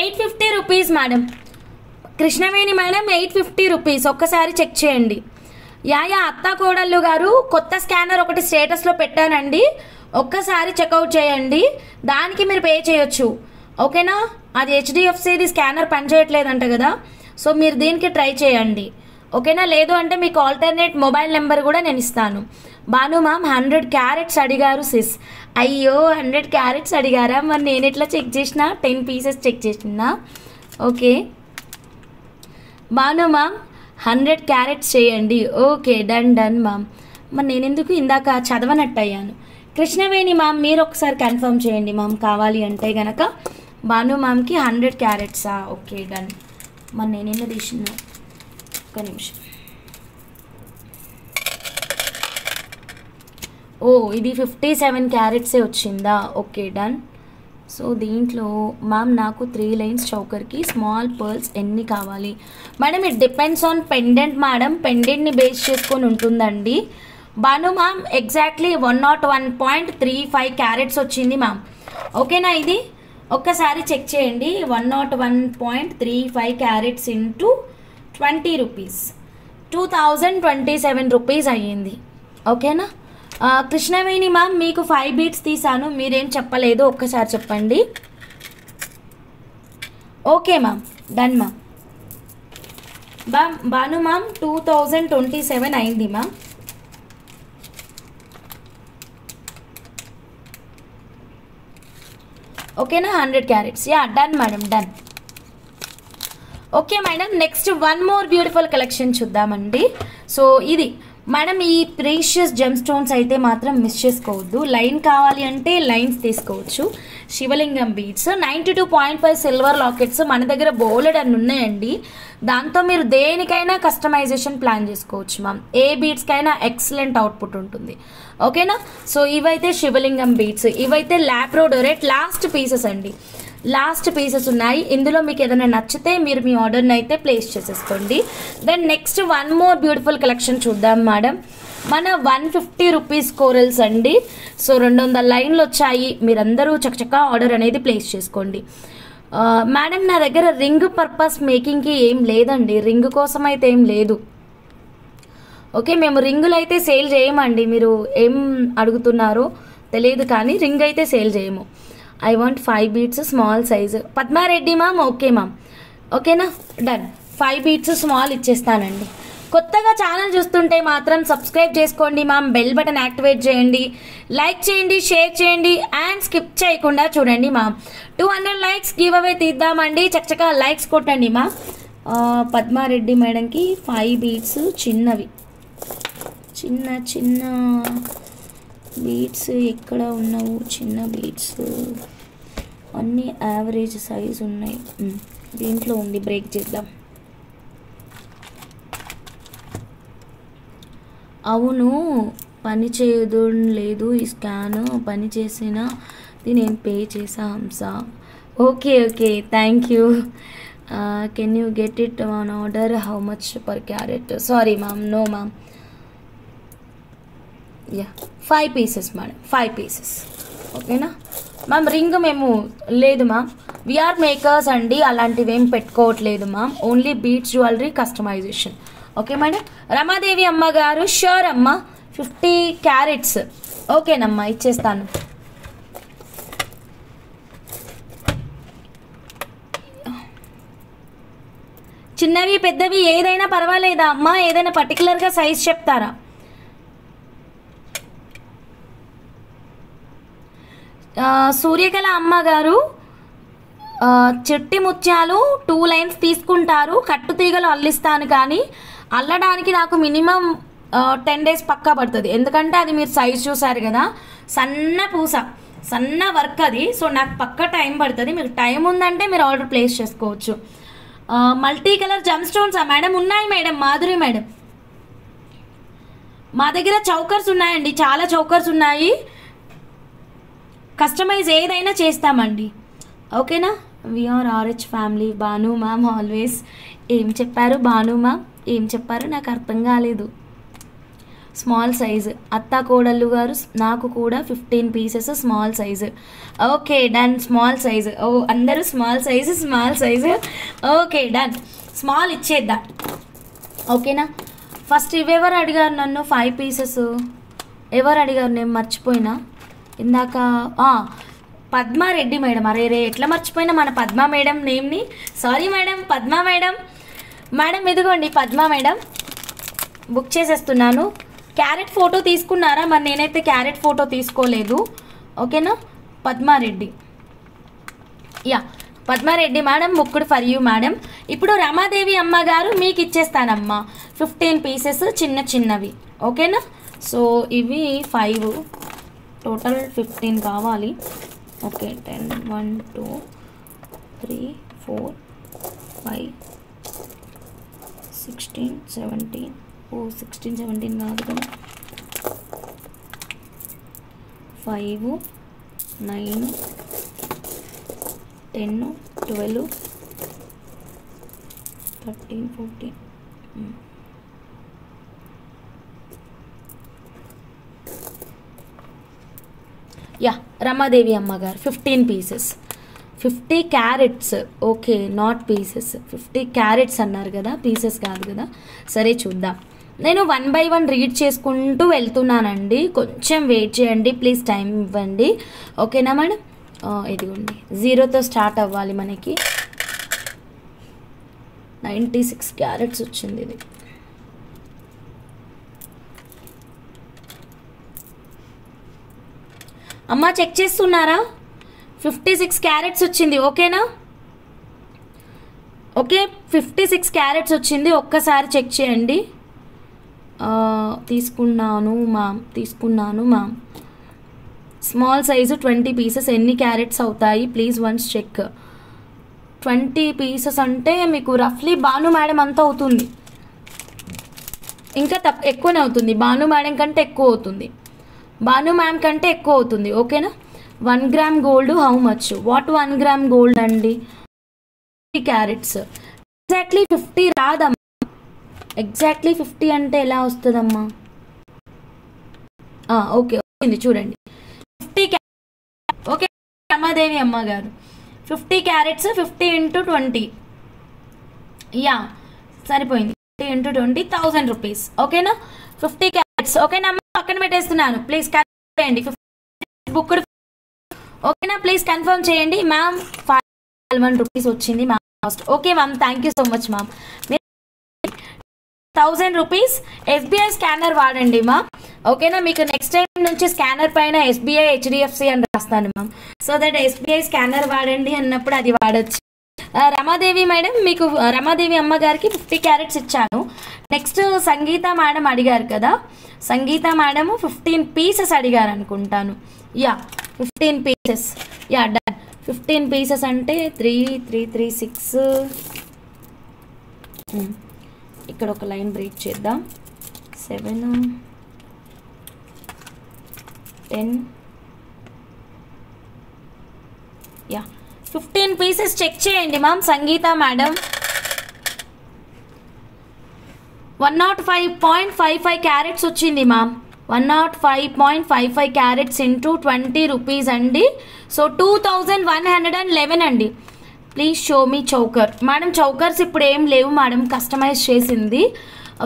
850 rupees madam. Krishnaveni madam 850 rupees. ఒక్కసారి చెక్ చేయండి. అత్త కోడళ్ళు గారు కొత్త స్కానర్ ఒకటి స్టేటస్లో పెట్టానండి, ఒక్కసారి చెక్అవుట్ చేయండి. దానికి మీరు పే చేయొచ్చు. ఓకేనా? అది హెచ్డిఎఫ్సిది స్కానర్ పనిచేయట్లేదంట కదా, సో మీరు దీనికి ట్రై చేయండి. ఓకేనా? లేదు అంటే మీకు ఆల్టర్నేట్ మొబైల్ నెంబర్ కూడా నేను ఇస్తాను. భాను మ్యామ్ 100 క్యారెట్స్ అడిగారు సిస్. అయ్యో 100 క్యారెట్స్ అడిగారా? మరి నేను ఎట్లా చెక్ చేసిన? 10 పీసెస్ చెక్ చేసిన. ఓకే భాను మ్యామ్ 100 క్యారెట్స్ చేయండి. Okay done ma'am. మరి నేను ఎందుకు ఇందాక చదవనట్టు అయ్యాను. కృష్ణవేణి మ్యామ్ మీరు ఒకసారి కన్ఫర్మ్ చేయండి మ్యామ్ కావాలి అంటే కనుక. భాను మ్యామ్కి 100 క్యారెట్సా? Okay done. మరి నేనేనా తీసిన? ఒక్క నిమిషం. ఇది 57 క్యారెట్సే వచ్చిందా? Okay done. సో దీంట్లో మ్యామ్ నాకు 3 లైన్స్ చౌకర్కి స్మాల్ పర్ల్స్ ఎన్ని కావాలి మేడం? It depends on pendant madam. పెండెంట్ని బేస్ చేసుకొని ఉంటుందండి. భాను మ్యామ్ ఎగ్జాక్ట్లీ 101.35 క్యారెట్స్ వచ్చింది మ్యామ్. ఓకేనా? ఇది ఒక్కసారి చెక్ చేయండి. 101.35 క్యారెట్స్ ఇంటూ 20 రూపీస్ 2027 రూపీస్ అయ్యింది. ఓకేనా? కృష్ణవేణి మ్యామ్ మీకు 5 బీట్స్ తీసాను, మీరేం చెప్పలేదు, ఒక్కసారి చెప్పండి. Okay ma'am, done ma'am. Bhanu ma'am 2027 అయింది మ్యామ్. ఓకేనా? 100 carats. Yeah, done madam, done. Okay madam, next one more beautiful collection చూద్దామండి. సో ఇది మేడం, ఈ ప్రీషియస్ జెమ్ స్టోన్స్ అయితే మాత్రం మిస్ చేసుకోవద్దు. లైన్ కావాలి అంటే లైన్స్ తీసుకోవచ్చు. శివలింగం బీడ్స్ 92.5 సిల్వర్ లాకెట్స్ మన దగ్గర బోలెడ్ అని ఉన్నాయండి. దాంతో మీరు దేనికైనా కస్టమైజేషన్ ప్లాన్ చేసుకోవచ్చు మ్యామ్. ఏ బీడ్స్కైనా ఎక్సలెంట్ అవుట్పుట్ ఉంటుంది. ఓకేనా? సో ఇవైతే శివలింగం బీడ్స్, ఇవైతే లాబ్రోడోరేట్ లాస్ట్ పీసెస్ అండి. లాస్ట్ పీసెస్ ఉన్నాయి. ఇందులో మీకు ఏదైనా నచ్చితే మీరు మీ ఆర్డర్ని అయితే ప్లేస్ చేసేసుకోండి. Then next one more beautiful collection చూద్దాం మేడం. మన 150 రూపీస్ కోరల్స్ అండి. సో 200 లైన్లు వచ్చాయి. మీరందరూ చక్కచక్క ఆర్డర్ అనేది ప్లేస్ చేసుకోండి. మేడం నా దగ్గర రింగ్ పర్పస్ మేకింగ్కి ఏం లేదండి, రింగ్ కోసం అయితే ఏం లేదు. ఓకే, మేము రింగులు అయితే సేల్ చేయమండి. మీరు ఏం అడుగుతున్నారో తెలియదు కానీ రింగ్ అయితే సేల్ చేయము. I want 5 beads small size. Padma Reddy ma'am, okay ma'am, ఓకేనా, డన్. 5 బీట్స్ స్మాల్ ఇచ్చేస్తానండి. కొత్తగా ఛానల్ చూస్తుంటే మాత్రం సబ్స్క్రైబ్ చేసుకోండి మ్యామ్, బెల్ బటన్ యాక్టివేట్ చేయండి, లైక్ చేయండి, షేర్ చేయండి అండ్ స్కిప్ చేయకుండా చూడండి మ్యామ్. 200 లైక్స్ గివ్ అవే తీద్దామండి. చక్కగా లైక్స్ కొట్టండి మ్యామ్. పద్మారెడ్డి మేడంకి 5 బీట్స్ చిన్నవి, చిన్న చిన్న బీట్స్ ఎక్కడ ఉన్నావు? చిన్న బీట్స్ అన్నీ యావరేజ్ సైజ్ ఉన్నాయి. దీంట్లో ఉంది, బ్రేక్ చేద్దాం. అవును, పని చేయదు లేదు ఈ స్కాన్, పని చేసినా నేను పే చేసా Hamsa. Okay okay, thank you. Can you get it on order? How much per carat? Sorry ma'am, no ma'am. Yeah, 5 pieces madam, 5 pieces. ఓకేనా మ్యామ్? రింగ్ మేము లేదు మ్యామ్, వీఆర్ మేకర్స్ అండి, అలాంటివి ఏం పెట్టుకోవట్లేదు ma'am. Only beads jewellery customization. Okay madam? Ramadevi అమ్మ garu, sure అమ్మ, 50 carrots. ఓకేనమ్మా, ఇచ్చేస్తాను. చిన్నవి పెద్దవి ఏదైనా పర్వాలేదా అమ్మా? ఏదైనా పర్టికులర్గా సైజ్ చెప్తారా? సూర్యకళ అమ్మగారు, చెట్టి ముత్యాలు 2 లైన్స్ తీసుకుంటారు, కట్టు తీగలు అల్లిస్తాను, కానీ అల్లడానికి నాకు మినిమం 10 డేస్ పక్కా పడుతుంది. ఎందుకంటే అది మీరు సైజ్ చూసారు కదా, సన్న పూస, సన్న వర్క్ అది. సో నాకు పక్కా టైం పడుతుంది. మీకు టైం ఉందంటే మీరు ఆర్డర్ ప్లేస్ చేసుకోవచ్చు. మల్టీ కలర్ జమ్ స్టోన్సా మేడం? ఉన్నాయి మేడం, మాధురి మేడం. మా దగ్గర చౌకర్స్ ఉన్నాయండి, చాలా చౌకర్స్ ఉన్నాయి. కస్టమైజ్ ఏదైనా చేస్తామండి. ఓకేనా? We are RH family. Bhanu ma'am always. ఏం చెప్పారు భాను మ్యామ్, ఏం చెప్పారు నాకు అర్థం కాలేదు. స్మాల్ సైజు అత్త కోడళ్ళు గారు, నాకు కూడా 15 pieces small size. Okay done, small size. ఓ అందరూ small size, small size. Okay done, small ఇచ్చేద్దాం. ఓకేనా? ఫస్ట్ ఇవెవరు అడిగారు నన్ను 5 పీసెస్? ఎవరు అడిగారు? నేను మర్చిపోయినా ఇందాక. పద్మారెడ్డి మేడం. అరే రే, ఎట్లా మర్చిపోయినా మన పద్మా మేడం నేమ్ని. Sorry madam, Padma madam. Madam ఇదిగోండి పద్మా మేడం, బుక్ చేసేస్తున్నాను. క్యారెట్ ఫోటో తీసుకున్నారా? మరి నేనైతే క్యారెట్ ఫోటో తీసుకోలేదు. ఓకేనా? Padma Reddy. Yeah, Padma Reddy madam, booked for you madam. ఇప్పుడు రమాదేవి అమ్మగారు మీకు ఇచ్చేస్తానమ్మా 15 పీసెస్ చిన్న చిన్నవి. ఓకేనా? సో ఇవి 5, టోటల్ 15 కావాలి. ఓకే, 10, 1, 2, 3, 4, 5, 16, 17. ఓ 16, 17 కాదు కదా. 5, 9, 10, 12, 13, 14. యా రమాదేవి అమ్మగారు 15 pieces 50 carats. Okay not pieces, 50 carats అన్నారు కదా, పీసెస్ కాదు కదా. సరే చూద్దాం. నేను 1 by 1 రీడ్ చేసుకుంటూ వెళ్తున్నానండి, కొంచెం వెయిట్ చేయండి ప్లీజ్, టైం ఇవ్వండి. ఓకేనా మేడం? ఇదిగోండి 0తో స్టార్ట్ అవ్వాలి మనకి. 96 క్యారెట్స్ వచ్చింది ఇది. అమ్మ చెక్ చేస్తున్నారా? 56 క్యారెట్స్ వచ్చింది. ఓకేనా? ఓకే 56 క్యారెట్స్ వచ్చింది, ఒక్కసారి చెక్ చేయండి. తీసుకున్నాను మ్యామ్. స్మాల్ సైజు 20 పీసెస్ ఎన్ని క్యారెట్స్ అవుతాయి ప్లీజ్ వన్స్ చెక్. 20 పీసెస్ అంటే మీకు రఫ్లీ భాను మేడం అంతా అవుతుంది, ఇంకా ఎక్కువనే అవుతుంది. భాను మేడం కంటే ఎక్కువ అవుతుంది, భాను మ్యామ్ కంటే ఎక్కువ అవుతుంది. ఓకేనా? 1 gram gold how much? What 1 gram gold అండి? 50 క్యారెట్స్. ఎగ్జాక్ట్లీ 50 రాదమ్మా. ఎగ్జాక్ట్లీ 50 అంటే ఎలా వస్తుందమ్మా? ఓకే వచ్చింది చూడండి 50 క్యారెట్స్. ఓకే రమాదేవి అమ్మగారు 50 క్యారెట్స్ 50 × 20. యా సరిపోయింది. 50 × 20 1000 రూపీస్. ఓకేనా? 50 క్యారెట్స్. ఓకేనా? పక్కన పెట్టేస్తున్నాను ప్లీజ్ కన్ఫర్మ్ చేయండి. బుక్ ఓకేనా? ప్లీజ్ కన్ఫర్మ్ చేయండి మ్యామ్. 501 రూపీస్ వచ్చింది ma'am cost. Okay ma'am thank you so much ma'am. 1000 rupees SBI scanner వాడండి మ్యామ్. ఓకేనా? మీకు నెక్స్ట్ టైం నుంచి స్కానర్ పైన ఎస్బీఐ హెచ్డిఎఫ్సి అని రాస్తాను ma'am. So that SBI scanner వాడండి అన్నప్పుడు అది వాడచ్చు. రమాదేవి మేడం మీకు రమాదేవి అమ్మగారికి 50 క్యారెట్స్ ఇచ్చాను. నెక్స్ట్ సంగీత మేడం అడిగారు కదా, సంగీత మేడం 15 పీసెస్ అడిగారు అనుకుంటాను. Yeah 15 pieces. Yeah done. 15 pieces అంటే 3 3 3 6. ఇక్కడ ఒక లైన్ బ్రేక్ చేద్దాం. 7 10. యా 15 పీసెస్ చెక్ చేయండి మ్యామ్. సంగీత మేడం 105.55 క్యారెట్స్ వచ్చింది మ్యామ్. 105.55 క్యారెట్స్ ఇంటూ 20 రూపీస్ అండి. సో 2111 అండి. Please show me choker. Madam chokers ఇప్పుడు ఏం లేవు మేడం, కస్టమైజ్ చేసింది.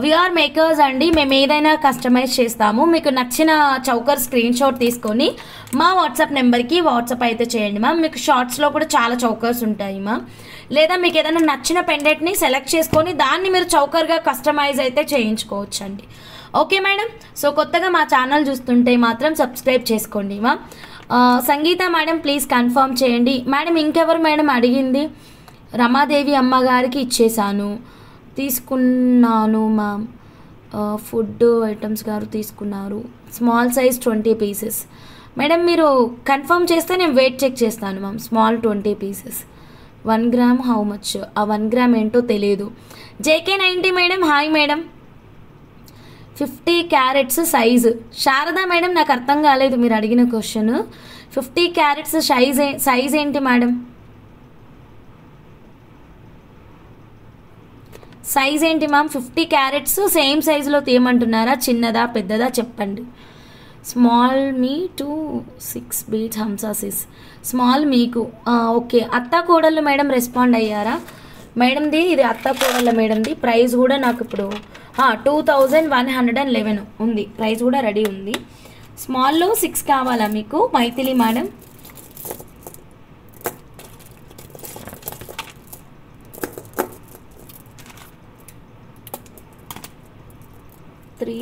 వీఆర్ మేకర్స్ అండి, మేము ఏదైనా కస్టమైజ్ చేస్తాము. మీకు నచ్చిన చౌకర్ స్క్రీన్ షాట్ తీసుకొని మా వాట్సాప్ నెంబర్కి వాట్సాప్ అయితే చేయండి మ్యామ్. మీకు షార్ట్స్లో కూడా చాలా చౌకర్స్ ఉంటాయి మ్యామ్. లేదా మీకు ఏదైనా నచ్చిన పెండెంట్ని సెలెక్ట్ చేసుకొని దాన్ని మీరు చౌకర్గా కస్టమైజ్ అయితే చేయించుకోవచ్చు అండి. Okay madam. సో కొత్తగా మా ఛానల్ చూస్తుంటే మాత్రం సబ్స్క్రైబ్ చేసుకోండి ma'am. Sangeetha madam please confirm చేయండి మేడం. ఇంకెవరు మేడం అడిగింది? రమాదేవి అమ్మగారికి ఇచ్చేసాను, తీసుకున్నాను మ్యామ్. ఫుడ్ ఐటమ్స్ గారు తీసుకున్నారు. Small size 20 pieces. మేడం మీరు కన్ఫర్మ్ చేస్తే నేను వెయిట్ చెక్ చేస్తాను ma'am. Small 20 pieces. 1 gram how much? ఆ 1 గ్రామ్ ఏంటో తెలియదు. JK90 madam hi madam. 50 carats size. Sharada madam నాకు అర్థం కాలేదు మీరు అడిగిన క్వశ్చన్. 50 క్యారెట్స్ సైజ్ ఏంటి మేడం? సైజ్ ఏంటి మ్యామ్? 50 క్యారెట్స్ సేమ్ సైజులో తీయమంటున్నారా? చిన్నదా పెద్దదా చెప్పండి. Small me too 6 beads Hamsa sis. Small మీకు ఓకే. అత్తా కోడళ్ళు మేడం రెస్పాండ్ అయ్యారా? మేడంది ఇది అత్తా కోడళ్ళ మేడంది. ప్రైస్ కూడా నాకు ఇప్పుడు 2111 ఉంది, ప్రైస్ కూడా రెడీ ఉంది. స్మాల్లో 6 కావాలా మీకు Mythili madam? Three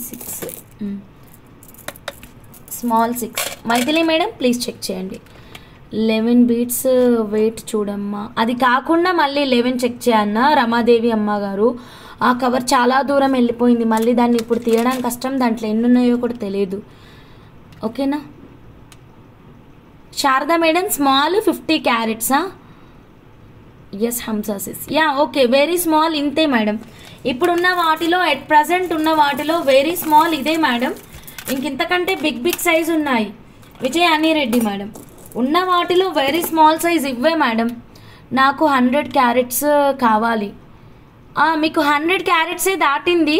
6 small 6 Mythili madam please check చేయండి. 11 బీట్స్ వెయిట్ చూడమ్మా. అది కాకుండా మళ్ళీ 11 చెక్ చేయన్నా రమాదేవి అమ్మగారు. ఆ కవర్ చాలా దూరం వెళ్ళిపోయింది, మళ్ళీ దాన్ని ఇప్పుడు తీయడం కష్టం, దాంట్లో ఎన్ని ఉన్నాయో కూడా తెలియదు. ఓకేనా? శారదా మేడం స్మాల్ 50 క్యారెట్సా? Yes Hamsa sis. Yeah okay very small ఇంతే మేడం. ఇప్పుడున్న వాటిలో ఎట్ ప్రజెంట్ ఉన్న వాటిలో వెరీ స్మాల్ ఇదే మేడం. ఇంకింతకంటే బిగ్ సైజ్ ఉన్నాయి. విజయ్ అనిరెడ్డి మేడం ఉన్న వాటిలో వెరీ స్మాల్ సైజ్ ఇవ్వే మేడం. నాకు 100 క్యారెట్స్ కావాలి. మీకు 100 క్యారెట్సే దాటింది.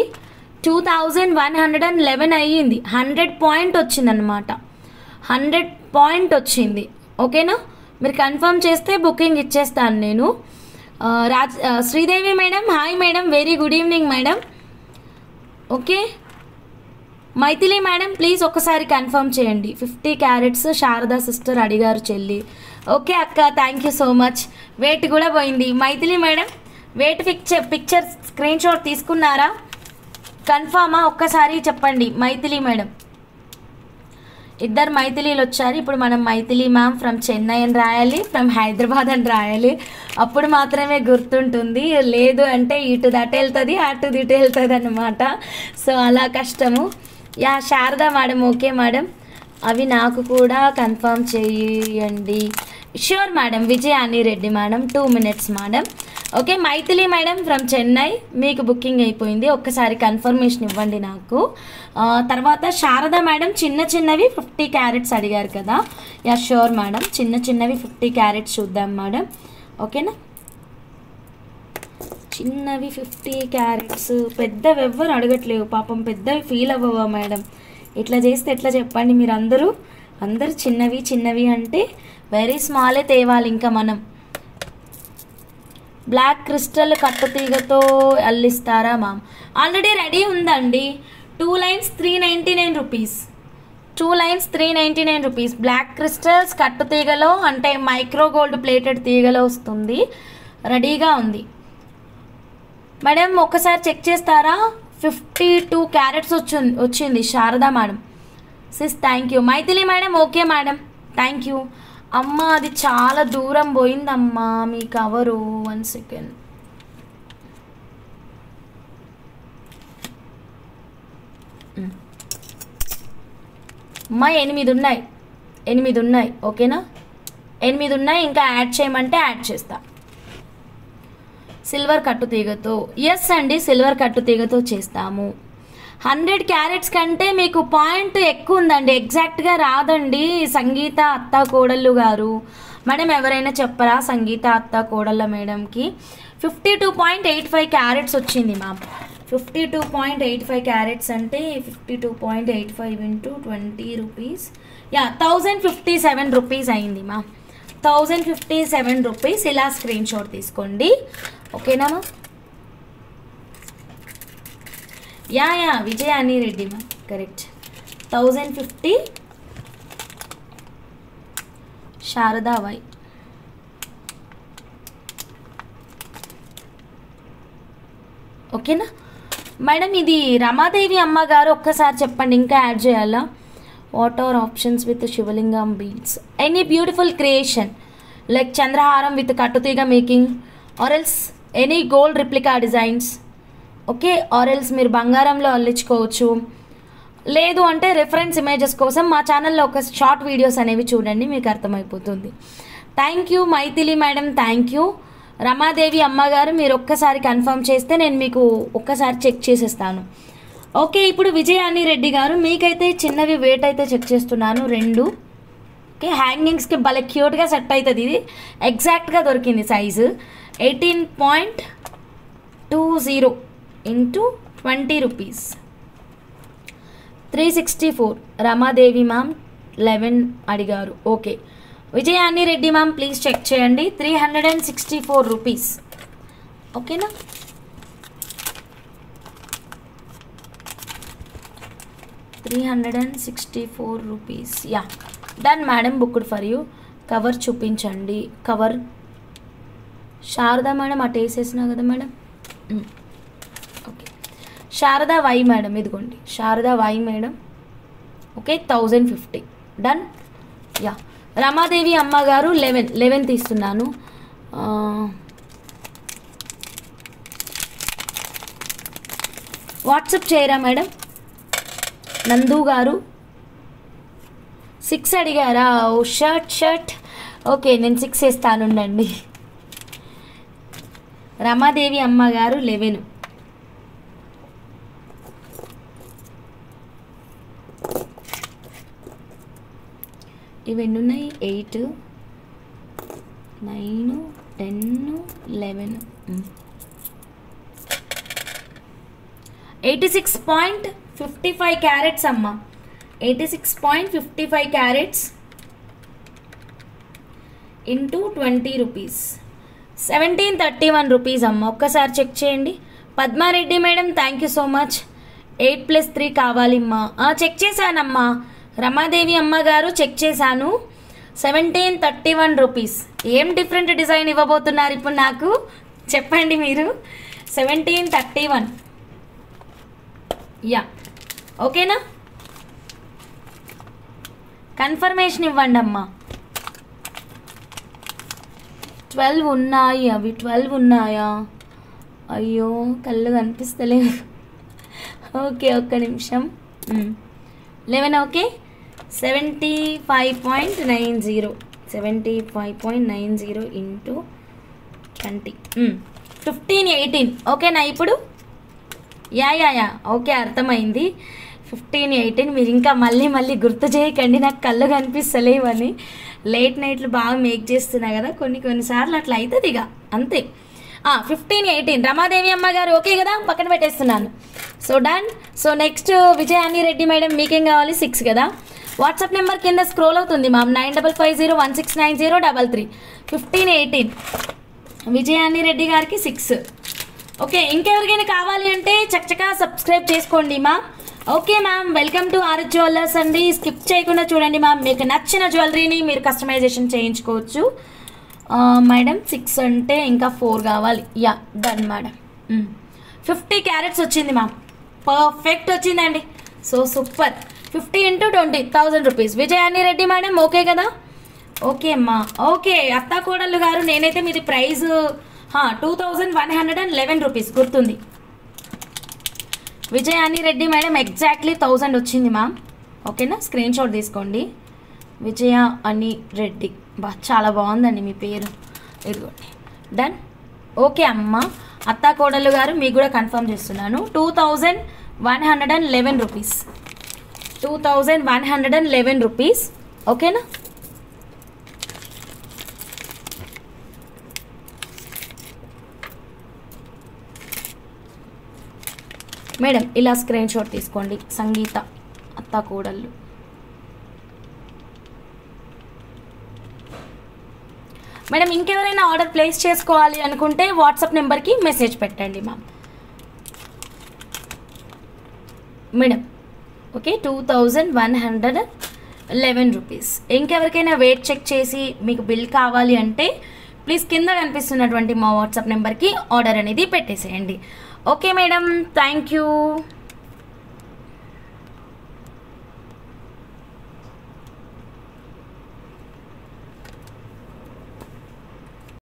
2111 అయ్యింది. 100 పాయింట్ వచ్చిందనమాట. 100 పాయింట్ వచ్చింది. ఓకేనా, మీరు కన్ఫర్మ్ చేస్తే బుకింగ్ ఇచ్చేస్తాను నేను. Sridevi madam, hi madam, very good evening madam. Okay, Maithili madam please ఒకసారి కన్ఫర్మ్ చేయండి. 50 క్యారెట్స్ శారదా సిస్టర్ అడిగారు చెల్లి. ఓకే అక్క, thank you so much. Weight కూడా పోయింది. Mythili madam weight picture screenshot తీసుకున్నారా? కన్ఫామా ఒక్కసారి చెప్పండి. మైథిలి మేడం, ఇద్దరు మైథిలీలు వచ్చారు. ఇప్పుడు మనం మైథిలి మ్యామ్ ఫ్రమ్ చెన్నై అని రాయాలి, ఫ్రమ్ హైదరాబాద్ అని రాయాలి. అప్పుడు మాత్రమే గుర్తుంటుంది. లేదు అంటే ఇటు దట వెళ్తుంది, అటు ఇటు వెళ్తుంది అన్నమాట. సో అలా కష్టము. Yeah Sharada madam, okay madam, అవి నాకు కూడా కన్ఫర్మ్ చేయండి. Sure madam. Vijayani Reddy madam 2 minutes madam. Okay, Maithili madam from Chennai, మీకు బుకింగ్ అయిపోయింది. ఒక్కసారి కన్ఫర్మేషన్ ఇవ్వండి నాకు. తర్వాత శారదా మేడం చిన్నవి 50 క్యారెట్స్ అడిగారు కదా. యా ష్యూర్ మేడం, చిన్నవి 50 క్యారెట్స్ చూద్దాం మేడం. ఓకేనా, చిన్నవి 50 క్యారెట్స్. పెద్దవి ఎవ్వరు అడగట్లేవు పాపం, పెద్దవి ఫీల్ అవ్వవా మేడం? ఇట్లా చేస్తే ఎట్లా చెప్పండి? మీరు అందరూ చిన్నవి అంటే వెరీ స్మాలే తేవాలి. ఇంకా మనం బ్లాక్ క్రిస్టల్ కట్టుతీగతో అల్లిస్తారా మ్యామ్? ఆల్రెడీ రెడీ ఉందండి. 2 lines 399 rupees. 2 lines 399 rupees. Black crystals కట్టుతీగలో అంటే మైక్రో గోల్డ్ ప్లేటెడ్ తీగలో వస్తుంది. రెడీగా ఉంది మేడం, ఒక్కసారి చెక్ చేస్తారా? 52 క్యారెట్స్ వచ్చింది Sharada madam. Sis thank you. Mythili madam okay madam, thank you. అమ్మ అది చాలా దూరం పోయిందమ్మా మీ కవరు. 1 second. అమ్మా 8 ఉన్నాయి. ఓకేనా, 8 ఉన్నాయి. ఇంకా యాడ్ చేయమంటే యాడ్ చేస్తా. సిల్వర్ కట్టుతీగతో, ఎస్ అండి, సిల్వర్ కట్టుతీగతో చేస్తాము. 100 క్యారెట్స్ కంటే మీకు పాయింట్ ఎక్కువ ఉందండి. ఎగ్జాక్ట్గా రాదండి. సంగీత అత్తా కోడళ్ళు గారు మేడం, ఎవరైనా చెప్పరా? సంగీత అత్తా కోడళ్ళ మేడంకి 52.85 క్యారెట్స్ వచ్చింది మ్యామ్. 52.85 క్యారెట్స్ అంటే 52.85 into 20 రూపీస్. యా 1057 రూపీస్ అయింది మ్యామ్. 1057 రూపీస్. ఇలా స్క్రీన్ షాట్ తీసుకోండి. ఓకేనా ma'am? Yeah Vijayani Reddy ma'am, correct. 1050 Sharada Y. ఓకేనా మేడం? ఇది రమాదేవి అమ్మగారు, ఒక్కసారి చెప్పండి. ఇంకా యాడ్ చేయాలా? What are options with Shivalingam beads? Any beautiful creation like Chandraharam with kattuteega making, or else any gold replica designs. Okay, or else మీరు బంగారంలో అల్లించుకోవచ్చు. లేదు అంటే రిఫరెన్స్ ఇమేజెస్ కోసం మా ఛానల్లో ఒక షార్ట్ వీడియోస్ అనేవి చూడండి, మీకు అర్థమైపోతుంది. Thank you Mythili madam, thank you. Ramadevi అమ్మగారు మీరు ఒక్కసారి కన్ఫర్మ్ చేస్తే నేను మీకు ఒక్కసారి చెక్ చేసేస్తాను. ఓకే, ఇప్పుడు విజయాని రెడ్డి గారు మీకైతే చిన్నవి వెయిట్ అయితే చెక్ చేస్తున్నాను. 2. ఓకే, హ్యాంగింగ్స్కి భలే క్యూట్గా సెట్ అవుతుంది. ఇది ఎగ్జాక్ట్గా దొరికింది size. 18.20 into 20 rupees. 364. Ramadevi ma'am 11 అడిగారు. Okay, Vijayani Reddy ma'am please check చేయండి. 364 రూపీస్. ఓకేనా? ₹364. Yeah done madam, booked for you. Cover చూపించండి. కవర్ శారదా మేడం అటు వేసేసినా కదా madam. Okay, Sharada Y madam, ఇదిగోండి Sharada Y madam. Okay, 1050. Done. Yeah Ramadevi అమ్మగారు 11 తీస్తున్నాను. వాట్సాప్ చేయరా మేడం? నందు గారు 6 అడిగారా? ఓ షర్ట్. ఓకే, నేను 6 వేస్తానుండండి. రమాదేవి అమ్మగారు 11. ఇవి ఎన్ని ఉన్నాయి? 8, 9, 10, 11. 86.55 క్యారెట్స్ అమ్మ. 86.55 క్యారెట్స్ ఇంటూ 20 రూపీస్ 1731 రూపీస్ అమ్మ. ఒక్కసారి చెక్ చేయండి. Padma Reddy madam thank you so much. 8+3 కావాలిమ్మా. చెక్ చేశానమ్మా. రమాదేవి అమ్మగారు చెక్ చేశాను. 1731 రూపీస్. ఏం డిఫరెంట్ డిజైన్ ఇవ్వబోతున్నారు ఇప్పుడు నాకు చెప్పండి మీరు. 1731 యా ఓకేనా? కన్ఫర్మేషన్ ఇవ్వండి అమ్మా. 12 ఉన్నాయి. అవి 12 ఉన్నాయా? అయ్యో కళ్ళు కనిపిస్తలేవు. ఓకే ఒక్క నిమిషం. 11 ఓకే. 75.90 75.90 ఇంటూ 20 1518 ఓకేనా ఇప్పుడు? యా ఓకే అర్థమైంది. 1518. మీరు ఇంకా మళ్ళీ గుర్తు చేయకండి, నాకు కళ్ళు కనిపిస్తలేవని. లేట్ నైట్లు బాగా మేక్ చేస్తున్నా కదా, కొన్నిసార్లు అట్లా అవుతుంది ఇక అంతే. 1518 రమాదేవి అమ్మ గారు ఓకే కదా, పక్కన పెట్టేస్తున్నాను. So done. So next Vijayani Reddy madam మీకేం కావాలి? 6 కదా. వాట్సాప్ నెంబర్ కింద స్క్రోల్ అవుతుంది మ్యామ్ 9550169033. 1518 విజయాని రెడ్డి గారికి 6 ఓకే. ఇంకెవరికైనా కావాలి అంటే చక్కగా సబ్స్క్రైబ్ చేసుకోండి ma'am. Okay ma'am welcome to RS jewellers అండి. స్కిప్ చేయకుండా చూడండి మ్యామ్, మీకు నచ్చిన జ్యువెలరీని మీరు కస్టమైజేషన్ చేయించుకోవచ్చు. మేడం 6 అంటే ఇంకా 4 కావాలి. Yeah done madam. 50 క్యారెట్స్ వచ్చింది మ్యామ్, పర్ఫెక్ట్ వచ్చిందండి. So super. 50 into 20 1000 rupees. Vijayani Reddy madam okay కదా? ఓకే అమ్మా. ఓకే అత్త కోడళ్ళు గారు, నేనైతే మీది ప్రైస్ 2111 రూపీస్ గుర్తుంది. విజయాని రెడ్డి మేడం ఎగ్జాక్ట్లీ 1000 వచ్చింది మ్యామ్. ఓకేనా? స్క్రీన్ షాట్ తీసుకోండి. విజయ అని రెడ్డి చాలా బాగుందండి మీ పేరు. ఇదిగోండి డన్. ఓకే అమ్మ అత్త కోడళ్ళు గారు మీకు కూడా కన్ఫర్మ్ చేస్తున్నాను. 2111 రూపీస్. 2111 రూపీస్ ఓకేనా? మేడం ఇలా స్క్రీన్ షాట్ తీసుకోండి. సంగీత అత్త కోడళ్ళు. మేడం ఇంకెవరైనా ఆర్డర్ ప్లేస్ చేసుకోవాలి అనుకుంటే వాట్సాప్ నెంబర్కి మెసేజ్ పెట్టండి మ్యామ్. Madam okay 2111 rupees. ఇంకెవరికైనా వెయిట్ చెక్ చేసి మీకు బిల్ కావాలి అంటే ప్లీజ్ కింద కనిపిస్తున్నటువంటి మా వాట్సాప్ నెంబర్కి ఆర్డర్ అనేది పెట్టేసేయండి. Okay madam thank you.